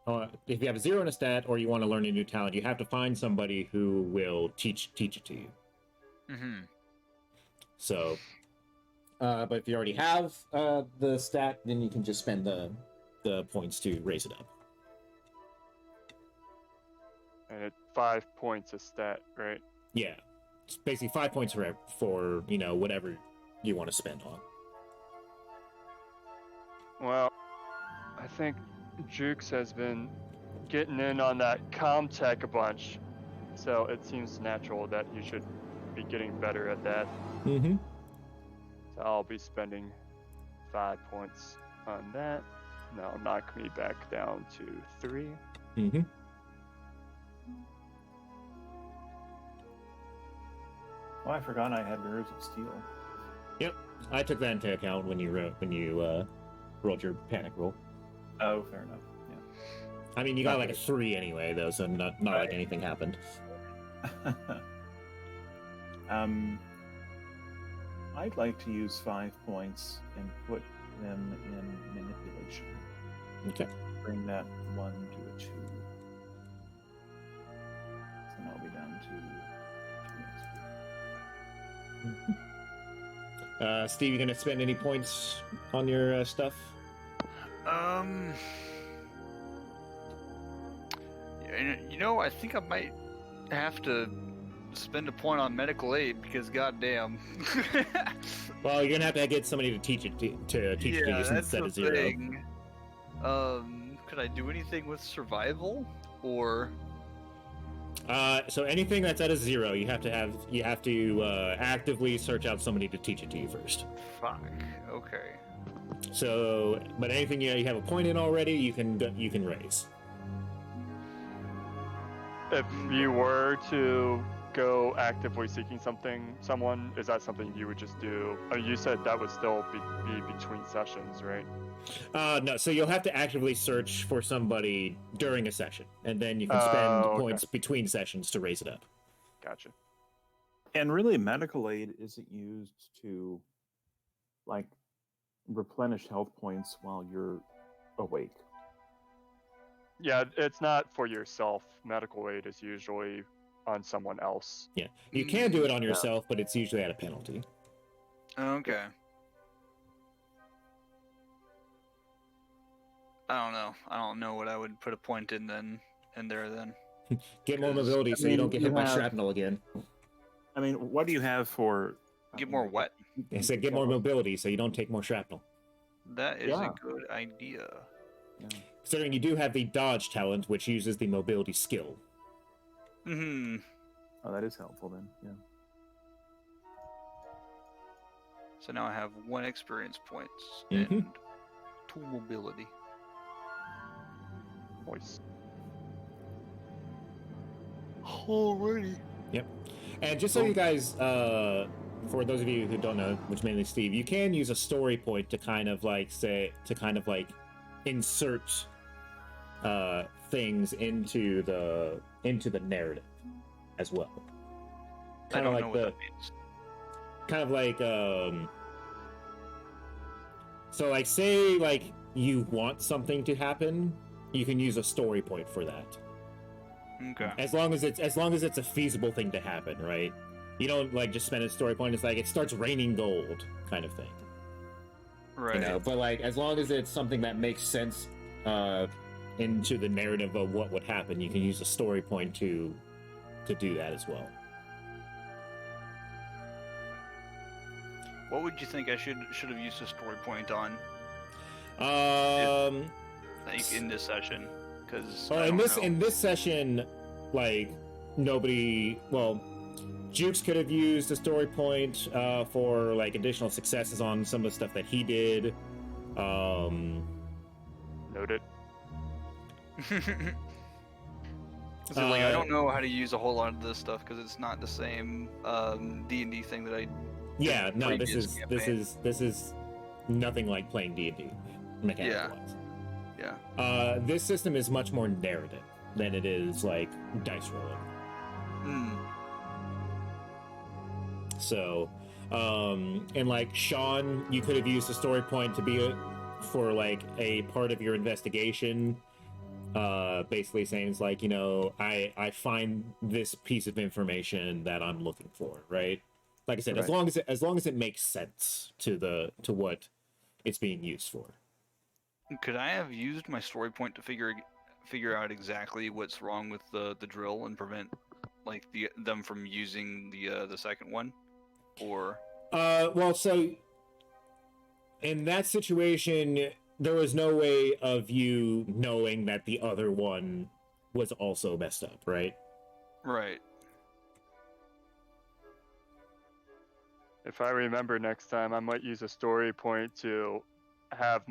have a 0 in a stat or you want to learn a new talent, you have to find somebody who will teach it to you. Mm-hmm. So, but if you already have the stat, then you can just spend the points to raise it up. And it's 5 points a stat, right? Yeah, it's basically 5 points for whatever you want to spend on. Well, I think Jukes has been getting in on that Comtech a bunch, so it seems natural that you should be getting better at that. Mm-hmm. So I'll be spending 5 points on that. That'll knock me back down to 3. Mm-hmm. Oh, I forgot I had Nerves of Steel. Yep, I took that into account when you rolled your panic roll. Oh, fair enough. Yeah. I mean, you got like a 3 anyway, though, so not like anything happened. I'd like to use 5 points and put them in manipulation. Okay. Bring that 1 to a 2. Then I'll be down to 2 XP. Steve, you gonna spend any points on your stuff? I think I might have to spend a point on medical aid because goddamn. Well, you're gonna have to get somebody to teach it to teach it to you instead of 0. Thing. Could I do anything with survival or? So anything that's at a 0, you have to actively search out somebody to teach it to you first. Fuck. Okay. So, but anything you have a point in already, you can raise. If you were to go actively seeking someone, is that something you would just do? Oh, you said that would still be between sessions, right? No, so you'll have to actively search for somebody during a session, and then you can spend points between sessions to raise it up. Gotcha. And really, medical aid isn't used to, like, replenish health points while you're awake. Yeah, it's not for yourself. Medical aid is usually on someone else. Yeah, you can do it on yourself, but it's usually at a penalty. Okay. I don't know what I would put a point in then. in there then. Get more 'Cause, mobility so you don't get you hit by have- shrapnel again. I mean, what do you have for? Get more what? I said get more mobility so you don't take more shrapnel. That is Yeah. a good idea. Yeah. Considering you do have the dodge talent, which uses the mobility skill. Hmm. Oh, that is helpful then. Yeah. So now I have 1 experience points Mhm. and 2 mobility. Voice. Alrighty. And just so you guys, for those of you who don't know, which mainly Steve, you can use a story point to kind of like insert things into the narrative as well. I Kind don't of know like what the that means. kind of like so like say like you want something to happen, you can use a story point for that. Okay. As long as it's a feasible thing to happen, right? You don't like just spend a story point. It's like it starts raining gold kind of thing, Right. you know. But like as long as it's something that makes sense into the narrative of what would happen, you can use a story point to do that as well. What would you think I should have used a story point on, like in this session? Because in this session, like nobody. Well, Jukes could have used a story point for like additional successes on some of the stuff that he did. Noted. So like I don't know how to use a whole lot of this stuff because it's not the same D&D thing that I. Yeah, no, this previous is nothing like playing D&D mechanical wise. Yeah. This system is much more narrative than it is like dice rolling. Hmm. So, and like Sean, you could have used a story point to be for like a part of your investigation. Basically saying it's like, you know, I find this piece of information that I'm looking for, right? Like I said, Right. as long as it makes sense to what it's being used for. Could I have used my story point to figure out exactly what's wrong with the drill and prevent like them from using the second one, or? Well, so in that situation, there was no way of you knowing that the other one was also messed up, right? Right. If I remember next time, I might use a story point to have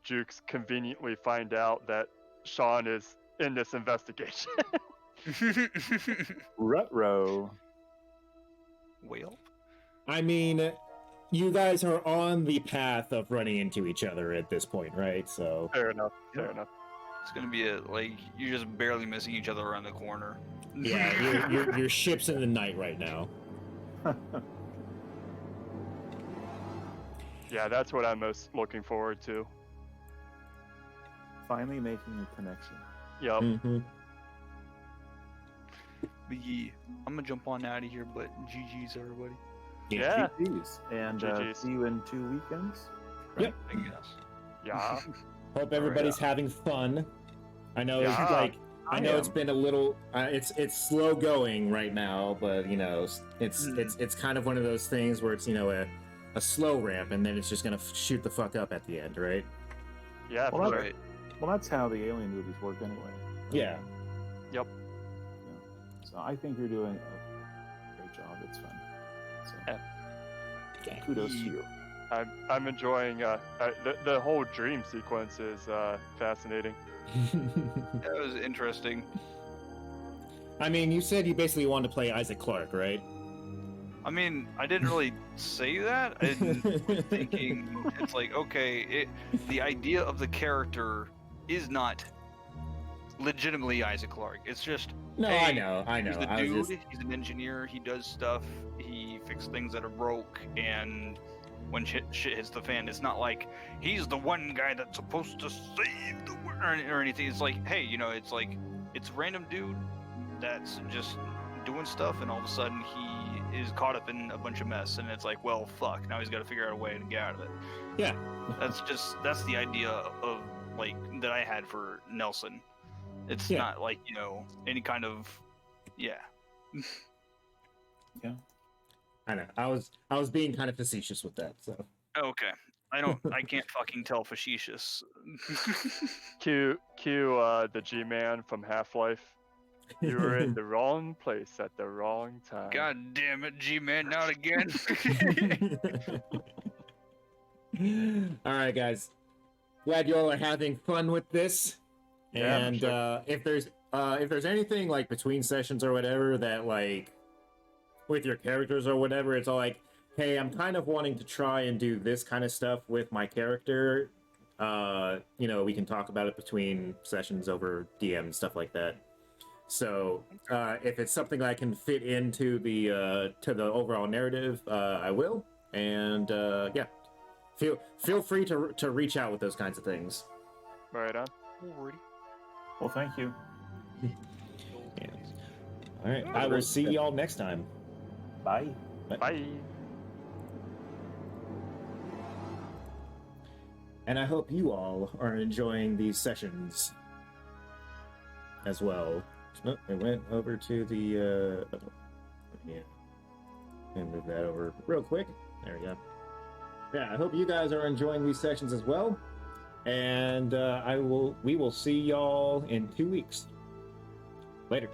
Jukes conveniently find out that Sean is in this investigation. Rutro. Well. I mean, you guys are on the path of running into each other at this point, right? So Fair enough. Fair enough. It's gonna be like you're just barely missing each other around the corner. yeah, your ship's in the night right now. Yeah, that's what I'm most looking forward to. Finally making a connection. Yep. Mm-hmm. But yeah, I'm gonna jump on out of here. But GG's everybody. Yeah. GG's. And GG's. see you in 2 weekends. Yep. I guess. Yeah. Hope everybody's having fun. I know, Yeah. like, I know am. it's been a little, it's slow going right now, but you know, it's kind of one of those things where it's, you know, a slow ramp, and then it's just gonna shoot the fuck up at the end, right? Yeah. Well, for sure. Right. Well, that's how the Alien movies work anyway. Yeah. Yep. So I think you're doing a great job. It's fun. So Yeah. kudos to you. I'm enjoying the whole dream sequence is fascinating. That was interesting. I mean, you said you basically wanted to play Isaac Clarke, right? I mean, I didn't really say that. I was thinking it's like, okay, the idea of the character is not legitimately Isaac Clarke. It's just No, hey, I know. he's the I dude. was just, He's an engineer. He does stuff. He fixes things that are broke. And when shit hits the fan, it's not like he's the one guy that's supposed to save the world or anything. It's like, hey, you know, it's like it's a random dude that's just doing stuff, and all of a sudden he is caught up in a bunch of mess, and it's like, well, fuck. Now he's got to figure out a way to get out of it. yeah. That's the idea of like that I had for Nelson. It's Yeah. not like, any kind of, yeah. I know. I was being kind of facetious with that. So Okay. I can't fucking tell facetious. Cue the G-Man from Half-Life. You were in the wrong place at the wrong time. God damn it, G-Man, not again. All right, guys. Glad you all are having fun with this. Yeah, I'm And sure. if there's anything like between sessions or whatever that like with your characters or whatever, it's all like, hey, I'm kind of wanting to try and do this kind of stuff with my character. We can talk about it between sessions over DM and stuff like that. So if it's something I can fit into the overall narrative, I will. And yeah, feel free to reach out with those kinds of things. Right on. Well, thank you. All right, I will see y'all next time. Bye. Bye. And I hope you all are enjoying these sessions as well. Oh, it went over to the yeah. And move that over real quick. There we go. Yeah, I hope you guys are enjoying these sessions as well. And we will see y'all in 2 weeks. Later.